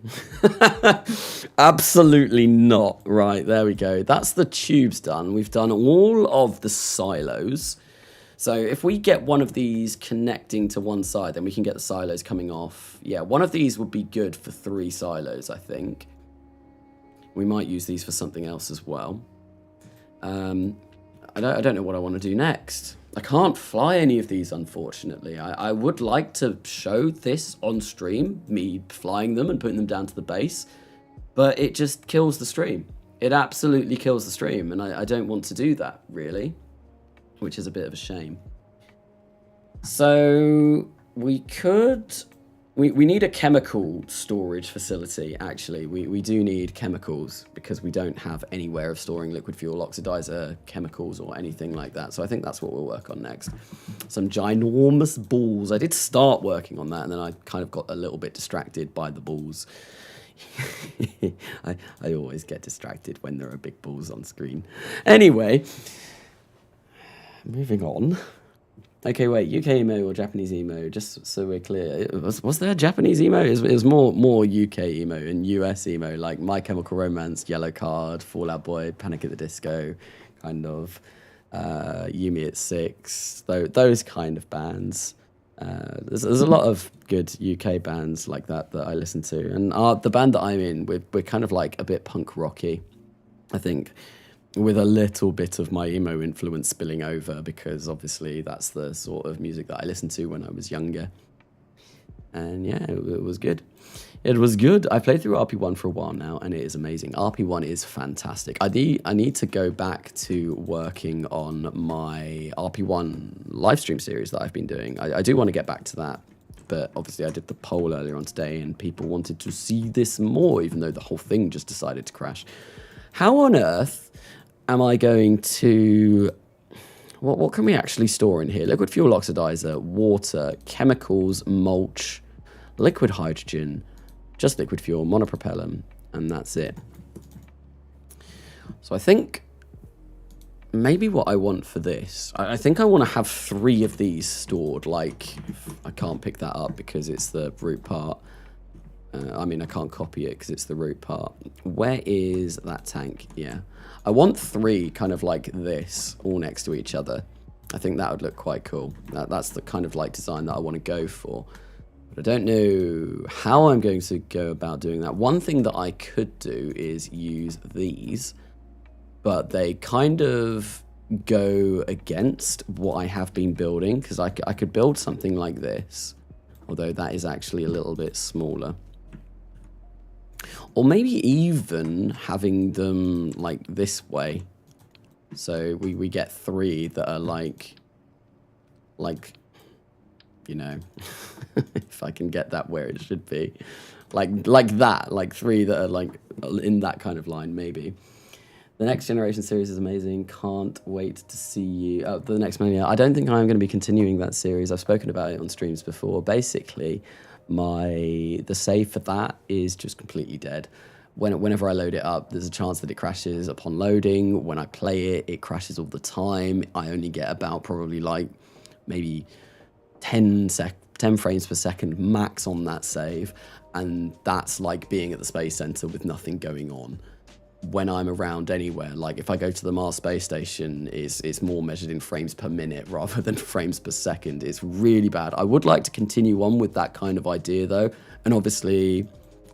Absolutely not. Right, there we go. That's the tubes done. We've done all of the silos. So if we get one of these connecting to one side, then we can get the silos coming off. Yeah, one of these would be good for 3 silos, I think. We might use these for something else as well. I don't know what I want to do next. I can't fly any of these, unfortunately. I would like to show this on stream, me flying them and putting them down to the base, but it just kills the stream. It absolutely kills the stream, and I don't want to do that, really, which is a bit of a shame. So we could... We need a chemical storage facility, actually. We do need chemicals because we don't have anywhere of storing liquid fuel oxidizer chemicals or anything like that. So I think that's what we'll work on next. Some ginormous balls. I did start working on that, and then I kind of got a little bit distracted by the balls. I always get distracted when there are big balls on screen. Anyway, moving on. Okay, wait, UK emo or Japanese emo, just so we're clear. Was there a Japanese emo? It was more UK emo and US emo, like My Chemical Romance, Yellow Card, Fall Out Boy, Panic at the Disco, kind of, Yumi at 6, those kind of bands. There's a lot of good UK bands like that I listen to. And the band that I'm in, we're kind of like a bit punk rocky, I think, with a little bit of my emo influence spilling over, because obviously that's the sort of music that I listened to when I was younger. And yeah, it was good. It was good. I played through RP1 for a while now, and it is amazing. RP1 is fantastic. I need to go back to working on my RP1 live stream series that I've been doing. I do want to get back to that. But obviously I did the poll earlier on today, and people wanted to see this more, even though the whole thing just decided to crash. How on earth am I going to... What can we actually store in here? Liquid fuel oxidizer, water, chemicals, mulch, liquid hydrogen, just liquid fuel, monopropellant, and that's it. So I think maybe what I want for this, I think I want to have 3 of these stored. Like, I can't pick that up because it's the root part. I mean, I can't copy it because it's the root part. Where is that tank? Yeah. I want 3 kind of like this, all next to each other. I think that would look quite cool. That's the kind of like design that I want to go for. But I don't know how I'm going to go about doing that. One thing that I could do is use these, but they kind of go against what I have been building, because I could build something like this, although that is actually a little bit smaller. Or maybe even having them like this way. So we get 3 that are like, you know, if I can get that where it should be. Like that, like 3 that are like in that kind of line, maybe. The next generation series is amazing. Can't wait to see you. The next mania. I don't think I'm going to be continuing that series. I've spoken about it on streams before. Basically, the save for that is just completely dead. Whenever I load it up, there's a chance that it crashes upon loading. When I play it, it crashes all the time. I only get about probably like maybe 10 frames per second max on that save. And that's like being at the Space Center with nothing going on. When I'm around anywhere, like if I go to the Mars space station, it's more measured in frames per minute rather than frames per second. It's really bad. I would like to continue on with that kind of idea though, and obviously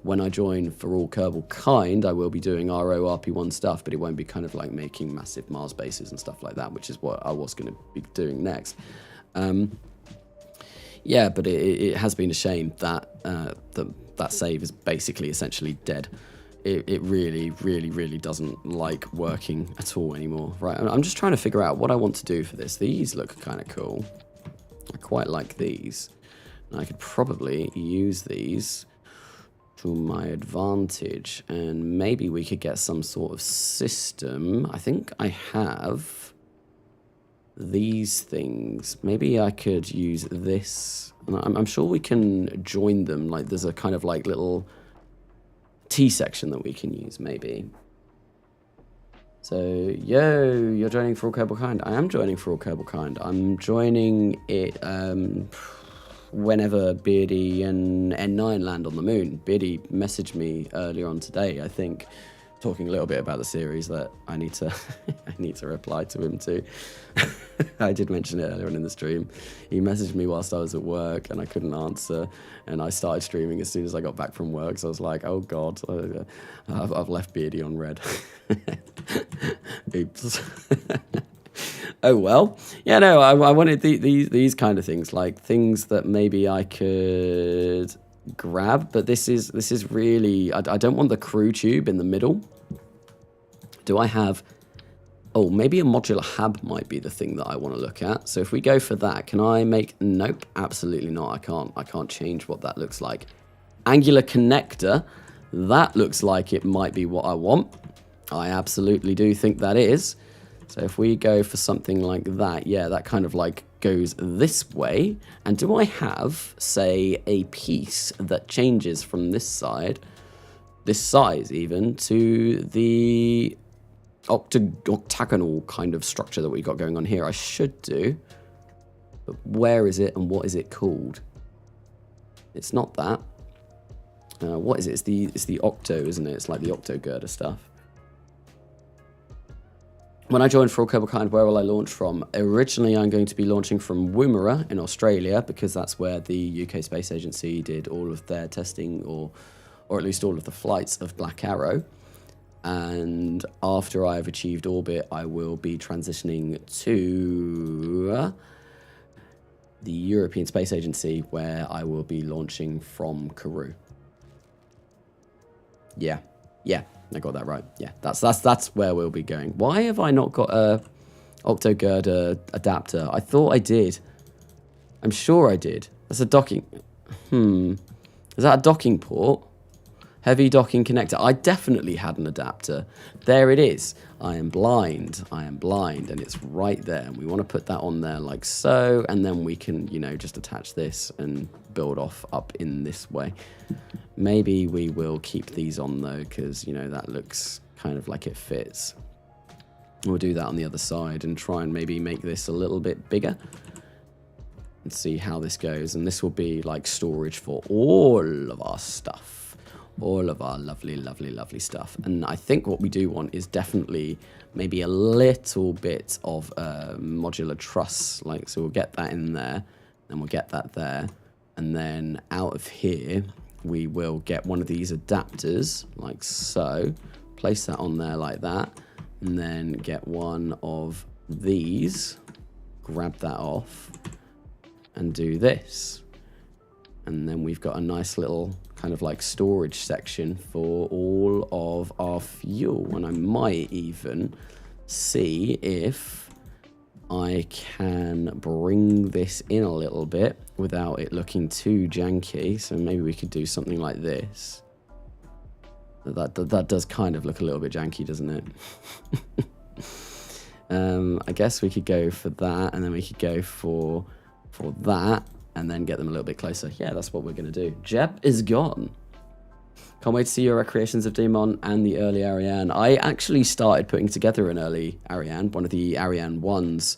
when I join for all Kerbal Kind, I will be doing RO RP1 stuff, but it won't be kind of like making massive Mars bases and stuff like that, which is what I was going to be doing next. Yeah, but it has been a shame that that save is basically essentially dead. It really, really, really doesn't like working at all anymore. Right, I'm just trying to figure out what I want to do for this. These look kind of cool. I quite like these. And I could probably use these to my advantage. And maybe we could get some sort of system. I think I have these things. Maybe I could use this. I'm sure we can join them. Like there's a kind of like little T section that we can use, maybe. So, yo, you're joining for all Kerbal Kind. I am joining for all Kerbal Kind. I'm joining it whenever Beardy and N9 land on the moon. Beardy messaged me earlier on today, I think, talking a little bit about the series that I need to I need to reply to him too. I did mention it earlier on in the stream. He messaged me whilst I was at work and I couldn't answer, and I started streaming as soon as I got back from work, so I was like, oh god, I've left Beardy on red. Oops. Oh well. Yeah, no, I wanted these kind of things, like things that maybe I could grab, but this is really, I don't want the crew tube in the middle. Do I have, oh, maybe a modular hab might be the thing that I want to look at. So if we go for that, can I make, nope, absolutely not. I can't change what that looks like. Angular connector, that looks like it might be what I want. I absolutely do think that is. So if we go for something like that, yeah, that kind of like goes this way. And do I have, say, a piece that changes from this side, this size even, to the octagonal kind of structure that we got going on here? I should do. But where is it and what is it called? It's not that. What is it? It's the octo, isn't it? It's like the octo girder stuff. When I join for all Kerbal Kind, where will I launch from? Originally, I'm going to be launching from Woomera in Australia, because that's where the UK Space Agency did all of their testing, or at least all of the flights of Black Arrow. And after I've achieved orbit, I will be transitioning to the European Space Agency, where I will be launching from Kourou. Yeah. I got that right. Yeah, that's where we'll be going. Why have I not got a octogirder adapter? I thought I did. I'm sure I did. That's a docking. Is that a docking port? Heavy docking connector. I definitely had an adapter. There it is. I am blind, and it's right there. And we want to put that on there like so, and then we can, you know, just attach this and build off up in this way. Maybe we will keep these on though, because, you know, that looks kind of like it fits. We'll do that on the other side and try and maybe make this a little bit bigger and see how this goes. And this will be like storage for all of our stuff, all of our lovely, lovely, lovely stuff. And I think what we do want is definitely maybe a little bit of modular truss. Like, so we'll get that in there, and we'll get that there. And then out of here, we will get one of these adapters, like so. Place that on there like that. And then get one of these. Grab that off. And do this. And then we've got a nice little kind of like storage section for all of our fuel. And I might even see if I can bring this in a little bit without it looking too janky. So maybe we could do something like this. That does kind of look a little bit janky, doesn't it? I guess we could go for that, and then we could go for that, and then get them a little bit closer. Yeah, that's what we're going to do. Jeb is gone. Can't wait to see your recreations of Demon and the early Ariane. I actually started putting together an early Ariane, one of the Ariane 1s,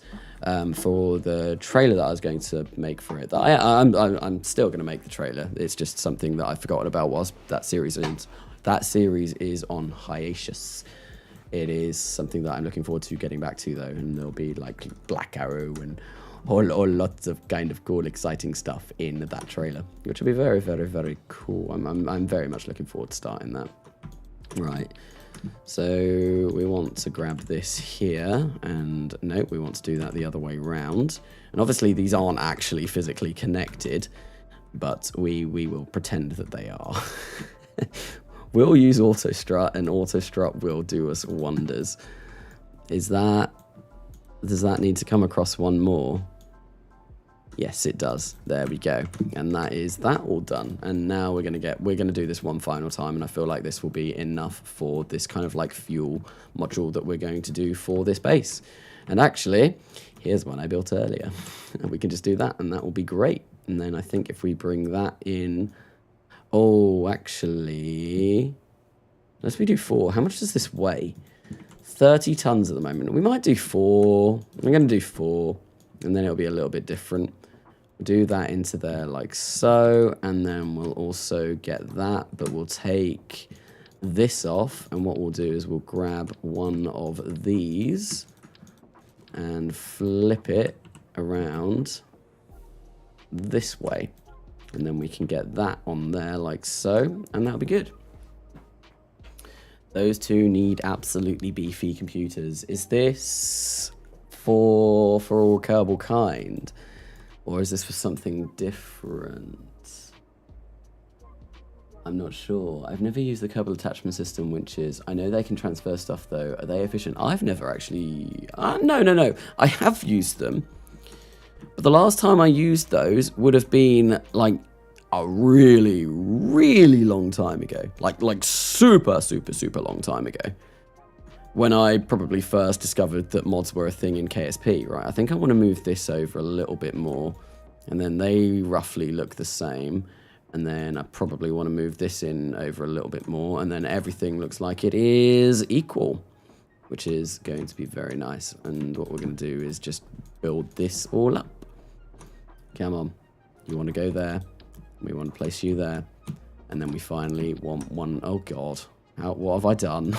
for the trailer that I was going to make for it. I'm still going to make the trailer. It's just something that I've forgotten about whilst that series is on hiatus. It is something that I'm looking forward to getting back to, though, and there'll be like Black Arrow and all lots of kind of cool, exciting stuff in that trailer, which will be very, very, very cool. I'm very much looking forward to starting that. Right, so we want to grab this here, and no, we want to do that the other way round. And obviously these aren't actually physically connected, but we will pretend that they are. We'll use AutoStrut, and AutoStrut will do us wonders. Does that need to come across one more? Yes, it does. There we go. And that is that all done. And now we're gonna do this one final time, and I feel like this will be enough for this kind of like fuel module that we're going to do for this base. And actually, here's one I built earlier. And we can just do that, and that will be great. And then I think if we bring that in. Oh, actually, let's do 4. How much does this weigh? 30 tons at the moment. We might do 4. I'm going to do 4, and then it'll be a little bit different. We'll do that into there like so, and then we'll also get that, but we'll take this off, and what we'll do is we'll grab one of these and flip it around this way. And then we can get that on there like so, and that'll be good. Those two need absolutely beefy computers. Is this for all Kerbal kind? Or is this for something different? I'm not sure. I've never used the Kerbal attachment system winches. I know they can transfer stuff though. Are they efficient? I've never actually... No. I have used them. But the last time I used those would have been like a really, really long time ago. Like super, super, super long time ago. When I probably first discovered that mods were a thing in KSP, right? I think I want to move this over a little bit more. And then they roughly look the same. And then I probably want to move this in over a little bit more. And then everything looks like it is equal, which is going to be very nice. And what we're going to do is just build this all up. Come on. You want to go there. We want to place you there. And then we finally want one. Oh, God. What have I done?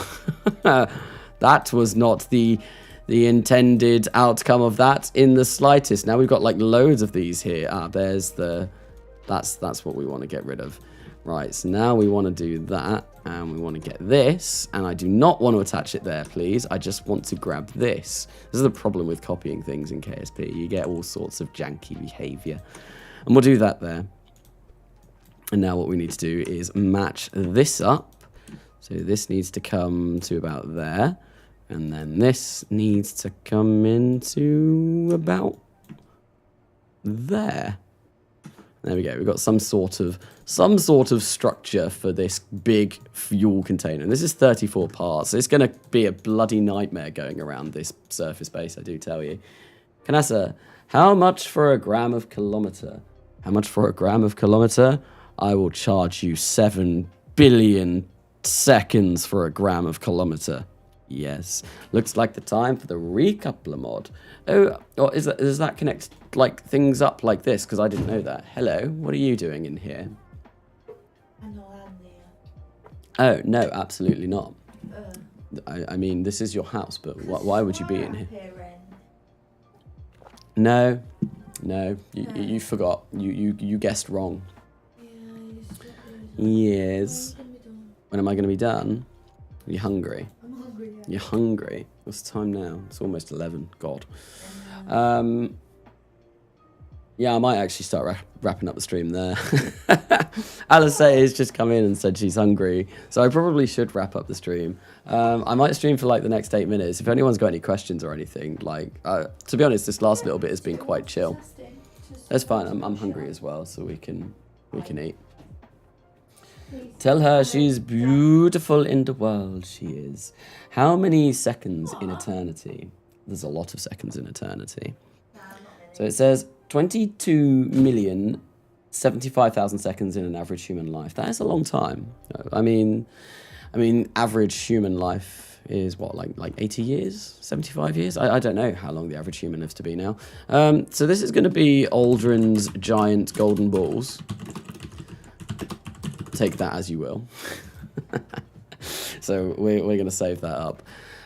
That was not the intended outcome of that in the slightest. Now we've got like loads of these here. There's the... That's what we want to get rid of. Right, so now we want to do that. And we want to get this. And I do not want to attach it there, please. I just want to grab this. This is the problem with copying things in KSP. You get all sorts of janky behavior. And we'll do that there. And now what we need to do is match this up. So this needs to come to about there. And then this needs to come into about there. There we go. We've got some sort of structure for this big fuel container. And this is 34 parts. So it's going to be a bloody nightmare going around this surface base, I do tell you. Kanasa, how much for a gram of kilometer? How much for a gram of kilometer? I will charge you 7 billion seconds for a gram of kilometer. Yes. Looks like the time for the recoupler mod. Oh, or does that connect like things up like this? Because I didn't know that. Hello, what are you doing in here? Oh, no, absolutely not. I mean, this is your house, but why would you be in here? No, No, you forgot. You guessed wrong. Yeah, Yes. When are we done? When am I going to be done? Are you hungry? I'm hungry. Yeah. You're hungry. What's the time now? It's almost 11. God. Yeah, I might actually start wrapping up the stream there. Alice has just come in and said she's hungry, so I probably should wrap up the stream. I might stream for like the next 8 minutes. If anyone's got any questions or anything, like, to be honest, this last little bit has been quite chill. That's fine. I'm hungry as well, so we can eat. Tell her she's beautiful in the world. She is. How many seconds in eternity? There's a lot of seconds in eternity. So it says 22,075,000 seconds in an average human life. That is a long time. I mean, average human life is what, like 80 years, 75 years? I don't know how long the average human lives to be now. So this is going to be Aldrin's giant golden balls. Take that as you will. So we're going to save that up.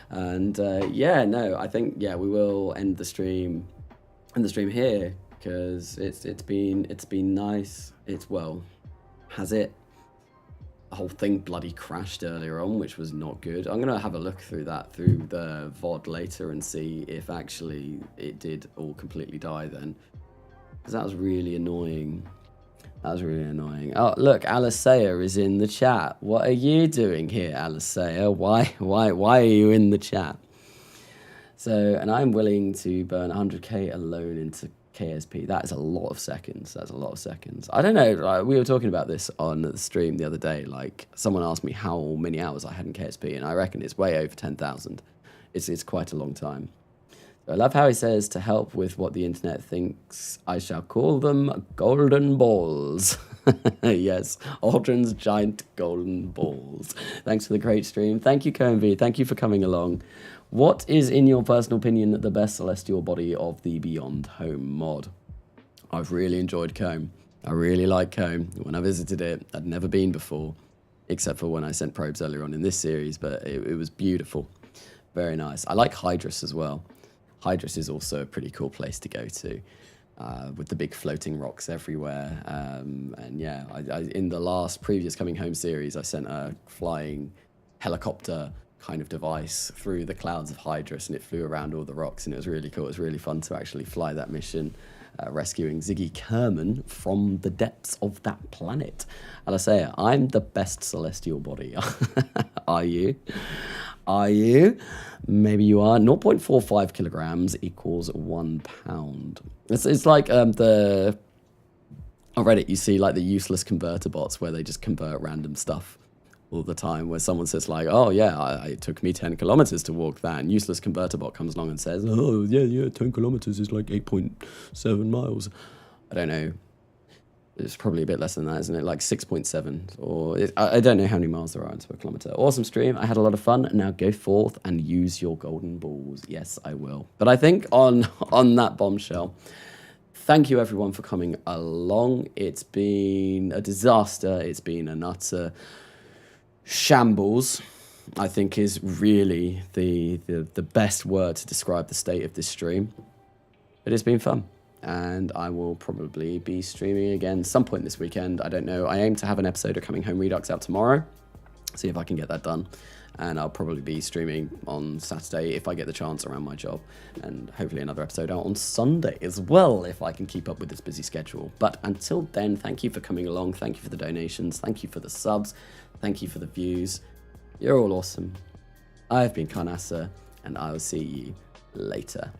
And yeah, no, I think, yeah, we will end the stream here, because it's been nice. Has it? The whole thing bloody crashed earlier on, which was not good. I'm gonna have a look through the VOD later and see if actually it did all completely die then, because that was really annoying. Oh, look, Alicea is in the chat. What are you doing here, Alicea? Why are you in the chat? So, and I'm willing to burn 100k alone into KSP. That is a lot of seconds. That's a lot of seconds. I don't know. Like, we were talking about this on the stream the other day. Like, someone asked me how many hours I had in KSP, and I reckon it's way over 10,000. It's quite a long time. So I love how he says, to help with what the internet thinks, I shall call them golden balls. Yes, Aldrin's giant golden balls. Thanks for the great stream. Thank you, Combie. Thank you for coming along. What is, in your personal opinion, the best celestial body of the BeyondHome mod? I've really enjoyed Comb. I really like Comb. When I visited it, I'd never been before, except for when I sent probes earlier on in this series, but it was beautiful. Very nice. I like Hydrus as well. Hydrus is also a pretty cool place to go to, with the big floating rocks everywhere. And yeah, in the previous Coming Home series, I sent a flying helicopter kind of device through the clouds of Hydrus, and it flew around all the rocks, and it was really cool. It was really fun to actually fly that mission, rescuing Ziggy Kerman from the depths of that planet. Alicea, I'm the best celestial body. Are you? Are you? Maybe you are. 0.45 kilograms equals 1 pound. It's like on Reddit, you see like the useless converter bots where they just convert random stuff all the time, where someone says like, oh yeah, it took me 10 kilometers to walk that, and useless converter bot comes along and says, oh yeah, 10 kilometers is like 8.7 miles. I don't know. It's probably a bit less than that, isn't it? Like 6.7, or I don't know how many miles there are into a kilometer. Awesome stream. I had a lot of fun. Now go forth and use your golden balls. Yes, I will. But I think on that bombshell, thank you everyone for coming along. It's been a disaster. It's been an utter shambles, I think, is really the best word to describe the state of this stream. But it's been fun. And I will probably be streaming again some point this weekend. I don't know. I aim to have an episode of Coming Home Redux out tomorrow. See if I can get that done. And I'll probably be streaming on Saturday if I get the chance around my job. And hopefully another episode out on Sunday as well, if I can keep up with this busy schedule. But until then, thank you for coming along. Thank you for the donations. Thank you for the subs. Thank you for the views. You're all awesome. I've been Karnasa, and I will see you later.